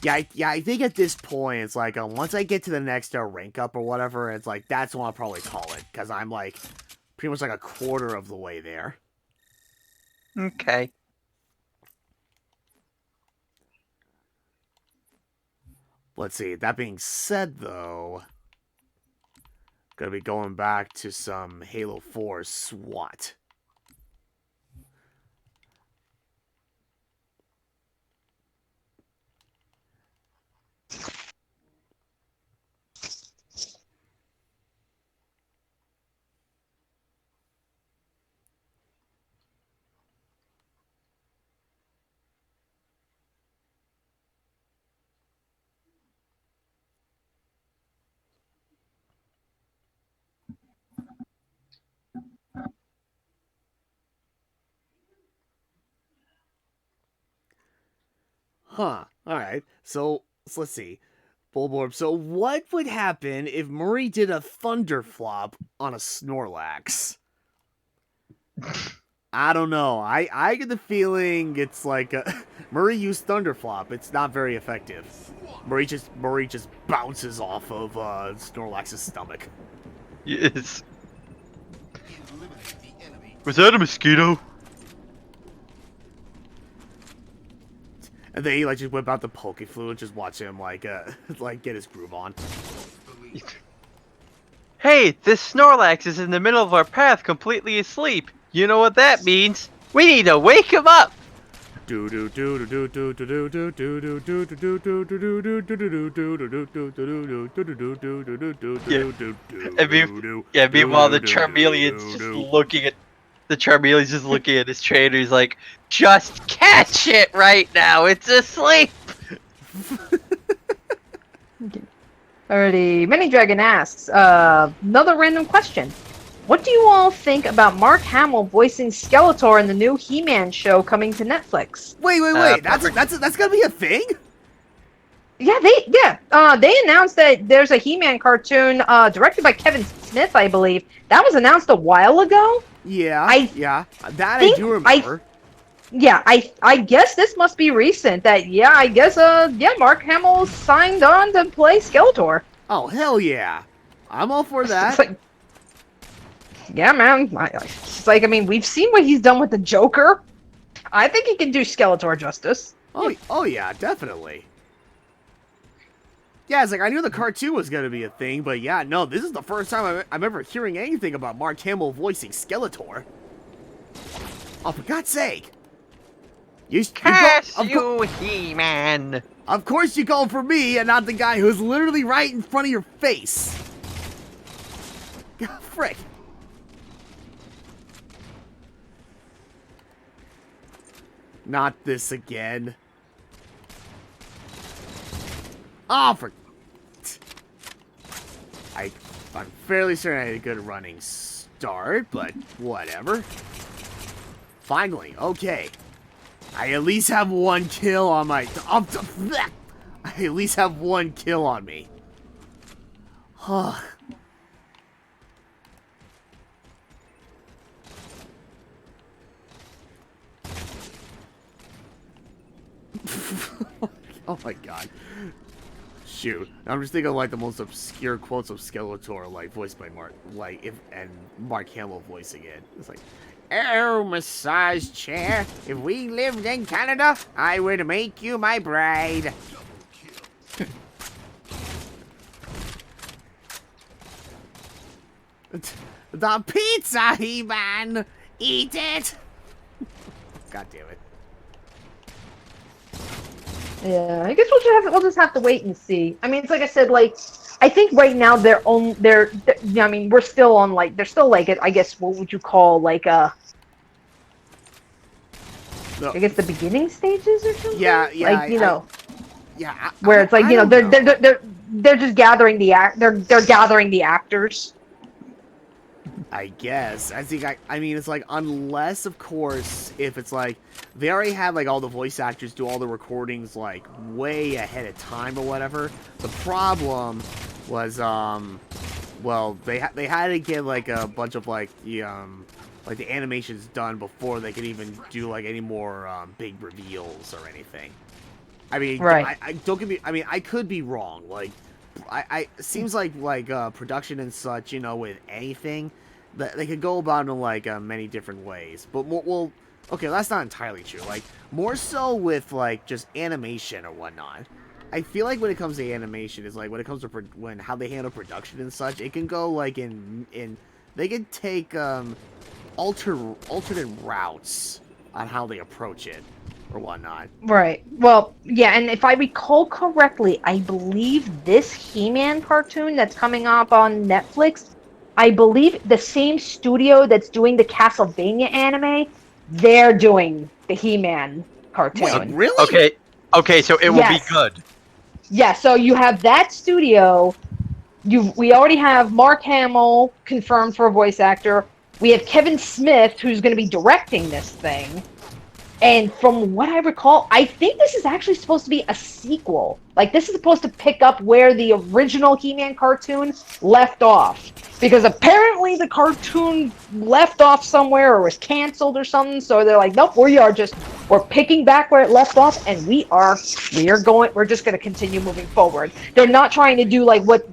Yeah, I think at this point it's like once I get to the next rank up or whatever, it's like that's when I'll probably call it because I'm like pretty much like a quarter of the way there.
Okay.
Let's see. That being said, though, gonna be going back to some Halo 4 SWAT. Huh. Alright. So let's see. Bullborb. So what would happen if Murray did a thunder flop on a Snorlax? I don't know. I get the feeling it's like Murray used Thunderflop. It's not very effective. Murray just bounces off of Snorlax's stomach.
Yes. Was that a mosquito?
And then he like just whip out the Pokeflu and just watch him like like get his groove on.
Hey, this Snorlax is in the middle of our path, completely asleep. You know what that means? We need to wake him up. Meanwhile the Charmeleon's just looking at his trainer. He's like, just catch it right now. It's asleep.
Alrighty, Mini Dragon asks, another random question. What do you all think about Mark Hamill voicing Skeletor in the new He-Man show coming to Netflix?
Wait. That's gonna be a thing?
Yeah, they announced that there's a He-Man cartoon directed by Kevin Smith, I believe. That was announced a while ago.
Yeah, that
think
I do remember.
I guess this must be recent. Mark Hamill signed on to play Skeletor.
Oh hell yeah, I'm all for that.
It's like, yeah, man. It's like, I mean, we've seen what he's done with the Joker. I think he can do Skeletor justice.
Oh yeah, definitely. Yeah, it's like I knew the cartoon was gonna be a thing, but yeah, no, this is the first time I'm ever hearing anything about Mark Hamill voicing Skeletor. Oh, for God's sake!
He-Man.
Of course you go for me and not the guy who's literally right in front of your face. Frick. Not this again. Oh, for... I'm fairly certain I had a good running start, but whatever. Finally, okay. I at least have one kill on my... I at least have one kill on me. Huh. Oh my god. Shoot. I'm just thinking of like the most obscure quotes of Skeletor, like voiced by Mark, and Mark Hamill voicing it. It's like, "Oh, massage chair, if we lived in Canada, I would make you my bride." The pizza, He-Man! Eat it! God damn it.
Yeah, I guess we'll just have to wait and see. I mean, it's like I said, like, I think right now I mean, we're still on, like, they're still, like, I guess, what would you call, like, I guess the beginning stages or something?
Yeah,
like, you know.
Where
it's like, you know, they're just gathering they're gathering the actors.
I guess. I think, I mean, it's like, unless, of course, if it's like, they already had, like, all the voice actors do all the recordings, like, way ahead of time or whatever. The problem was, well, they had to get, like, a bunch of, like, the animations done before they could even do, like, any more, big reveals or anything. I mean,
right.
I don't get me, I mean, I could be wrong, like, it seems like, production and such, you know, with anything, that they could go about it in, like, many different ways. But, well, okay, that's not entirely true. Like, more so with, like, just animation or whatnot. I feel like when it comes to animation, is like, when it comes to how they handle production and such, it can go, like, they can take, alternate routes on how they approach it. Or whatnot.
Right. Well, yeah, and if I recall correctly, I believe this He-Man cartoon that's coming up on Netflix, I believe the same studio that's doing the Castlevania anime, they're doing the He-Man cartoon.
Wait, really?
Okay, so it will be good.
Yeah, so you have that studio. We already have Mark Hamill confirmed for a voice actor. We have Kevin Smith, who's going to be directing this thing. And from what I recall, I think this is actually supposed to be a sequel. Like, this is supposed to pick up where the original He-Man cartoon left off. Because apparently the cartoon left off somewhere or was canceled or something, so they're like, nope, we're picking back where it left off, and we're just gonna continue moving forward. They're not trying to do like what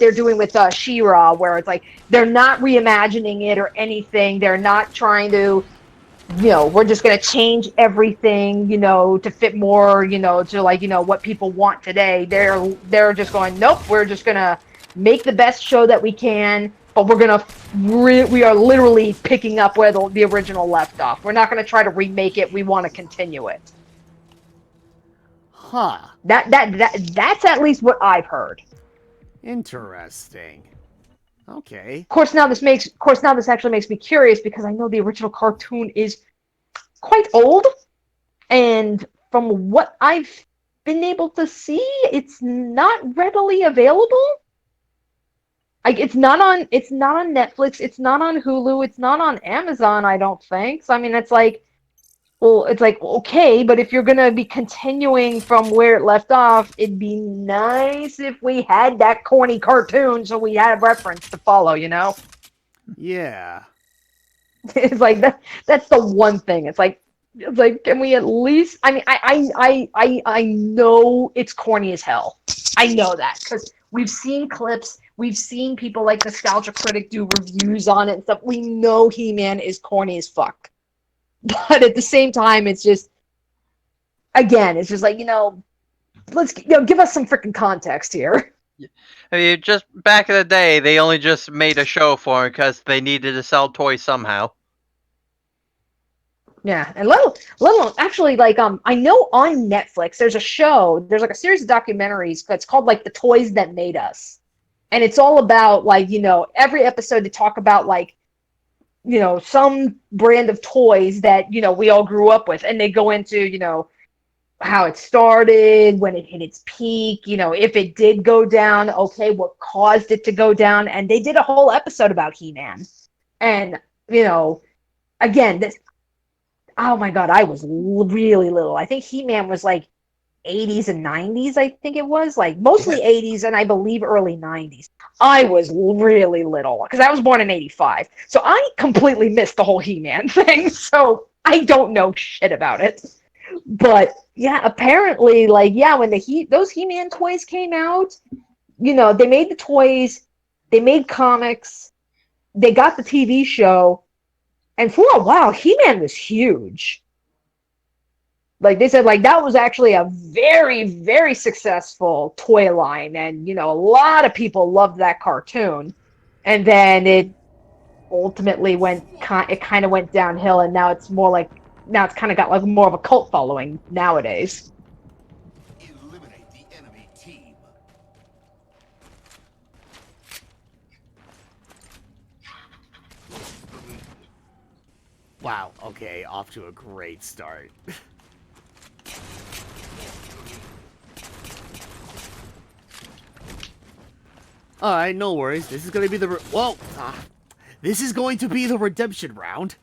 they're doing with She-Ra, where it's like they're not reimagining it or anything. They're not trying to, we're just gonna change everything, to fit more, to like, what people want today. They're just going, nope, we're just gonna make the best show that we can, but we are literally picking up where the original left off. We're not going to try to remake it. We want to continue it.
Huh.
That's at least what I've heard.
Interesting. Okay.
Of course, now this actually makes me curious because I know the original cartoon is quite old, and from what I've been able to see, it's not readily available. Like it's not on Netflix, it's not on Hulu, it's not on Amazon, I don't think. So I mean it's like okay, but if you're gonna be continuing from where it left off, it'd be nice if we had that corny cartoon so we had a reference to follow,
Yeah.
It's like that's the one thing. It's like can we at least, I mean I know it's corny as hell. I know that because we've seen clips. We've seen people like Nostalgia Critic do reviews on it and stuff. We know He-Man is corny as fuck. But at the same time, it's just, again, it's just like, let's give us some freaking context here.
I mean, just back in the day, they only just made a show for him because they needed to sell toys somehow.
Yeah, and let alone actually, like, I know on Netflix there's like a series of documentaries that's called like The Toys That Made Us. And it's all about, like, every episode they talk about, like, some brand of toys that, we all grew up with. And they go into, how it started, when it hit its peak, if it did go down, okay, what caused it to go down. And they did a whole episode about He-Man. And, again, oh my God, I was really little. I think He-Man was, like, 80s and 90s, I think it was, like mostly 80s and I believe early 90s. I was really little because I was born in 85, so I completely missed the whole He-Man thing, so I don't know shit about it. But yeah, apparently, like, yeah, when those He-Man toys came out, they made the toys, they made comics, they got the TV show, and for a while He-Man was huge. Like they said, like that was actually a very, very successful toy line, and a lot of people loved that cartoon. And then it ultimately kind of went downhill, and now it's kind of got like more of a cult following nowadays.
Eliminate the enemy team.
Wow. Okay, off to a great start. Alright, no worries. This is going to be the... this is going to be the redemption round.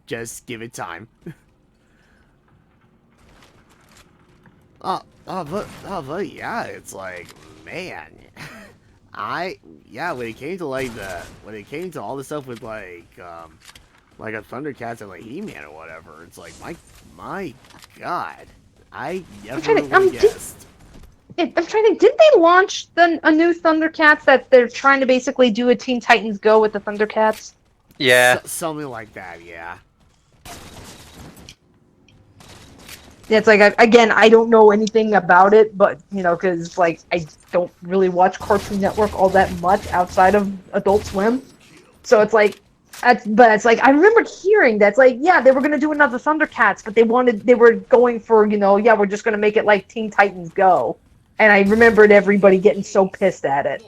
Just give it time. But yeah, it's like, man. When it came to all the stuff with like a Thundercats and like He-Man or whatever, it's like, my God. I never really guessed.
I'm trying to think, did they launch a new Thundercats that they're trying to basically do a Teen Titans Go with the Thundercats?
Yeah.
Something like that, yeah.
Yeah, it's like, again, I don't know anything about it, but, because, like, I don't really watch Cartoon Network all that much outside of Adult Swim. So it's like, but it's like, I remember hearing that's like, yeah, they were going to do another Thundercats, but they were going for, we're just going to make it like Teen Titans Go. And I remembered everybody getting so pissed at it.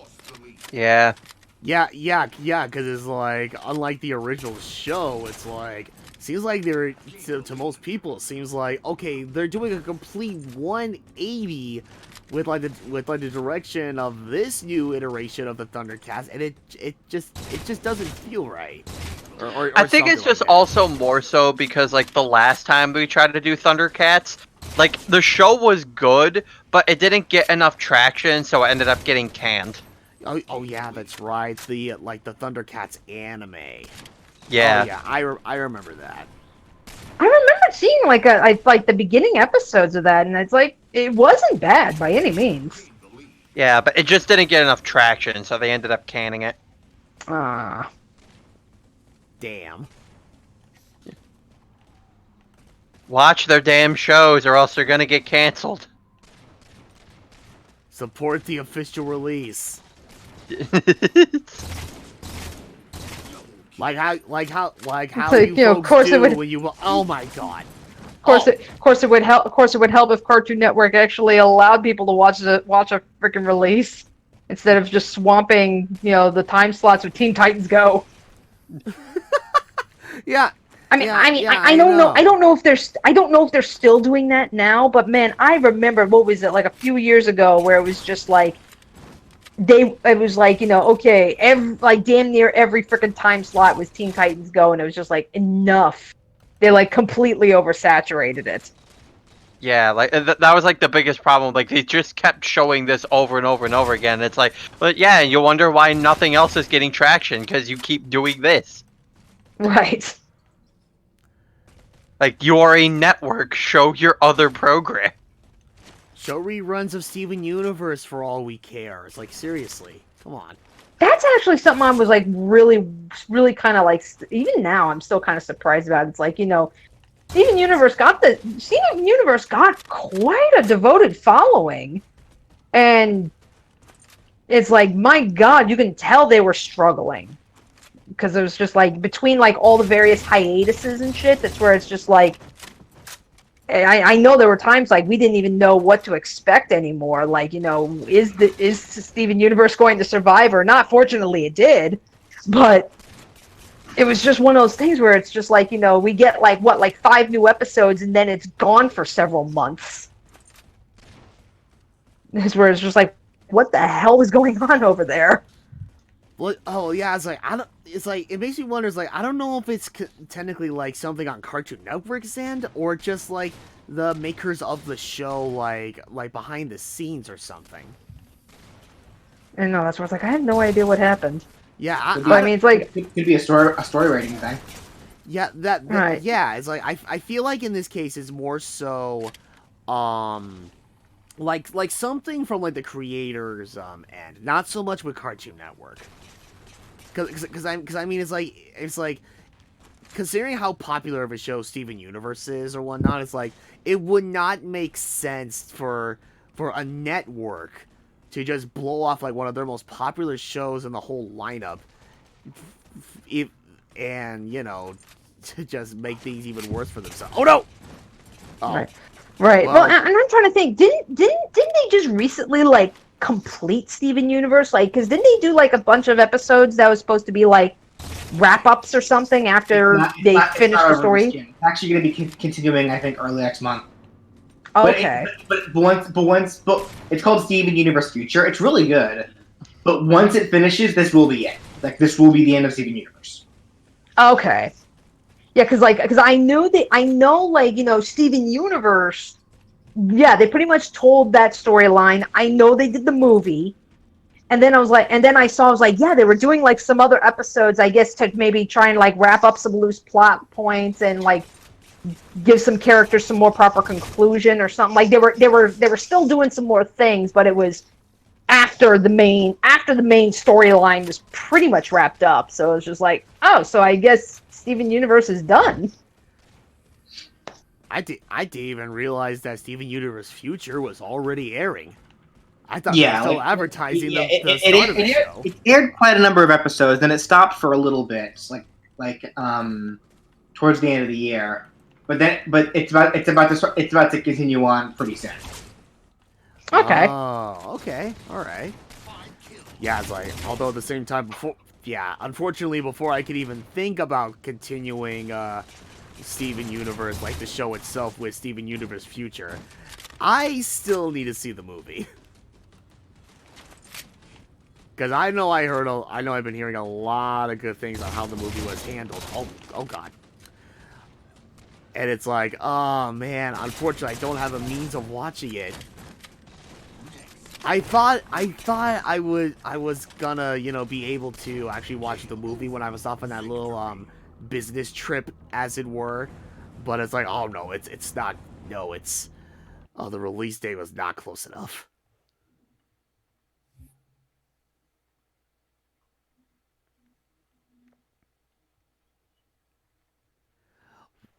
Yeah.
Yeah, because it's like, unlike the original show, it's like, seems like to most people, it seems like, okay, they're doing a complete 180 with the direction of this new iteration of the Thundercats, and it just doesn't feel right. Or
I think it's just also more so because, like, the last time we tried to do Thundercats, like, the show was good, but it didn't get enough traction, so it ended up getting canned.
Oh yeah, that's right. The like the Thundercats anime.
Yeah.
Oh yeah, I remember that.
I remember seeing like the beginning episodes of that, and it's like it wasn't bad by any means.
Yeah, but it just didn't get enough traction, so they ended up canning it.
Ah,
Damn.
Watch their damn shows, or else they're gonna get canceled.
Support the official release. Like how
Like,
you
you know, of
folks
course it
do
would-
when you. Oh my god.
of course it would help. Of course, it would help if Cartoon Network actually allowed people to watch a freaking release instead of just swamping, you know, the time slots with Teen Titans Go.
Yeah.
I don't know. I don't know if they're still doing that now. But man, I remember what was it like a few years ago where it was just like it was like, you know, okay, like damn near every freaking time slot was Teen Titans Go, and it was just like enough. They like completely oversaturated it.
Yeah, like that was like the biggest problem. Like they just kept showing this over and over and over again. It's like, but yeah, you wonder why nothing else is getting traction because you keep doing this.
Right.
Like you are a network. Show your other program.
Show reruns of Steven Universe for all we care. It's like seriously, come on.
That's actually something I was like really, really kind of like. Even now, I'm still kind of surprised about. It's like, you know, Steven Universe got quite a devoted following, and it's like, my God, you can tell they were struggling because it was just like between like all the various hiatuses and shit. That's where it's just like. I know there were times like we didn't even know what to expect anymore. Like, you know, is Steven Universe going to survive or not? Fortunately, it did, but it was just one of those things where it's just like, you know, we get like 5 new episodes and then it's gone for several months. This is where it's just like, what the hell is going on over there?
Well, oh yeah, it's like it makes me wonder. It's like I don't know if it's technically like something on Cartoon Network's end or just like the makers of the show, like behind the scenes or something.
And no, that's where it's like I have no idea what happened.
Yeah,
I mean, it's like
It could be a story writing thing.
yeah, that
Right.
yeah, it's like I feel like in this case it's more so, like something from like the creators end, not so much with Cartoon Network. Because I mean it's like considering how popular of a show Steven Universe is or whatnot, it's like it would not make sense for a network to just blow off like one of their most popular shows in the whole lineup, and you know, to just make things even worse for themselves. Oh no! Oh.
right.
Well-
Well, and I'm trying to think. Didn't they just recently like complete Steven Universe? Like, because didn't they do like a bunch of episodes that was supposed to be like wrap-ups or something after they finished the story?
It's actually going to be continuing, I think, early next month.
Okay.
But it's called Steven Universe Future. It's really good. But once it finishes, this will be it. Like, this will be the end of Steven Universe.
Okay. Yeah, because I know, like, you know, Steven Universe. Yeah, they pretty much told that storyline. I know they did the movie, and then I was like, yeah, they were doing like some other episodes, I guess, to maybe try and like wrap up some loose plot points and like give some characters some more proper conclusion or something. Like they were still doing some more things, but it was after the main storyline was pretty much wrapped up. So it was just like, oh, so I guess Steven Universe is done.
I didn't even realize that Steven Universe Future was already airing. I thought they were still advertising the start of the show.
It aired quite a number of episodes, then it stopped for a little bit, like towards the end of the year. But it's about to continue on pretty soon.
Okay.
Oh, okay, all right. Yeah, it's like, although at the same time, unfortunately, before I could even think about continuing Steven Universe, like the show itself with Steven Universe Future, I still need to see the movie. Because I know I've been hearing a lot of good things on how the movie was handled. Oh god. And it's like, oh man, unfortunately I don't have a means of watching it. I thought I was gonna, be able to actually watch the movie when I was off on that little business trip, as it were. But it's like, oh no, it's not. No, it's the release date was not close enough.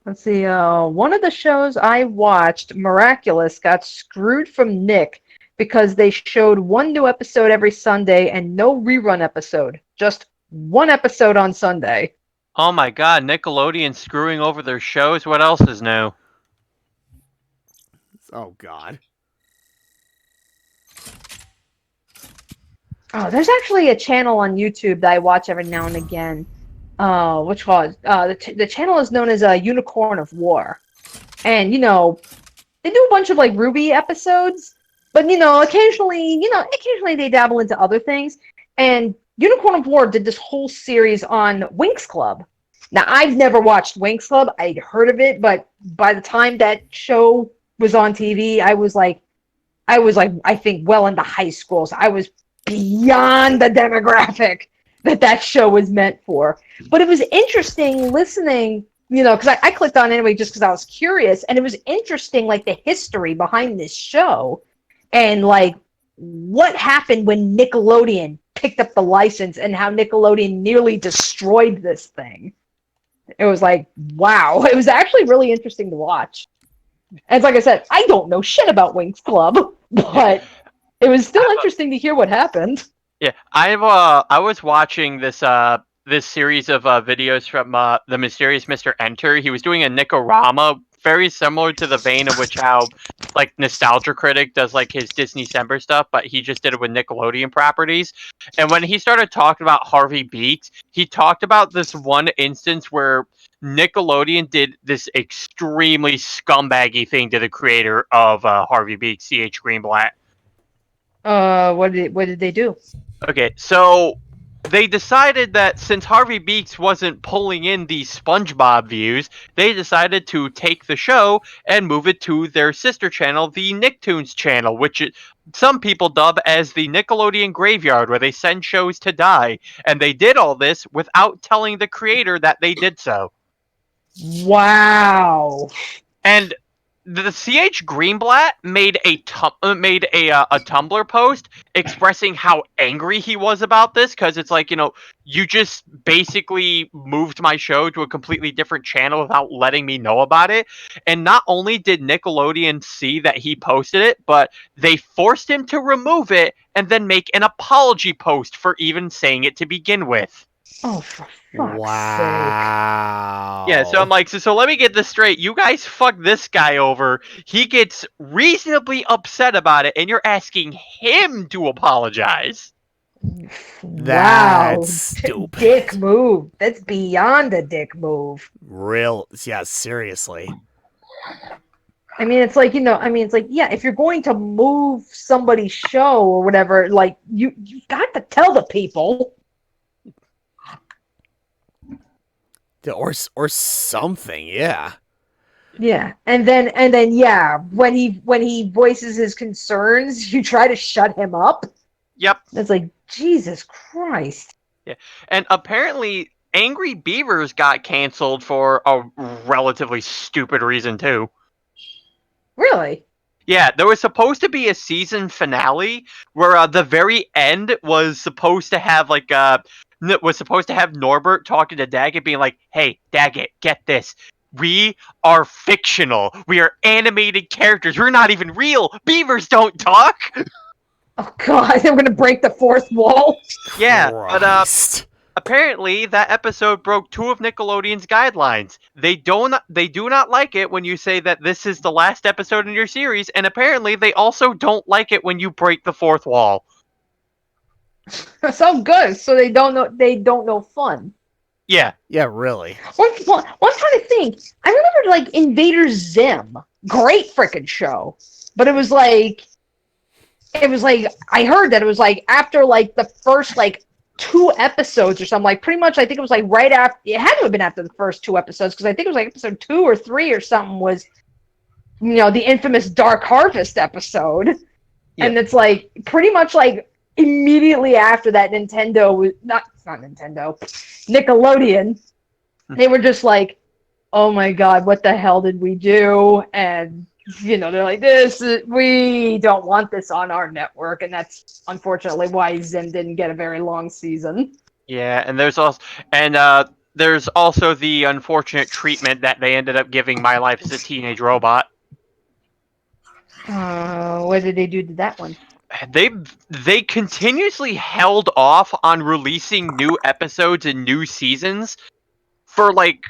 Let's see. One of the shows I watched, Miraculous, got screwed from Nick because they showed one new episode every Sunday and no rerun episode. Just one episode on Sunday.
Oh my god, Nickelodeon screwing over their shows? What else is new?
Oh god.
Oh, there's actually a channel on YouTube that I watch every now and again. Which was the channel is known as Unicorn of War, and they do a bunch of like Ruby episodes, but occasionally they dabble into other things. And Unicorn of War did this whole series on Winx Club. Now I've never watched Winx Club. I'd heard of it, but by the time that show was on TV, I was like I think well into high school, so I was beyond the demographic that show was meant for. But it was interesting listening, because I clicked on it anyway just because I was curious, and it was interesting, like, the history behind this show and, like, what happened when Nickelodeon picked up the license and how Nickelodeon nearly destroyed this thing. It was like, wow. It was actually really interesting to watch. And it's like I said, I don't know shit about Winx Club, but it was still interesting to hear what happened.
Yeah, I was watching this series of videos from the Mysterious Mr. Enter. He was doing a Nicorama, very similar to the vein of which how like Nostalgia Critic does like his Disney December stuff, but he just did it with Nickelodeon properties. And when he started talking about Harvey Beaks, he talked about this one instance where Nickelodeon did this extremely scumbaggy thing to the creator of Harvey Beaks, C.H. Greenblatt.
What did they do?
Okay, so they decided that since Harvey Beaks wasn't pulling in the SpongeBob views, they decided to take the show and move it to their sister channel, the Nicktoons channel, which some people dub as the Nickelodeon Graveyard, where they send shows to die. And they did all this without telling the creator that they did so.
Wow.
And the CH Greenblatt made a Tumblr post expressing how angry he was about this, because it's like, you just basically moved my show to a completely different channel without letting me know about it. And not only did Nickelodeon see that he posted it, but they forced him to remove it and then make an apology post for even saying it to begin with.
Oh, for fuck's sake.
Wow.
Yeah, so I'm like, so let me get this straight. You guys fucked this guy over. He gets reasonably upset about it, and you're asking him to apologize.
That's
Wow.
stupid.
Dick move. That's beyond a dick move.
Yeah, seriously.
I mean, it's like, yeah, if you're going to move somebody's show or whatever, like, you got to tell the people.
Or something, yeah.
Yeah, and then yeah, when he voices his concerns, you try to shut him up.
Yep.
It's like, Jesus Christ.
Yeah, and apparently Angry Beavers got canceled for a relatively stupid reason too.
Really?
Yeah, there was supposed to be a season finale where the very end was supposed to have Norbert talking to Daggett being like, hey, Daggett, get this. We are fictional. We are animated characters. We're not even real. Beavers don't talk.
Oh, God, I'm going to break the fourth wall.
Yeah,
Christ.
but apparently that episode broke two of Nickelodeon's guidelines. They do not like it when you say that this is the last episode in your series, and apparently they also don't like it when you break the fourth wall.
So good. So they don't know fun.
Yeah.
Yeah, really.
One trying to think. I remember like Invader Zim. Great freaking show. But it was like I heard that it was like after like the first like 2 episodes or something, like pretty much I think it was like right after, it had to have been after the first 2 episodes, because I think it was like episode 2 or 3 or something was the infamous Dark Harvest episode. And it's like pretty much like immediately after that, Nintendo was not Nintendo, Nickelodeon. They were just like, "Oh my god, what the hell did we do?" And they're like, we don't want this on our network, and that's unfortunately why Zim didn't get a very long season.
Yeah, and there's also the unfortunate treatment that they ended up giving My Life as a Teenage Robot.
What did they do to that one?
They continuously held off on releasing new episodes and new seasons for like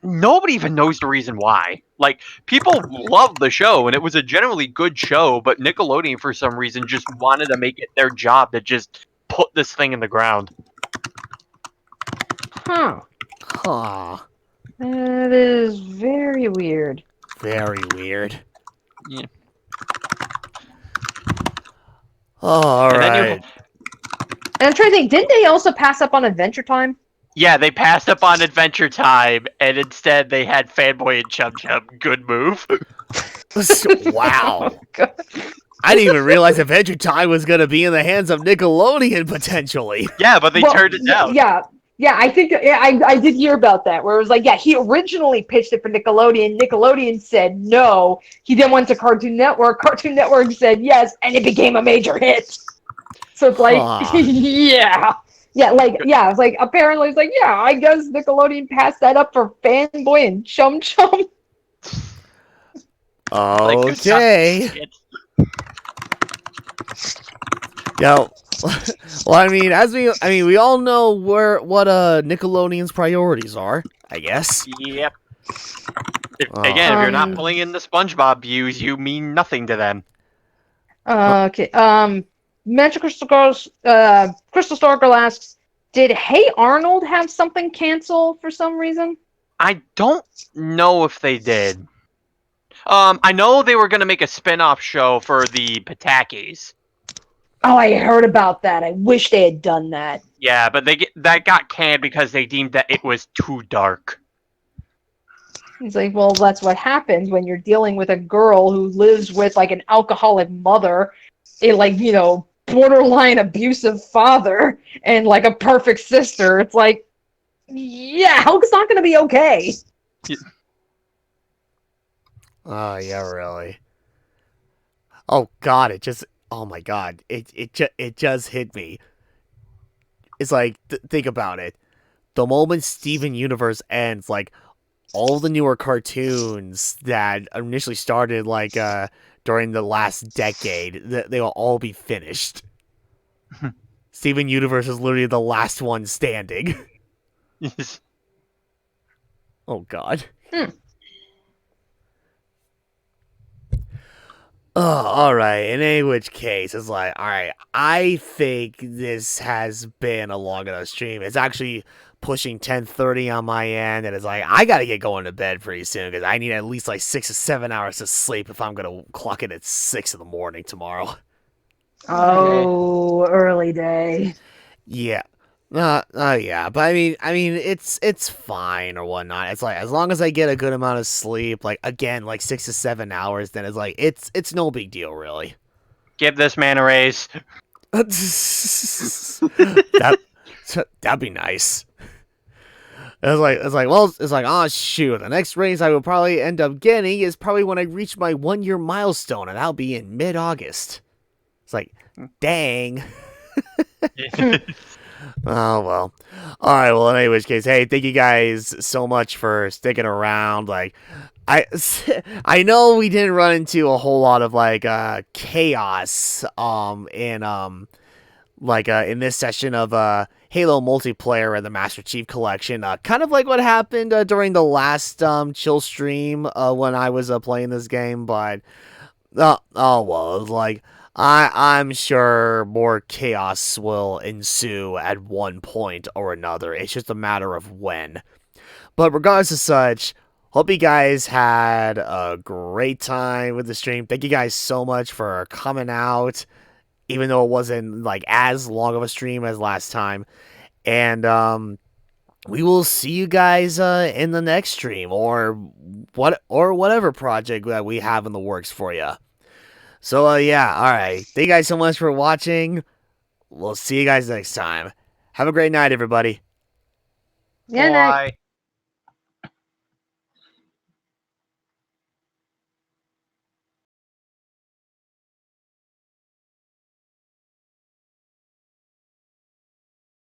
nobody even knows the reason why. Like people loved the show and it was a generally good show, but Nickelodeon for some reason just wanted to make it their job to just put this thing in the ground.
Huh. That is very weird.
Very weird.
Yeah.
All right.
And I'm trying to think, didn't they also pass up on Adventure Time?
Yeah, they passed up on Adventure Time, and instead they had Fanboy and Chum Chum. Good move.
Wow. I didn't even realize Adventure Time was going to be in the hands of Nickelodeon, potentially.
Yeah, but they turned it down.
Yeah, I think I did hear about that, where it was like, yeah, he originally pitched it for Nickelodeon. Nickelodeon said no. He then went to Cartoon Network. Cartoon Network said yes, and it became a major hit. So it's like, it's like, apparently it's like, yeah, I guess Nickelodeon passed that up for Fanboy and Chum Chum.
Okay. Well, we all know what Nickelodeon's priorities are, I guess.
Yep. If you're not pulling in the SpongeBob views, you mean nothing to them.
Okay. Magic Crystal Star Girl asks, did Hey Arnold have something cancel for some reason?
I don't know if they did. I know they were going to make a spin-off show for the Patakis.
Oh, I heard about that. I wish they had done that.
Yeah, but that got canned because they deemed that it was too dark.
He's like, well, that's what happens when you're dealing with a girl who lives with, like, an alcoholic mother, a, like, borderline abusive father, and, like, a perfect sister. It's like, yeah, Hulk's not going to be okay.
Oh, yeah, really. Oh, God, oh my god, it just hit me. It's like, think about it. The moment Steven Universe ends, like, all the newer cartoons that initially started, like, during the last decade, they will all be finished. Steven Universe is literally the last one standing. Oh, God. Oh, alright, in any which case, it's like, alright, I think this has been a long enough stream. It's actually pushing 10:30 on my end, and it's like, I gotta get going to bed pretty soon, because I need at least like 6 or 7 hours of sleep if I'm gonna clock in at 6 in the morning tomorrow.
Oh, early day.
Yeah. Yeah, but I mean, it's fine or whatnot. It's like, as long as I get a good amount of sleep, like, again, like 6 to 7 hours, then it's like, it's no big deal, really.
Give this man a raise.
That'd be nice. It's like, oh shoot, the next raise I will probably end up getting is probably when I reach my 1-year milestone, and that'll be in mid-August. It's like, dang. Oh, well. Alright, well, in any which case, hey, thank you guys so much for sticking around. Like, I know we didn't run into a whole lot of, like, chaos, in this session of, Halo multiplayer and the Master Chief Collection. Kind of like what happened, during the last, chill stream, when I was, playing this game, but, well, it was like, I'm sure more chaos will ensue at one point or another. It's just a matter of when. But regardless of such, hope you guys had a great time with the stream. Thank you guys so much for coming out, even though it wasn't like as long of a stream as last time. And we will see you guys in the next stream or whatever project that we have in the works for you. So, yeah, alright. Thank you guys so much for watching. We'll see you guys next time. Have a great night, everybody.
Yeah, night.
Bye.